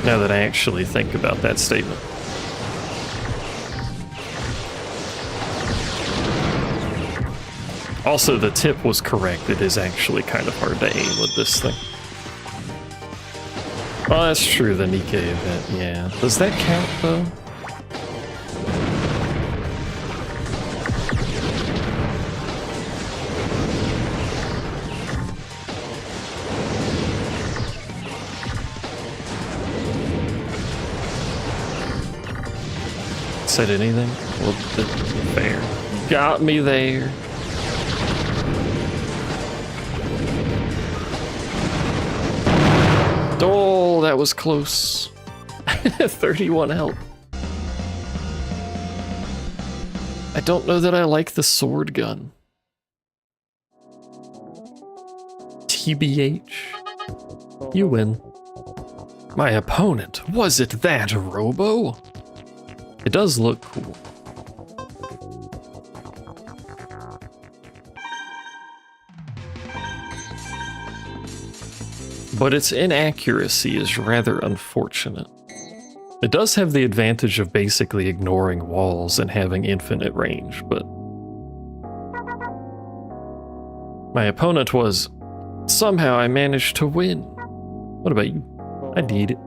Now that I actually think about that statement. Also, the tip was correct. It is actually kind of hard to aim with this thing. Oh, that's true, the Nikkei event, yeah. Does that count, though? Said anything? Well, fair. Got me there. Oh, that was close. 31 health. I don't know that I like the sword gun. TBH. You win. My opponent. Was it that Robo? It does look cool. But its inaccuracy is rather unfortunate. It does have the advantage of basically ignoring walls and having infinite range, but... my opponent was... somehow I managed to win. What about you? I need it.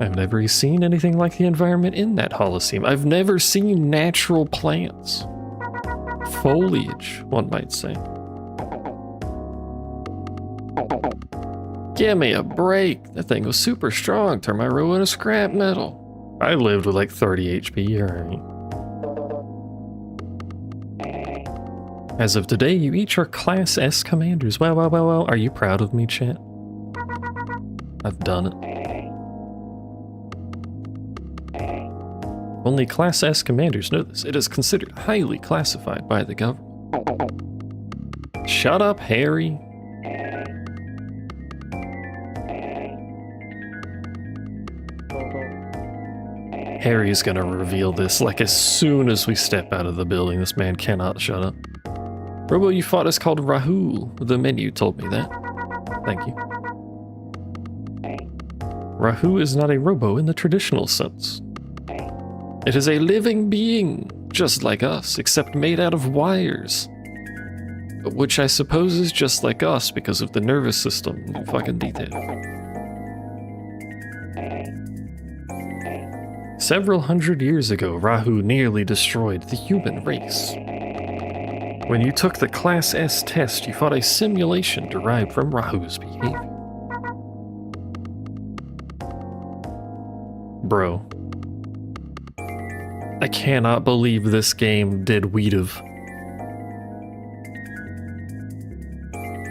I've never seen anything like the environment in that Holocene. I've never seen natural plants. Foliage, one might say. Give me a break. That thing was super strong. Turned my row into scrap metal. I lived with like 30 HP, alright. As of today, you each are Class S commanders. Wow, wow, wow, wow. Are you proud of me, chat? I've done it. Only Class S commanders know this. It is considered highly classified by the government. Shut up, Harry. Harry's gonna reveal this like as soon as we step out of the building. This man cannot shut up. Robo you fought is called Rahul. The menu told me that. Thank you. Rahu is not a robo in the traditional sense. It is a living being, just like us, except made out of wires. Which I suppose is just like us because of the nervous system and fucking detail. Several hundred years ago, Rahu nearly destroyed the human race. When you took the Class S test, you fought a simulation derived from Rahu's behavior. Bro. I cannot believe this game did Weedav.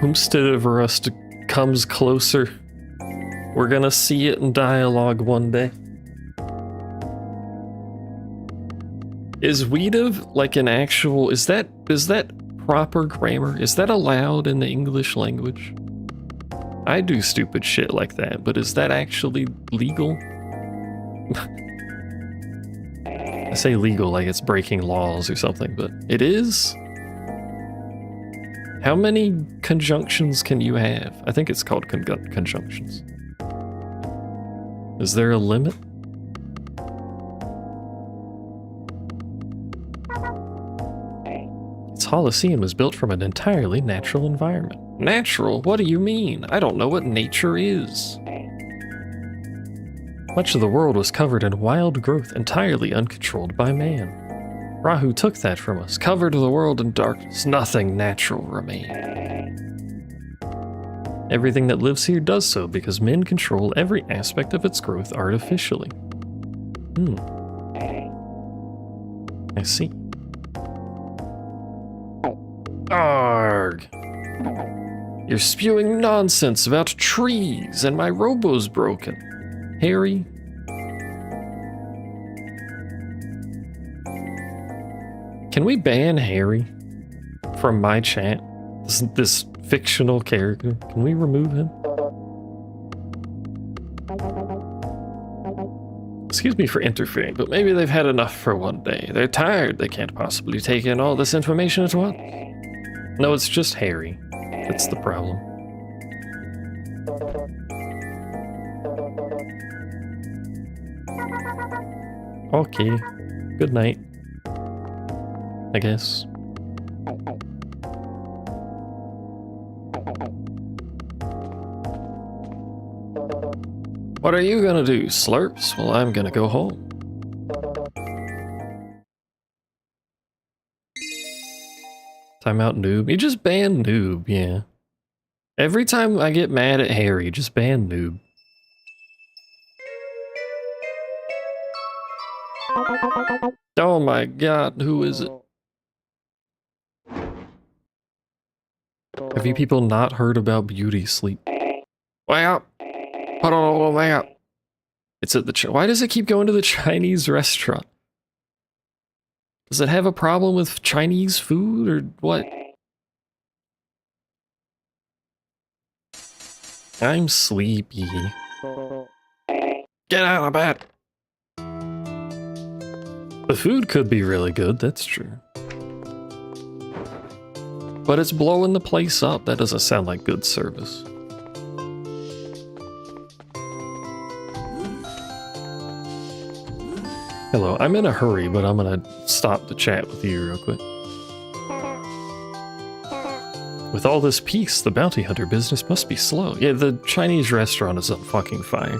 Whomstead comes closer. We're gonna see it in dialogue one day. Is Weedav like an actual, is that proper grammar? Is that allowed in the English language? I do stupid shit like that, but is that actually legal? I say legal like it's breaking laws or something, but it is? How many conjunctions can you have? I think it's called conjunctions. Is there a limit? Its Holocene was built from an entirely natural environment. Natural? What do you mean? I don't know what nature is. Much of the world was covered in wild growth entirely uncontrolled by man. Rahu took that from us, covered the world in darkness. Nothing natural remained. Everything that lives here does so because men control every aspect of its growth artificially. I see. Arg! You're spewing nonsense about trees and my robo's broken. Harry? Can we ban Harry from my chat? This fictional character? Can we remove him? Excuse me for interfering, but maybe they've had enough for one day. They're tired. They can't possibly take in all this information at once. No, it's just Harry. That's the problem. Okay. Good night. I guess. What are you gonna do, slurps? Well, I'm gonna go home. Timeout noob. You just banned noob, yeah. Every time I get mad at Harry, just ban noob. Oh my god, who is it? Have you people not heard about beauty sleep? Wake up! Hold on, wake up! It's at the why does it keep going to the Chinese restaurant? Does it have a problem with Chinese food or what? I'm sleepy. Get out of bed! The food could be really good, that's true. But it's blowing the place up. That doesn't sound like good service. Hello, I'm in a hurry, but I'm gonna stop to chat with you real quick. With all this peace, the bounty hunter business must be slow. Yeah, the Chinese restaurant is on fucking fire.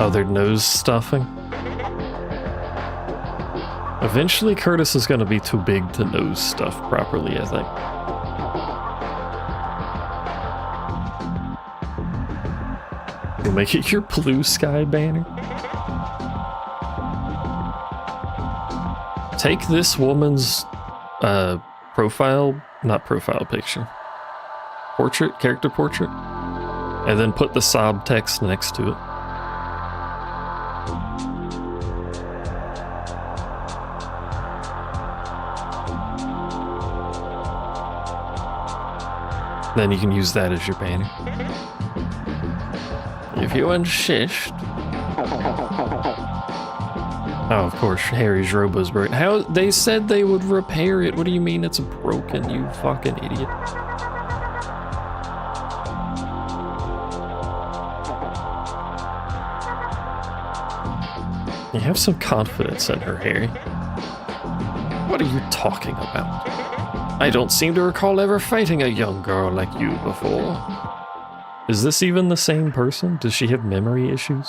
Oh, their nose stuffing? Eventually Curtis is gonna be too big to nose stuff properly, I think. You'll make it your blue sky banner? Take this woman's not profile picture. Portrait, character portrait, and then put the sob text next to it. Then you can use that as your banner. If you insist. Oh, of course, Harry's Robo's broken. How? They said they would repair it. What do you mean it's broken, you fucking idiot? You have some confidence in her, Harry. What are you talking about? I don't seem to recall ever fighting a young girl like you before. Is this even the same person? Does she have memory issues?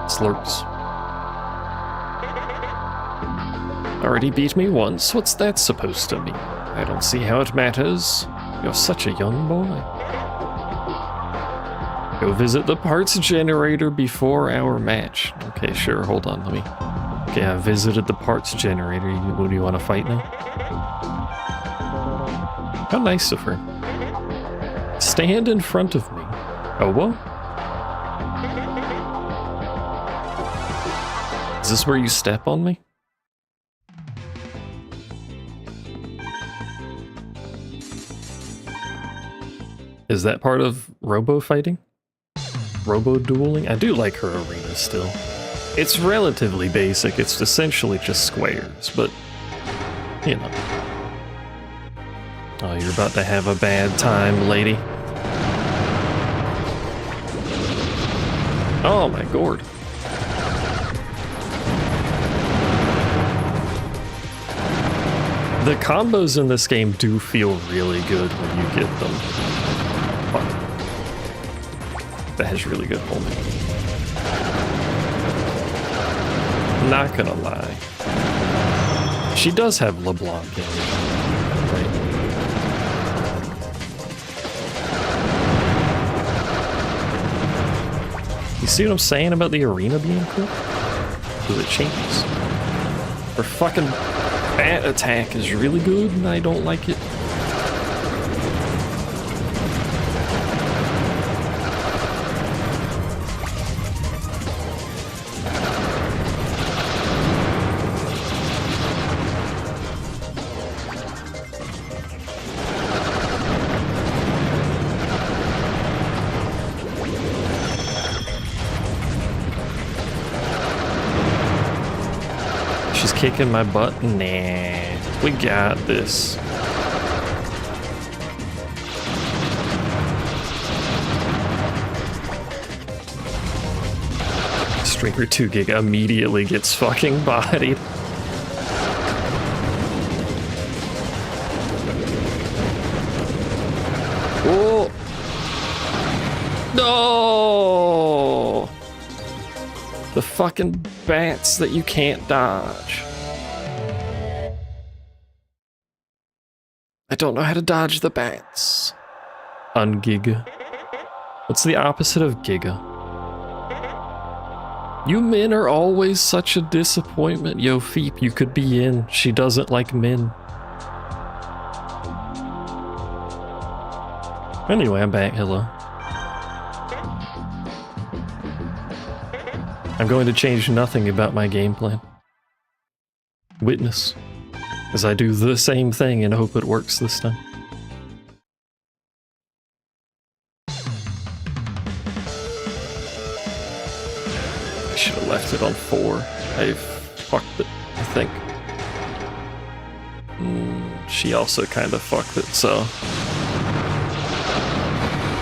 Slurps. Already beat me once. What's that supposed to mean? I don't see how it matters. You're such a young boy. Go visit the parts generator before our match. Okay, sure. Hold on. Let me... Okay, I visited the parts generator. What do you want to fight now? How nice of her. Stand in front of me. Oh, what? Is this where you step on me? Is that part of Robo fighting? Robo dueling? I do like her arena still. It's relatively basic, it's essentially just squares, but, you know. Oh, you're about to have a bad time, lady. Oh my god. The combos in this game do feel really good when you get them. Oh. That has really good homing. Not gonna lie. She does have LeBlanc in it, right? You see what I'm saying about the arena being cool? Because it changes. Her fucking bat attack is really good and I don't like it. Kicking my butt? Nah, we got this. Stringer 2 Gig immediately gets fucking bodied. Oh! No! The fucking bats that you can't dodge. I don't know how to dodge the bats. Ungiga. What's the opposite of giga? You men are always such a disappointment. Yo, Feep, you could be in. She doesn't like men. Anyway, I'm back. Hello. I'm going to change nothing about my game plan. Witness. As I do the same thing and hope it works this time. I should have left it on 4. I fucked it, I think. She also kind of fucked it, so...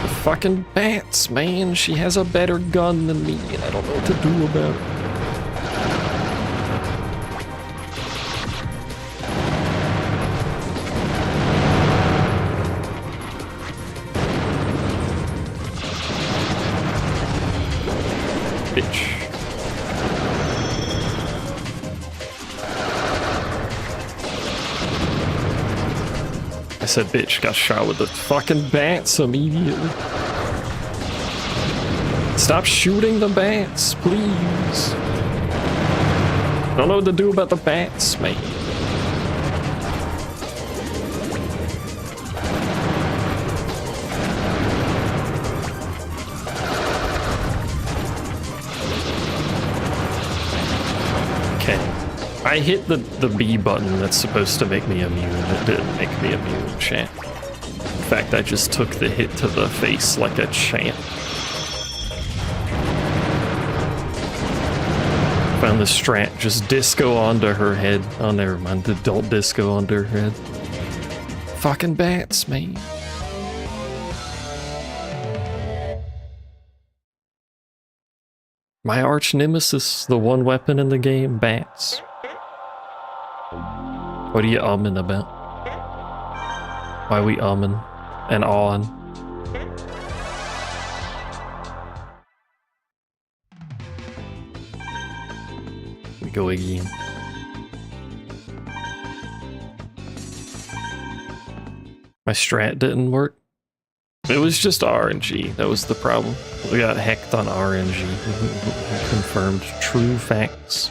The fucking bats, man. She has a better gun than me, and I don't know what to do about it. I said bitch, got shot with the fucking bats immediately. Stop shooting the bats, please. Don't know what to do about the bats, mate. Okay. I hit the B button that's supposed to make me immune. It didn't make me immune, chat. In fact, I just took the hit to the face like a champ. Found the strat, just disco onto her head. Oh, never mind, the adult disco onto her head. Fucking bats, man. My arch nemesis, the one weapon in the game, bats. What are you umming about? Why are we umming and on? We go again. My strat didn't work. It was just RNG. That was the problem. We got hacked on RNG. Confirmed true facts.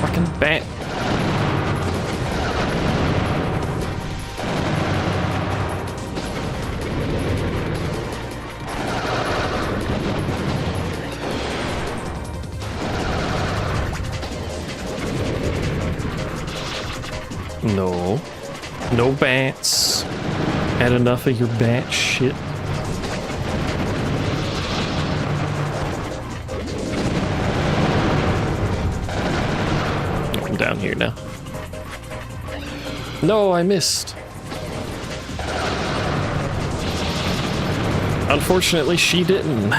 Fucking bat. No. No bats. Had enough of your bat shit. I'm down here now. No, I missed. Unfortunately, she didn't.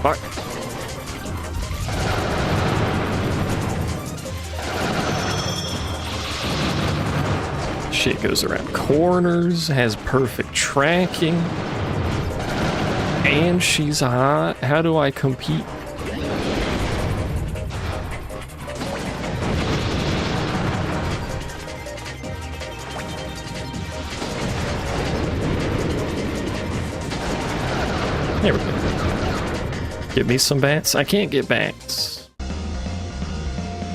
Fuck. Shit goes around corners, has perfect tracking, and she's hot. How do I compete? There we go. Get me some bats? I can't get bats.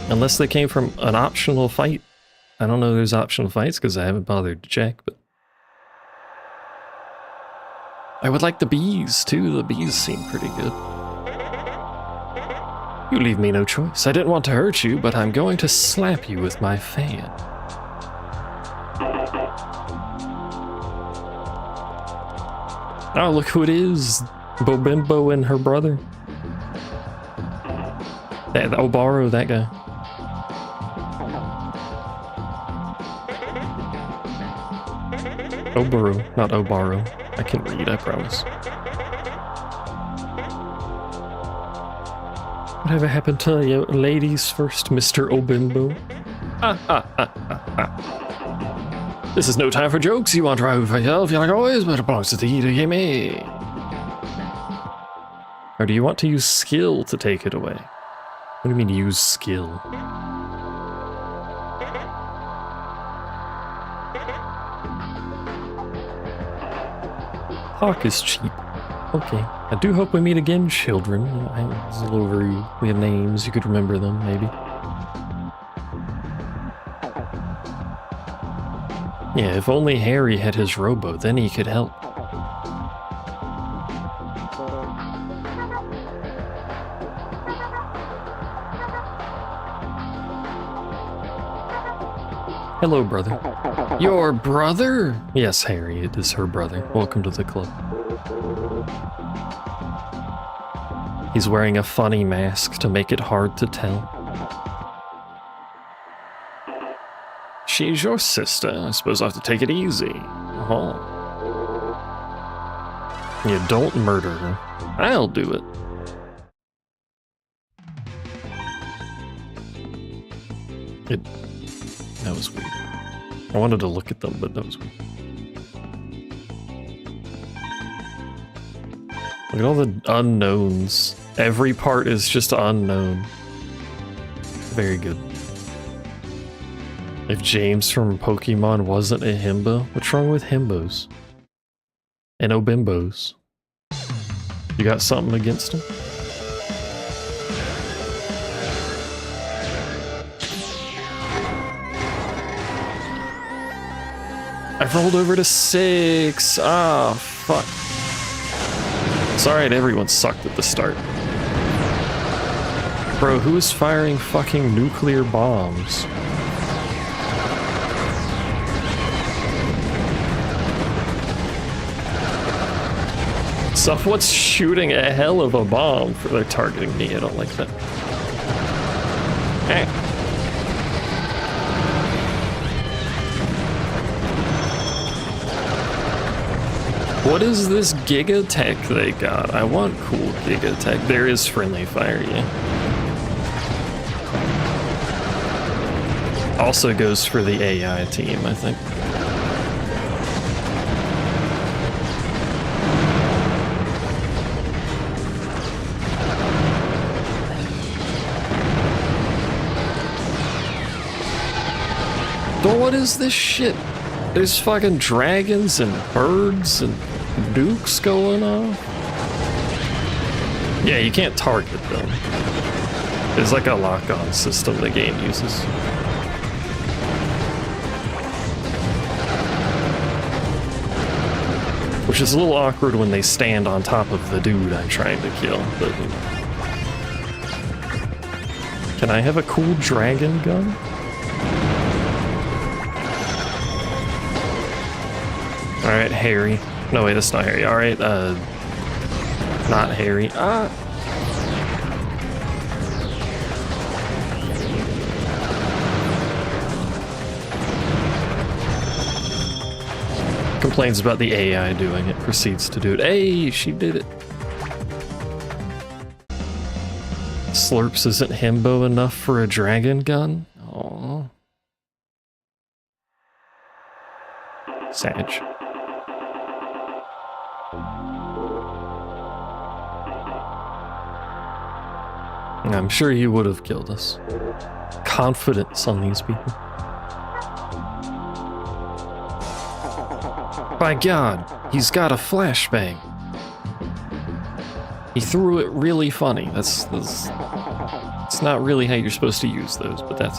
Unless they came from an optional fight. I don't know there's optional fights because I haven't bothered to check, but I would like the bees too. The bees seem pretty good. You leave me no choice. I didn't want to hurt you, but I'm going to slap you with my fan. Oh, look who it is. Bobimbo and her brother. That Obaro, that guy. Obaro, not Obaro. I can read, I promise. Whatever happened to you ladies first, Mr. Obimbo? This is no time for jokes. You want to drive for yourself, you like always, but it belongs to the game. Or do you want to use skill to take it away? What do you mean use skill? Hawk is cheap. Okay. I do hope we meet again, children. It's a little rude. We have names. You could remember them, maybe. Yeah, if only Harry had his Robo, then he could help. Hello, brother. Your brother? Yes, Harry, it is her brother. Welcome to the club. He's wearing a funny mask to make it hard to tell. She's your sister. I suppose I have to take it easy. Oh. You don't murder her. I'll do it. That was weird. I wanted to look at them, but that was weird. Look at all the unknowns. Every part is just unknown. Very good. If James from Pokemon wasn't a himbo, what's wrong with himbos? And obimbos? You got something against him? I've rolled over to 6. Ah, fuck. It's alright, everyone sucked at the start. Bro, who is firing fucking nuclear bombs? Someone's shooting a hell of a bomb for they're targeting me. I don't like that. Eh. What is this Giga Tech they got? I want cool Giga Tech. There is friendly fire, yeah. Also goes for the AI team, I think. But what is this shit? There's fucking dragons and birds and nukes going on. Yeah, you can't target them. There's like a lock-on system the game uses. Which is a little awkward when they stand on top of the dude I'm trying to kill, but... Can I have a cool dragon gun? Alright, Harry. No, wait, that's not Harry. Alright, not Harry. Ah! Complains about the AI doing it, proceeds to do it. Hey, she did it. Slurps isn't himbo enough for a dragon gun? Aww. Sag. I'm sure he would have killed us. Confidence on these people. By God, he's got a flashbang. He threw it really funny. That's it's not really how you're supposed to use those, but that's...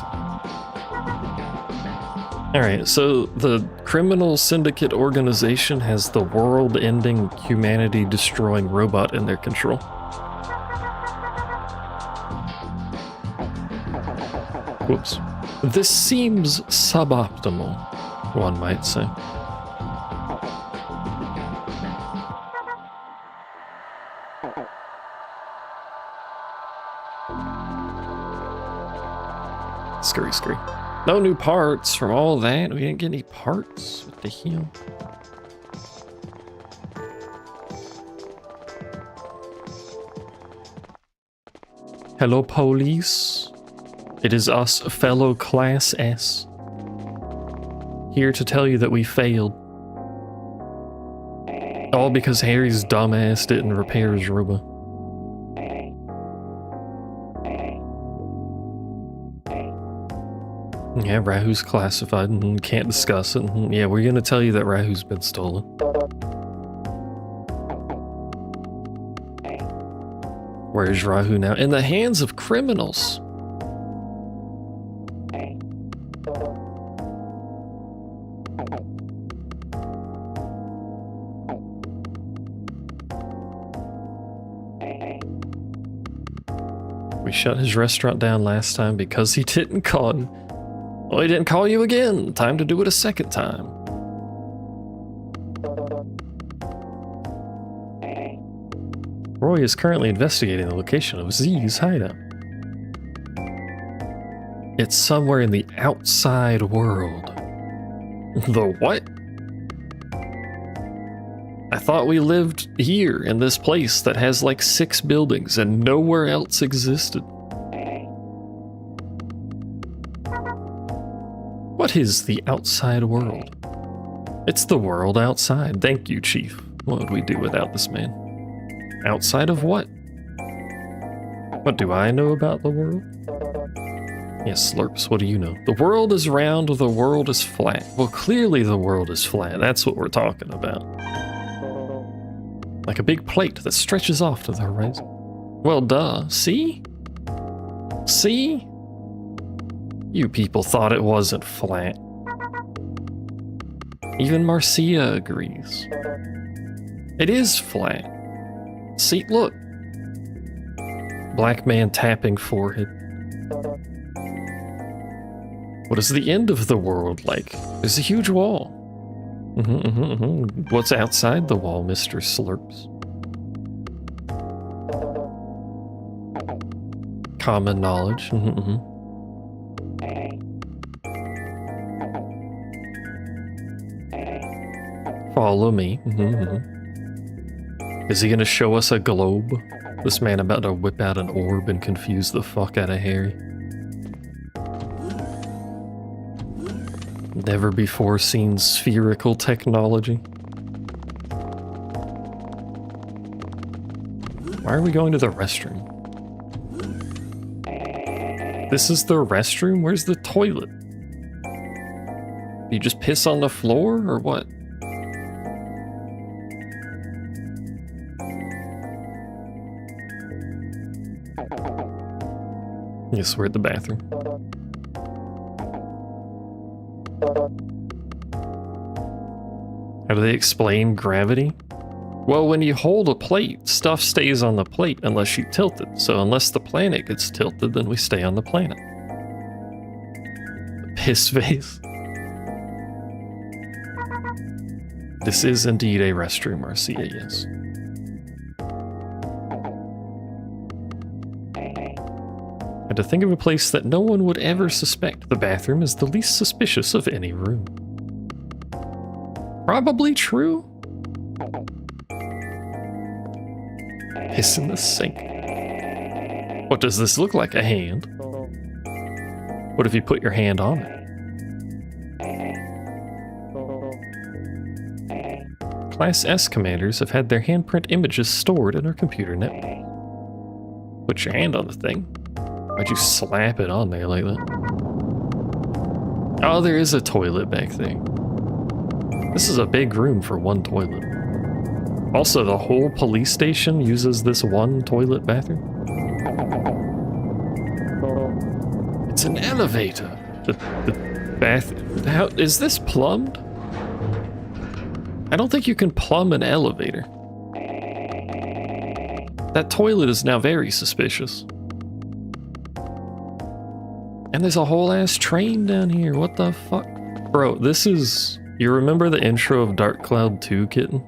Alright, so the criminal syndicate organization has the world-ending, humanity-destroying robot in their control. Whoops. This seems suboptimal, one might say. Scurry, scurry. No new parts from all that. We didn't get any parts. What the hell? Hello, police. It is us, fellow Class S. Here to tell you that we failed. All because Harry's dumbass didn't repair his Robo. Yeah, Rahu's classified and can't discuss it. Yeah, we're gonna tell you that Rahu's been stolen. Where's Rahu now? In the hands of criminals. We shut his restaurant down last time because he didn't call him. Well, he didn't call you again. Time to do it a second time. Roy is currently investigating the location of Z's hideout. It's somewhere in the outside world. The what? I thought we lived here in this place that has like 6 buildings and nowhere else existed. What is the outside world? It's the world outside. Thank you, Chief. What would we do without this man? Outside of what? What do I know about the world? Yes, Slurps, what do you know? The world is round, the world is flat. Well, clearly the world is flat. That's what we're talking about. Like a big plate that stretches off to the horizon. Well, duh. See? See? You people thought it wasn't flat. Even Marcia agrees. It is flat. See, look. Black man tapping forehead. What is the end of the world like? There's a huge wall. What's outside the wall, Mr. Slurps? Common knowledge. Follow me. Is he gonna show us a globe? This man about to whip out an orb and confuse the fuck out of Harry. Never before seen spherical technology. Why are we going to the restroom? This is the restroom? Where's the toilet? You just piss on the floor or what? Yes, we're at the bathroom. How do they explain gravity? Well, when you hold a plate, stuff stays on the plate unless you tilt it. So unless the planet gets tilted, then we stay on the planet. Piss vase. This is indeed a restroom, Marcia, yes. And to think of a place that no one would ever suspect, the bathroom is the least suspicious of any room. Probably true. Piss in the sink. What does this look like? A hand? What if you put your hand on it? Class S commanders have had their handprint images stored in our computer network. Put your hand on the thing. Why'd you slap it on there like that? Oh, there is a toilet back there. This is a big room for one toilet. Also, the whole police station uses this one toilet bathroom. It's an elevator. The bath... How, is this plumbed? I don't think you can plumb an elevator. That toilet is now very suspicious. And there's a whole ass train down here. What the fuck? Bro, this is... You remember the intro of Dark Cloud 2, Kitten?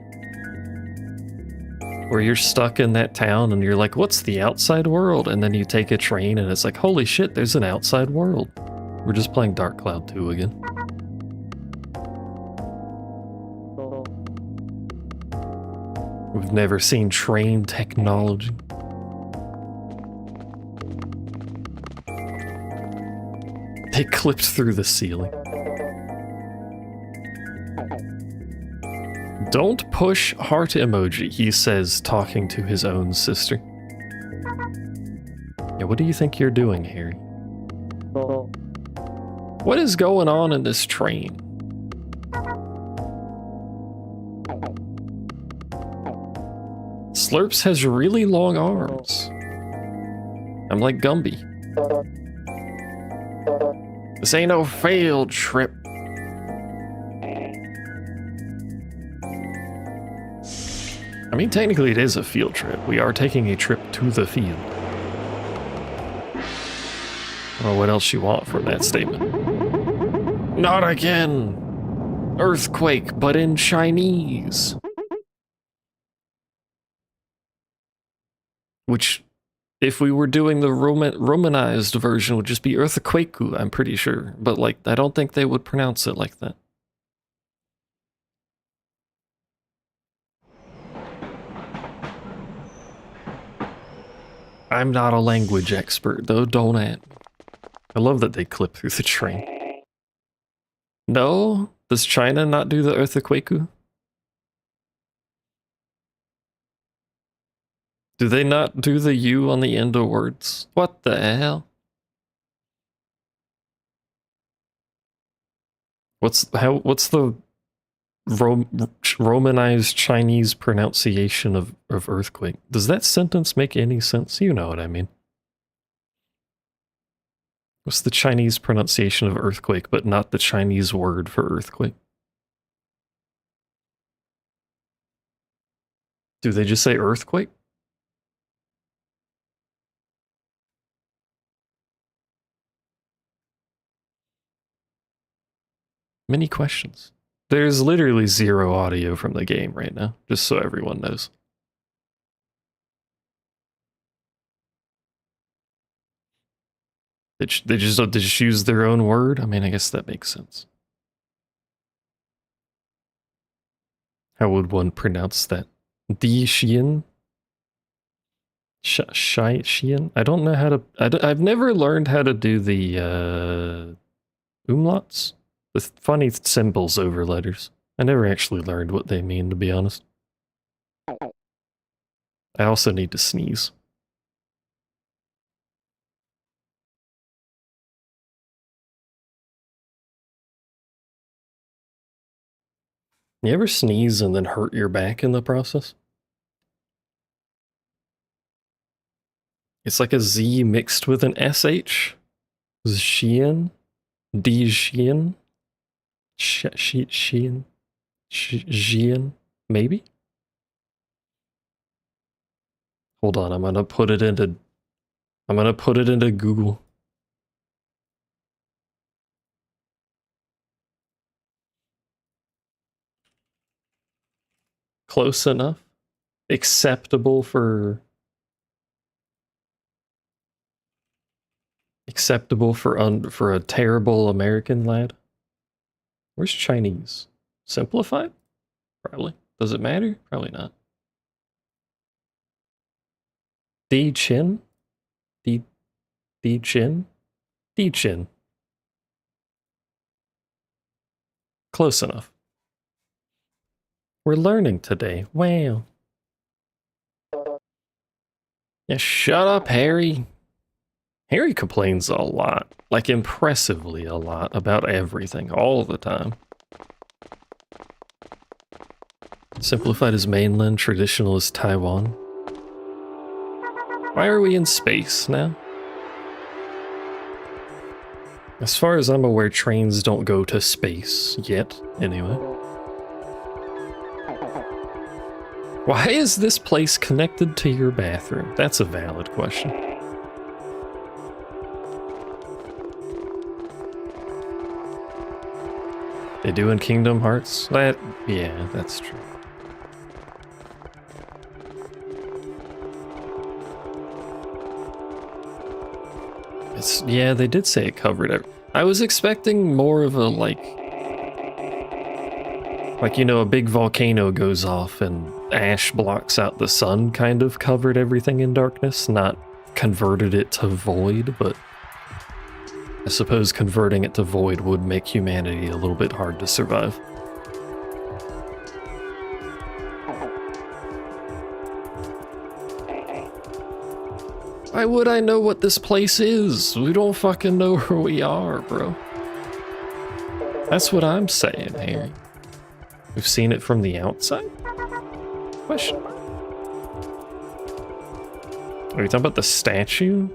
Where you're stuck in that town and you're like, what's the outside world? And then you take a train and it's like, holy shit, there's an outside world. We're just playing Dark Cloud 2 again. We've never seen train technology. They clipped through the ceiling. Don't push heart emoji, he says, talking to his own sister. Yeah, what do you think you're doing, Harry? What is going on in this train? Slurps has really long arms. I'm like Gumby. This ain't no field trip. I mean, technically it is a field trip. We are taking a trip to the field. Well, what else you want from that statement? Not again! Earthquake, but in Chinese. Which, if we were doing the Romanized version, would just be Earthquakeu, I'm pretty sure. But, like, I don't think they would pronounce it like that. I'm not a language expert, though, don't I? I love that they clip through the train. No? Does China not do the Earthquakeu? Do they not do the U on the end of words? What the hell? What's the Romanized Chinese pronunciation of earthquake? Does that sentence make any sense? You know what I mean. What's the Chinese pronunciation of earthquake, but not the Chinese word for earthquake? Do they just say earthquake? Many questions. There's literally zero audio from the game right now, just so everyone knows. They just use their own word? I mean, I guess that makes sense. How would one pronounce that? Di Xian? Xian? I don't know how to... I've never learned how to do the umlauts. The funny symbols over letters. I never actually learned what they mean, to be honest. I also need to sneeze. You ever sneeze and then hurt your back in the process? It's like a Z mixed with an SH. Xian? Di Xian? Xian? Xian? Maybe? Hold on, I'm gonna put it into Google. Close enough? Acceptable for a terrible American lad? Where's Chinese? Simplified? Probably. Does it matter? Probably not. Di Chin? Di Chin? Di Chin. Close enough. We're learning today. Wow. Yeah, shut up, Harry. Harry complains a lot, like impressively a lot, about everything, all the time. Simplified is mainland, traditional is Taiwan. Why are we in space now? As far as I'm aware, trains don't go to space yet, anyway. Why is this place connected to your bathroom? That's a valid question. They do in Kingdom Hearts? Yeah, that's true. Yeah, they did say it covered it. I was expecting more of a, like, you know, a big volcano goes off and ash blocks out the sun kind of covered everything in darkness, not converted it to void, but I suppose converting it to void would make humanity a little bit hard to survive. Why would I know what this place is? We don't fucking know where we are, bro. That's what I'm saying, Harry. We've seen it from the outside? Question mark. Are you talking about the statue?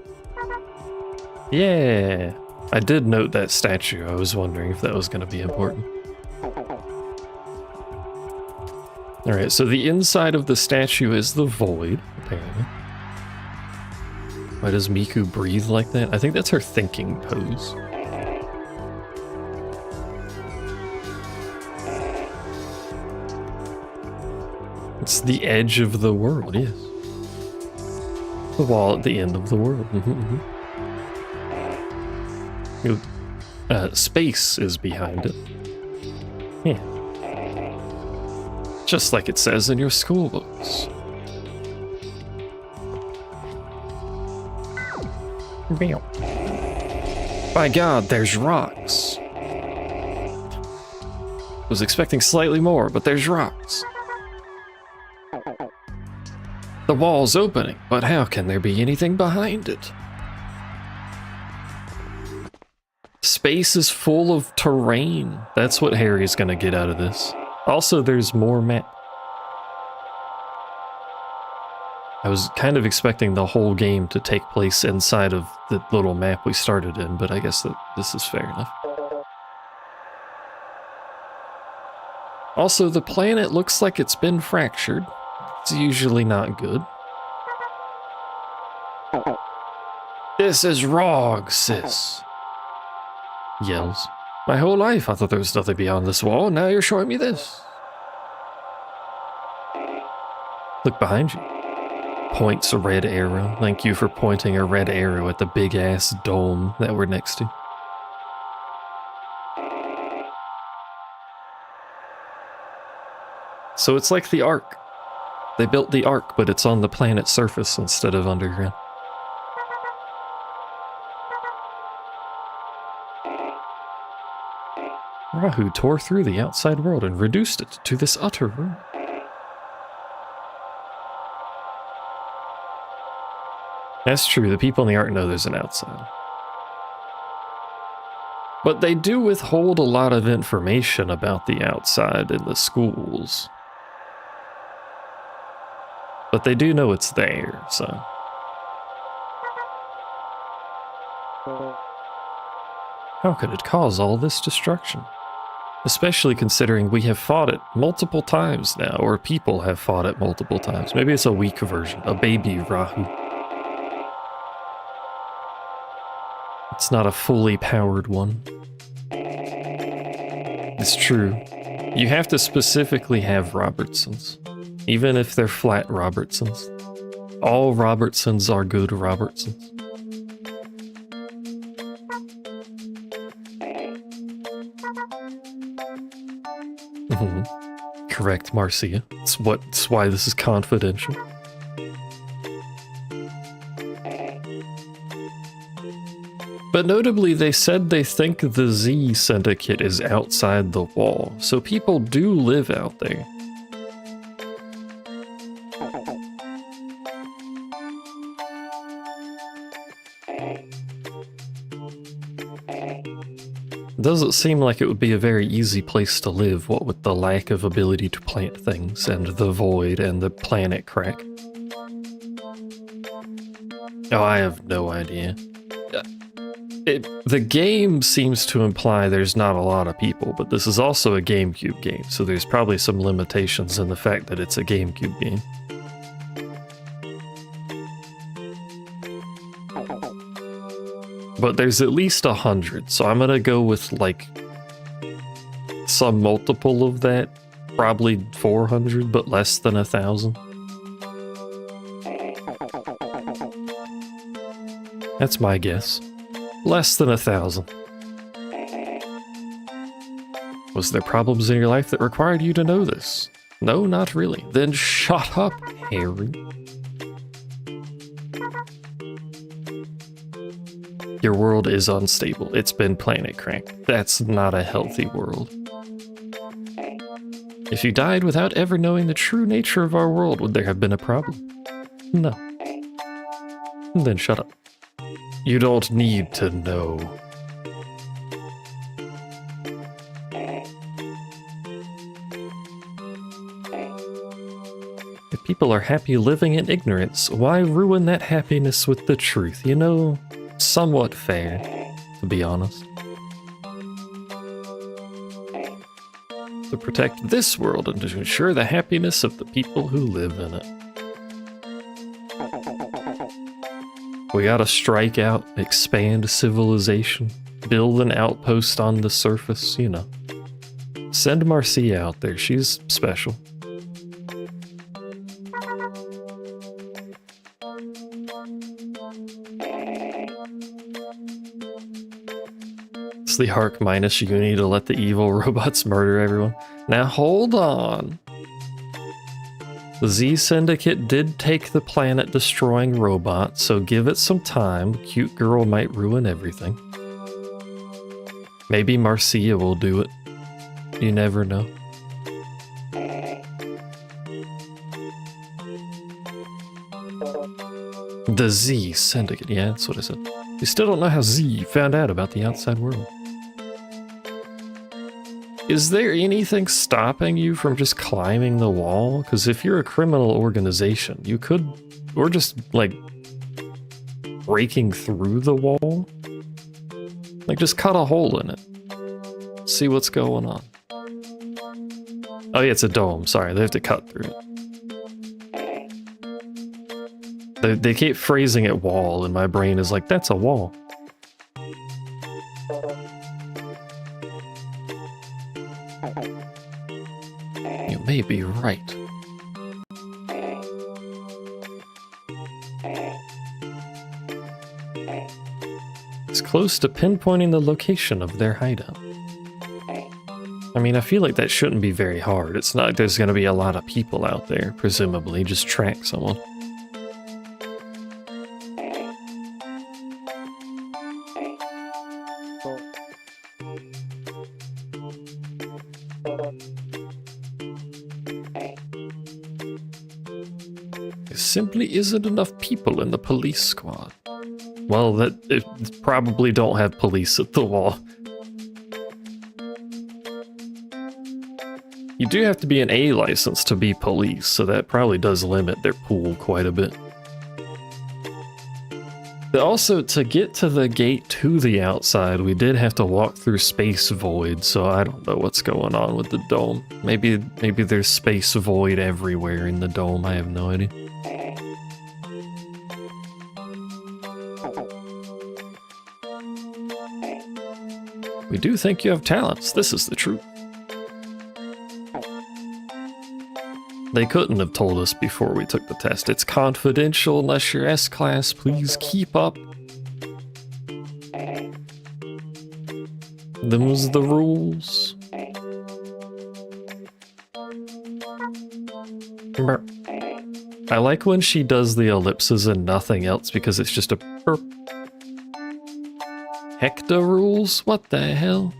Yeah. I did note that statue. I was wondering if that was going to be important. Alright, so the inside of the statue is the void, apparently. Why does Miku breathe like that? I think that's her thinking pose. It's the edge of the world, yes. The wall at the end of the world. Space is behind it. Yeah. Just like it says in your school books. By God, there's rocks. Was expecting slightly more, but there's rocks. The wall's opening, but how can there be anything behind it? Space is full of terrain. That's what Harry's gonna get out of this. Also, there's more map. I was kind of expecting the whole game to take place inside of the little map we started in, but I guess that this is fair enough. Also, the planet looks like it's been fractured. It's usually not good. This is wrong, sis. Yells. My whole life I thought there was nothing beyond this wall, now you're showing me this. Look behind you. Points a red arrow. Thank you for pointing a red arrow at the big ass dome that we're next to. So it's like the Ark. They built the Ark, but it's on the planet's surface instead of underground. Rahu tore through the outside world and reduced it to this utter ruin. That's true, the people in the Ark know there's an outside. But they do withhold a lot of information about the outside in the schools. But they do know it's there, so. How could it cause all this destruction? Especially considering we have fought it multiple times now, or people have fought it multiple times. Maybe it's a weak version, a baby Rahu. It's not a fully powered one. It's true. You have to specifically have Robertsons, even if they're flat Robertsons. All Robertsons are good Robertsons. Correct, Marcia. It's why this is confidential. But notably, they said they think the Z Syndicate is outside the wall, so people do live out there. Doesn't seem like it would be a very easy place to live, what with the lack of ability to plant things, and the void, and the planet crack. Oh, I have no idea. The game seems to imply there's not a lot of people, but this is also a GameCube game, so there's probably some limitations in the fact that it's a GameCube game. But there's at least 100, so I'm gonna go with like some multiple of that, probably 400, but less than 1,000. That's my guess. Less than 1,000. Was there problems in your life that required you to know this? No, not really. Then shut up, Harry. Your world is unstable. It's been planet cracked. That's not a healthy world. If you died without ever knowing the true nature of our world, would there have been a problem? No. Then shut up. You don't need to know. If people are happy living in ignorance, why ruin that happiness with the truth? You know, somewhat fair, to be honest. To protect this world and to ensure the happiness of the people who live in it. We gotta strike out, expand civilization, build an outpost on the surface, you know. Send Marcia out there, she's special. It's the Ark minus Uni to let the evil robots murder everyone. Now hold on. The Z Syndicate did take the planet-destroying robot, so give it some time. Cute girl might ruin everything. Maybe Marcia will do it. You never know. The Z Syndicate, yeah, that's what I said. We still don't know how Z found out about the outside world. Is there anything stopping you from just climbing the wall? Because if you're a criminal organization, you could, or just, like, breaking through the wall. Like, just cut a hole in it. See what's going on. Oh yeah, it's a dome, sorry, they have to cut through it. They keep phrasing it wall, and my brain is like, that's a wall. You may be right. It's close to pinpointing the location of their hideout. I mean, I feel like that shouldn't be very hard. It's not like there's going to be a lot of people out there, presumably. Just track someone. There simply isn't enough people in the police squad. Well, it probably don't have police at the wall. You do have to be an A license to be police, so that probably does limit their pool quite a bit. But also, to get to the gate to the outside, we did have to walk through space void, so I don't know what's going on with the dome. Maybe there's space void everywhere in the dome, I have no idea. We do think you have talents, this is the truth. They couldn't have told us before we took the test. It's confidential unless you're S-class. Please keep up. Them's the rules. I like when she does the ellipses and nothing else because it's just a burp. Hector rules? What the hell?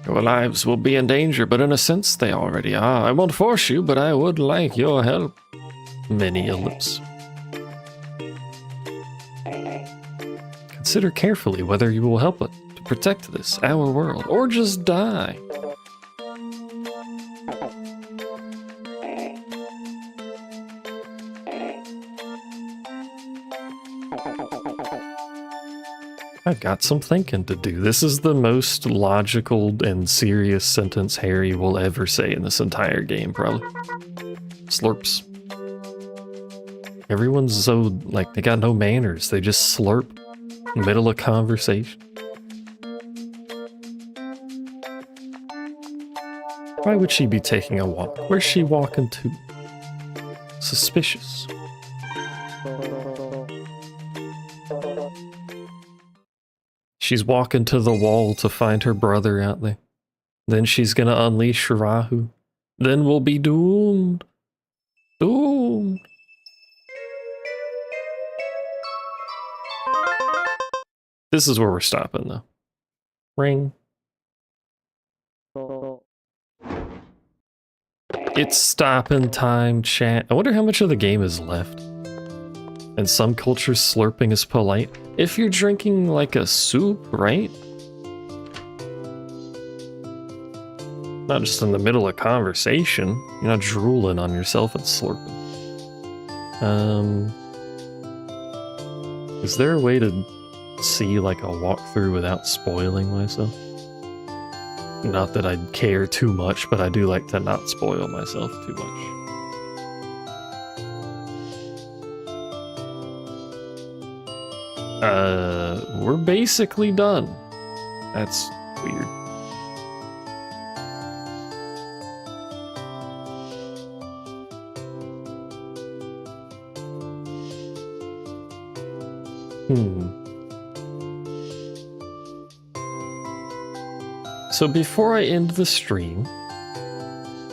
Your lives will be in danger, but in a sense they already are. I won't force you, but I would like your help. Many ellipse. Consider carefully whether you will help us to protect this, our world, or just die. I've got some thinking to do. This is the most logical and serious sentence Harry will ever say in this entire game, probably. Slurps. Everyone's so, like, they got no manners. They just slurp in the middle of conversation. Why would she be taking a walk? Where's she walking to? Suspicious. She's walking to the wall to find her brother out there. Then she's gonna unleash Rahu. Then we'll be doomed. Doomed. This is where we're stopping, though. Ring. It's stopping time, chat. I wonder how much of the game is left. In some cultures, slurping is polite. If you're drinking like a soup, right? Not just in the middle of conversation. You're not drooling on yourself and slurping. Is there a way to see like a walkthrough without spoiling myself? Not that I'd care too much, but I do like to not spoil myself too much. We're basically done. That's weird. So before I end the stream,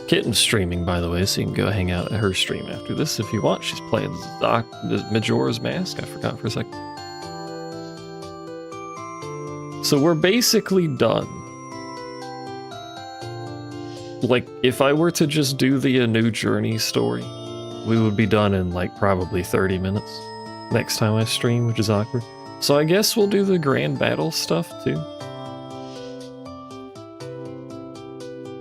Kitten's streaming, by the way, so you can go hang out at her stream after this if you want. She's playing Majora's Mask. I forgot for a second. So we're basically done. like, if I were to just do the A New Journey story, we would be done in, like, probably 30 minutes next time I stream, which is awkward. So I guess we'll do the grand battle stuff, too.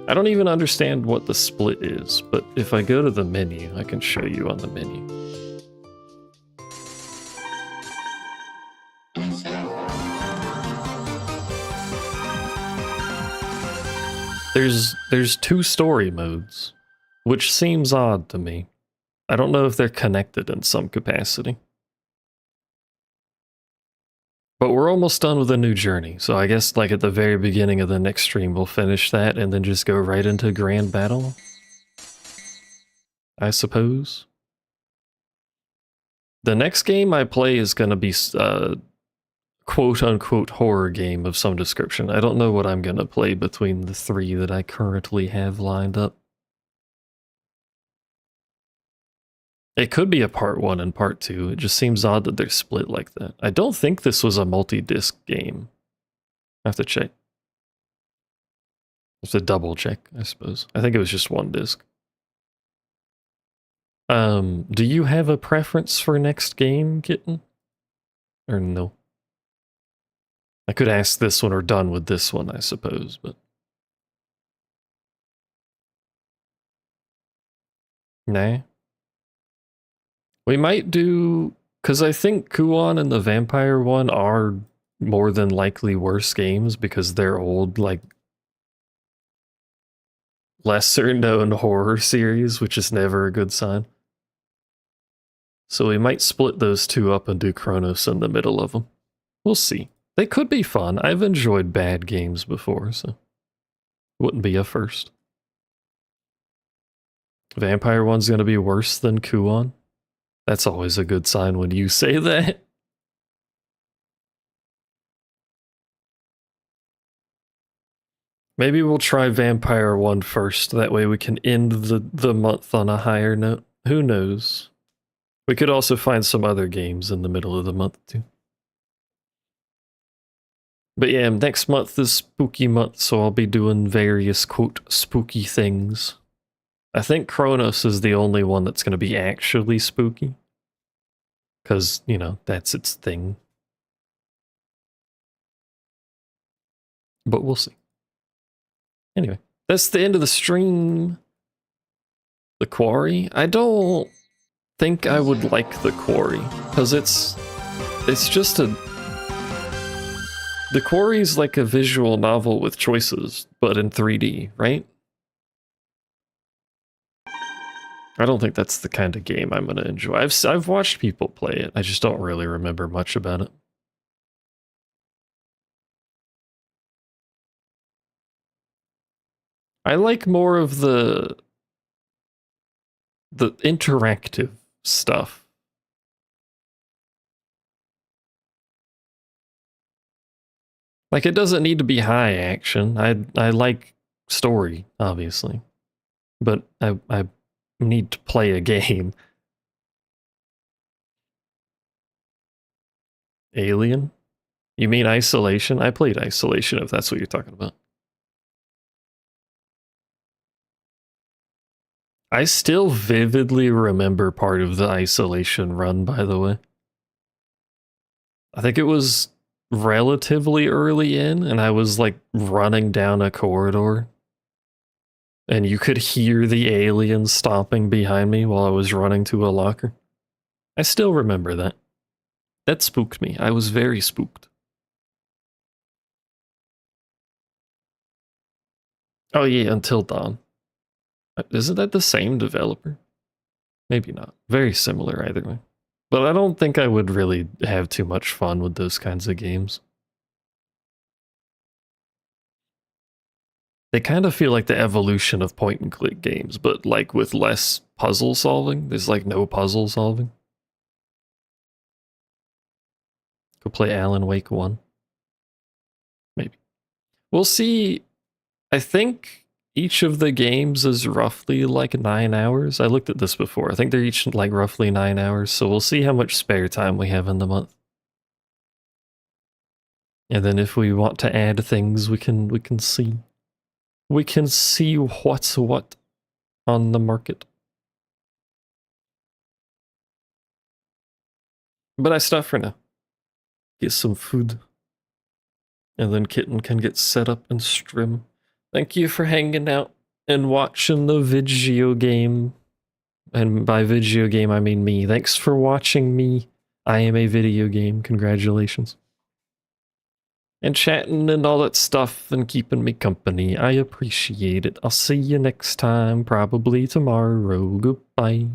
I don't even understand what the split is, but if I go to the menu, I can show you on the menu. There's two story modes, which seems odd to me. I don't know if they're connected in some capacity. But we're almost done with A New Journey, so I guess like at the very beginning of the next stream we'll finish that and then just go right into Grand Battle, I suppose. The next game I play is gonna be quote-unquote horror game of some description. I don't know what I'm gonna play between the three that I currently have lined up. It could be a part 1 and part 2. It just seems odd that they're split like that. I don't think this was a multi-disc game. I have to check. I have to double check, I suppose. I think it was just one disc. Do you have a preference for next game, Kitten? Or no? I could ask this one or done with this one, I suppose, but... Nah. We might do... Because I think Kuon and the Vampire one are more than likely worse games because they're old, like, lesser known horror series, which is never a good sign. So we might split those two up and do Chronos in the middle of them. We'll see. They could be fun. I've enjoyed bad games before, so wouldn't be a first. Vampire one's gonna be worse than Kuon. That's always a good sign when you say that. Maybe we'll try Vampire 1 first, that way we can end the month on a higher note. Who knows? We could also find some other games in the middle of the month, too. But yeah, next month is spooky month, so I'll be doing various, quote, spooky things. I think Chronos is the only one that's going to be actually spooky. Because, you know, that's its thing. But we'll see. Anyway, that's the end of the stream. The Quarry? I don't think I would like The Quarry, because it's just a... The Quarry's like a visual novel with choices, but in 3D, right? I don't think that's the kind of game I'm gonna enjoy. I've watched people play it, I just don't really remember much about it. I like more of the interactive stuff. Like, it doesn't need to be high action. I like story, obviously. But I need to play a game. Alien? You mean Isolation? I played Isolation, if that's what you're talking about. I still vividly remember part of the Isolation run, by the way. I think it was relatively early in, and I was like running down a corridor. And you could hear the aliens stomping behind me while I was running to a locker. I still remember that. That spooked me. I was very spooked. Oh yeah, Until Dawn. Isn't that the same developer? Maybe not. Very similar either way. But I don't think I would really have too much fun with those kinds of games. They kind of feel like the evolution of point and click games, but like with less puzzle solving. There's like no puzzle solving. Go play Alan Wake 1. Maybe. We'll see. I think each of the games is roughly like 9 hours. I looked at this before. I think they're each like roughly 9 hours, so we'll see how much spare time we have in the month. And then if we want to add things, we can see. we can see what's what on the market. But I stop for now. Get some food. And then Kitten can get set up and stream. Thank you for hanging out and watching the video game. And by video game, I mean me. Thanks for watching me. I am a video game. Congratulations. And chatting and all that stuff and keeping me company. I appreciate it. I'll see you next time, probably tomorrow. Goodbye.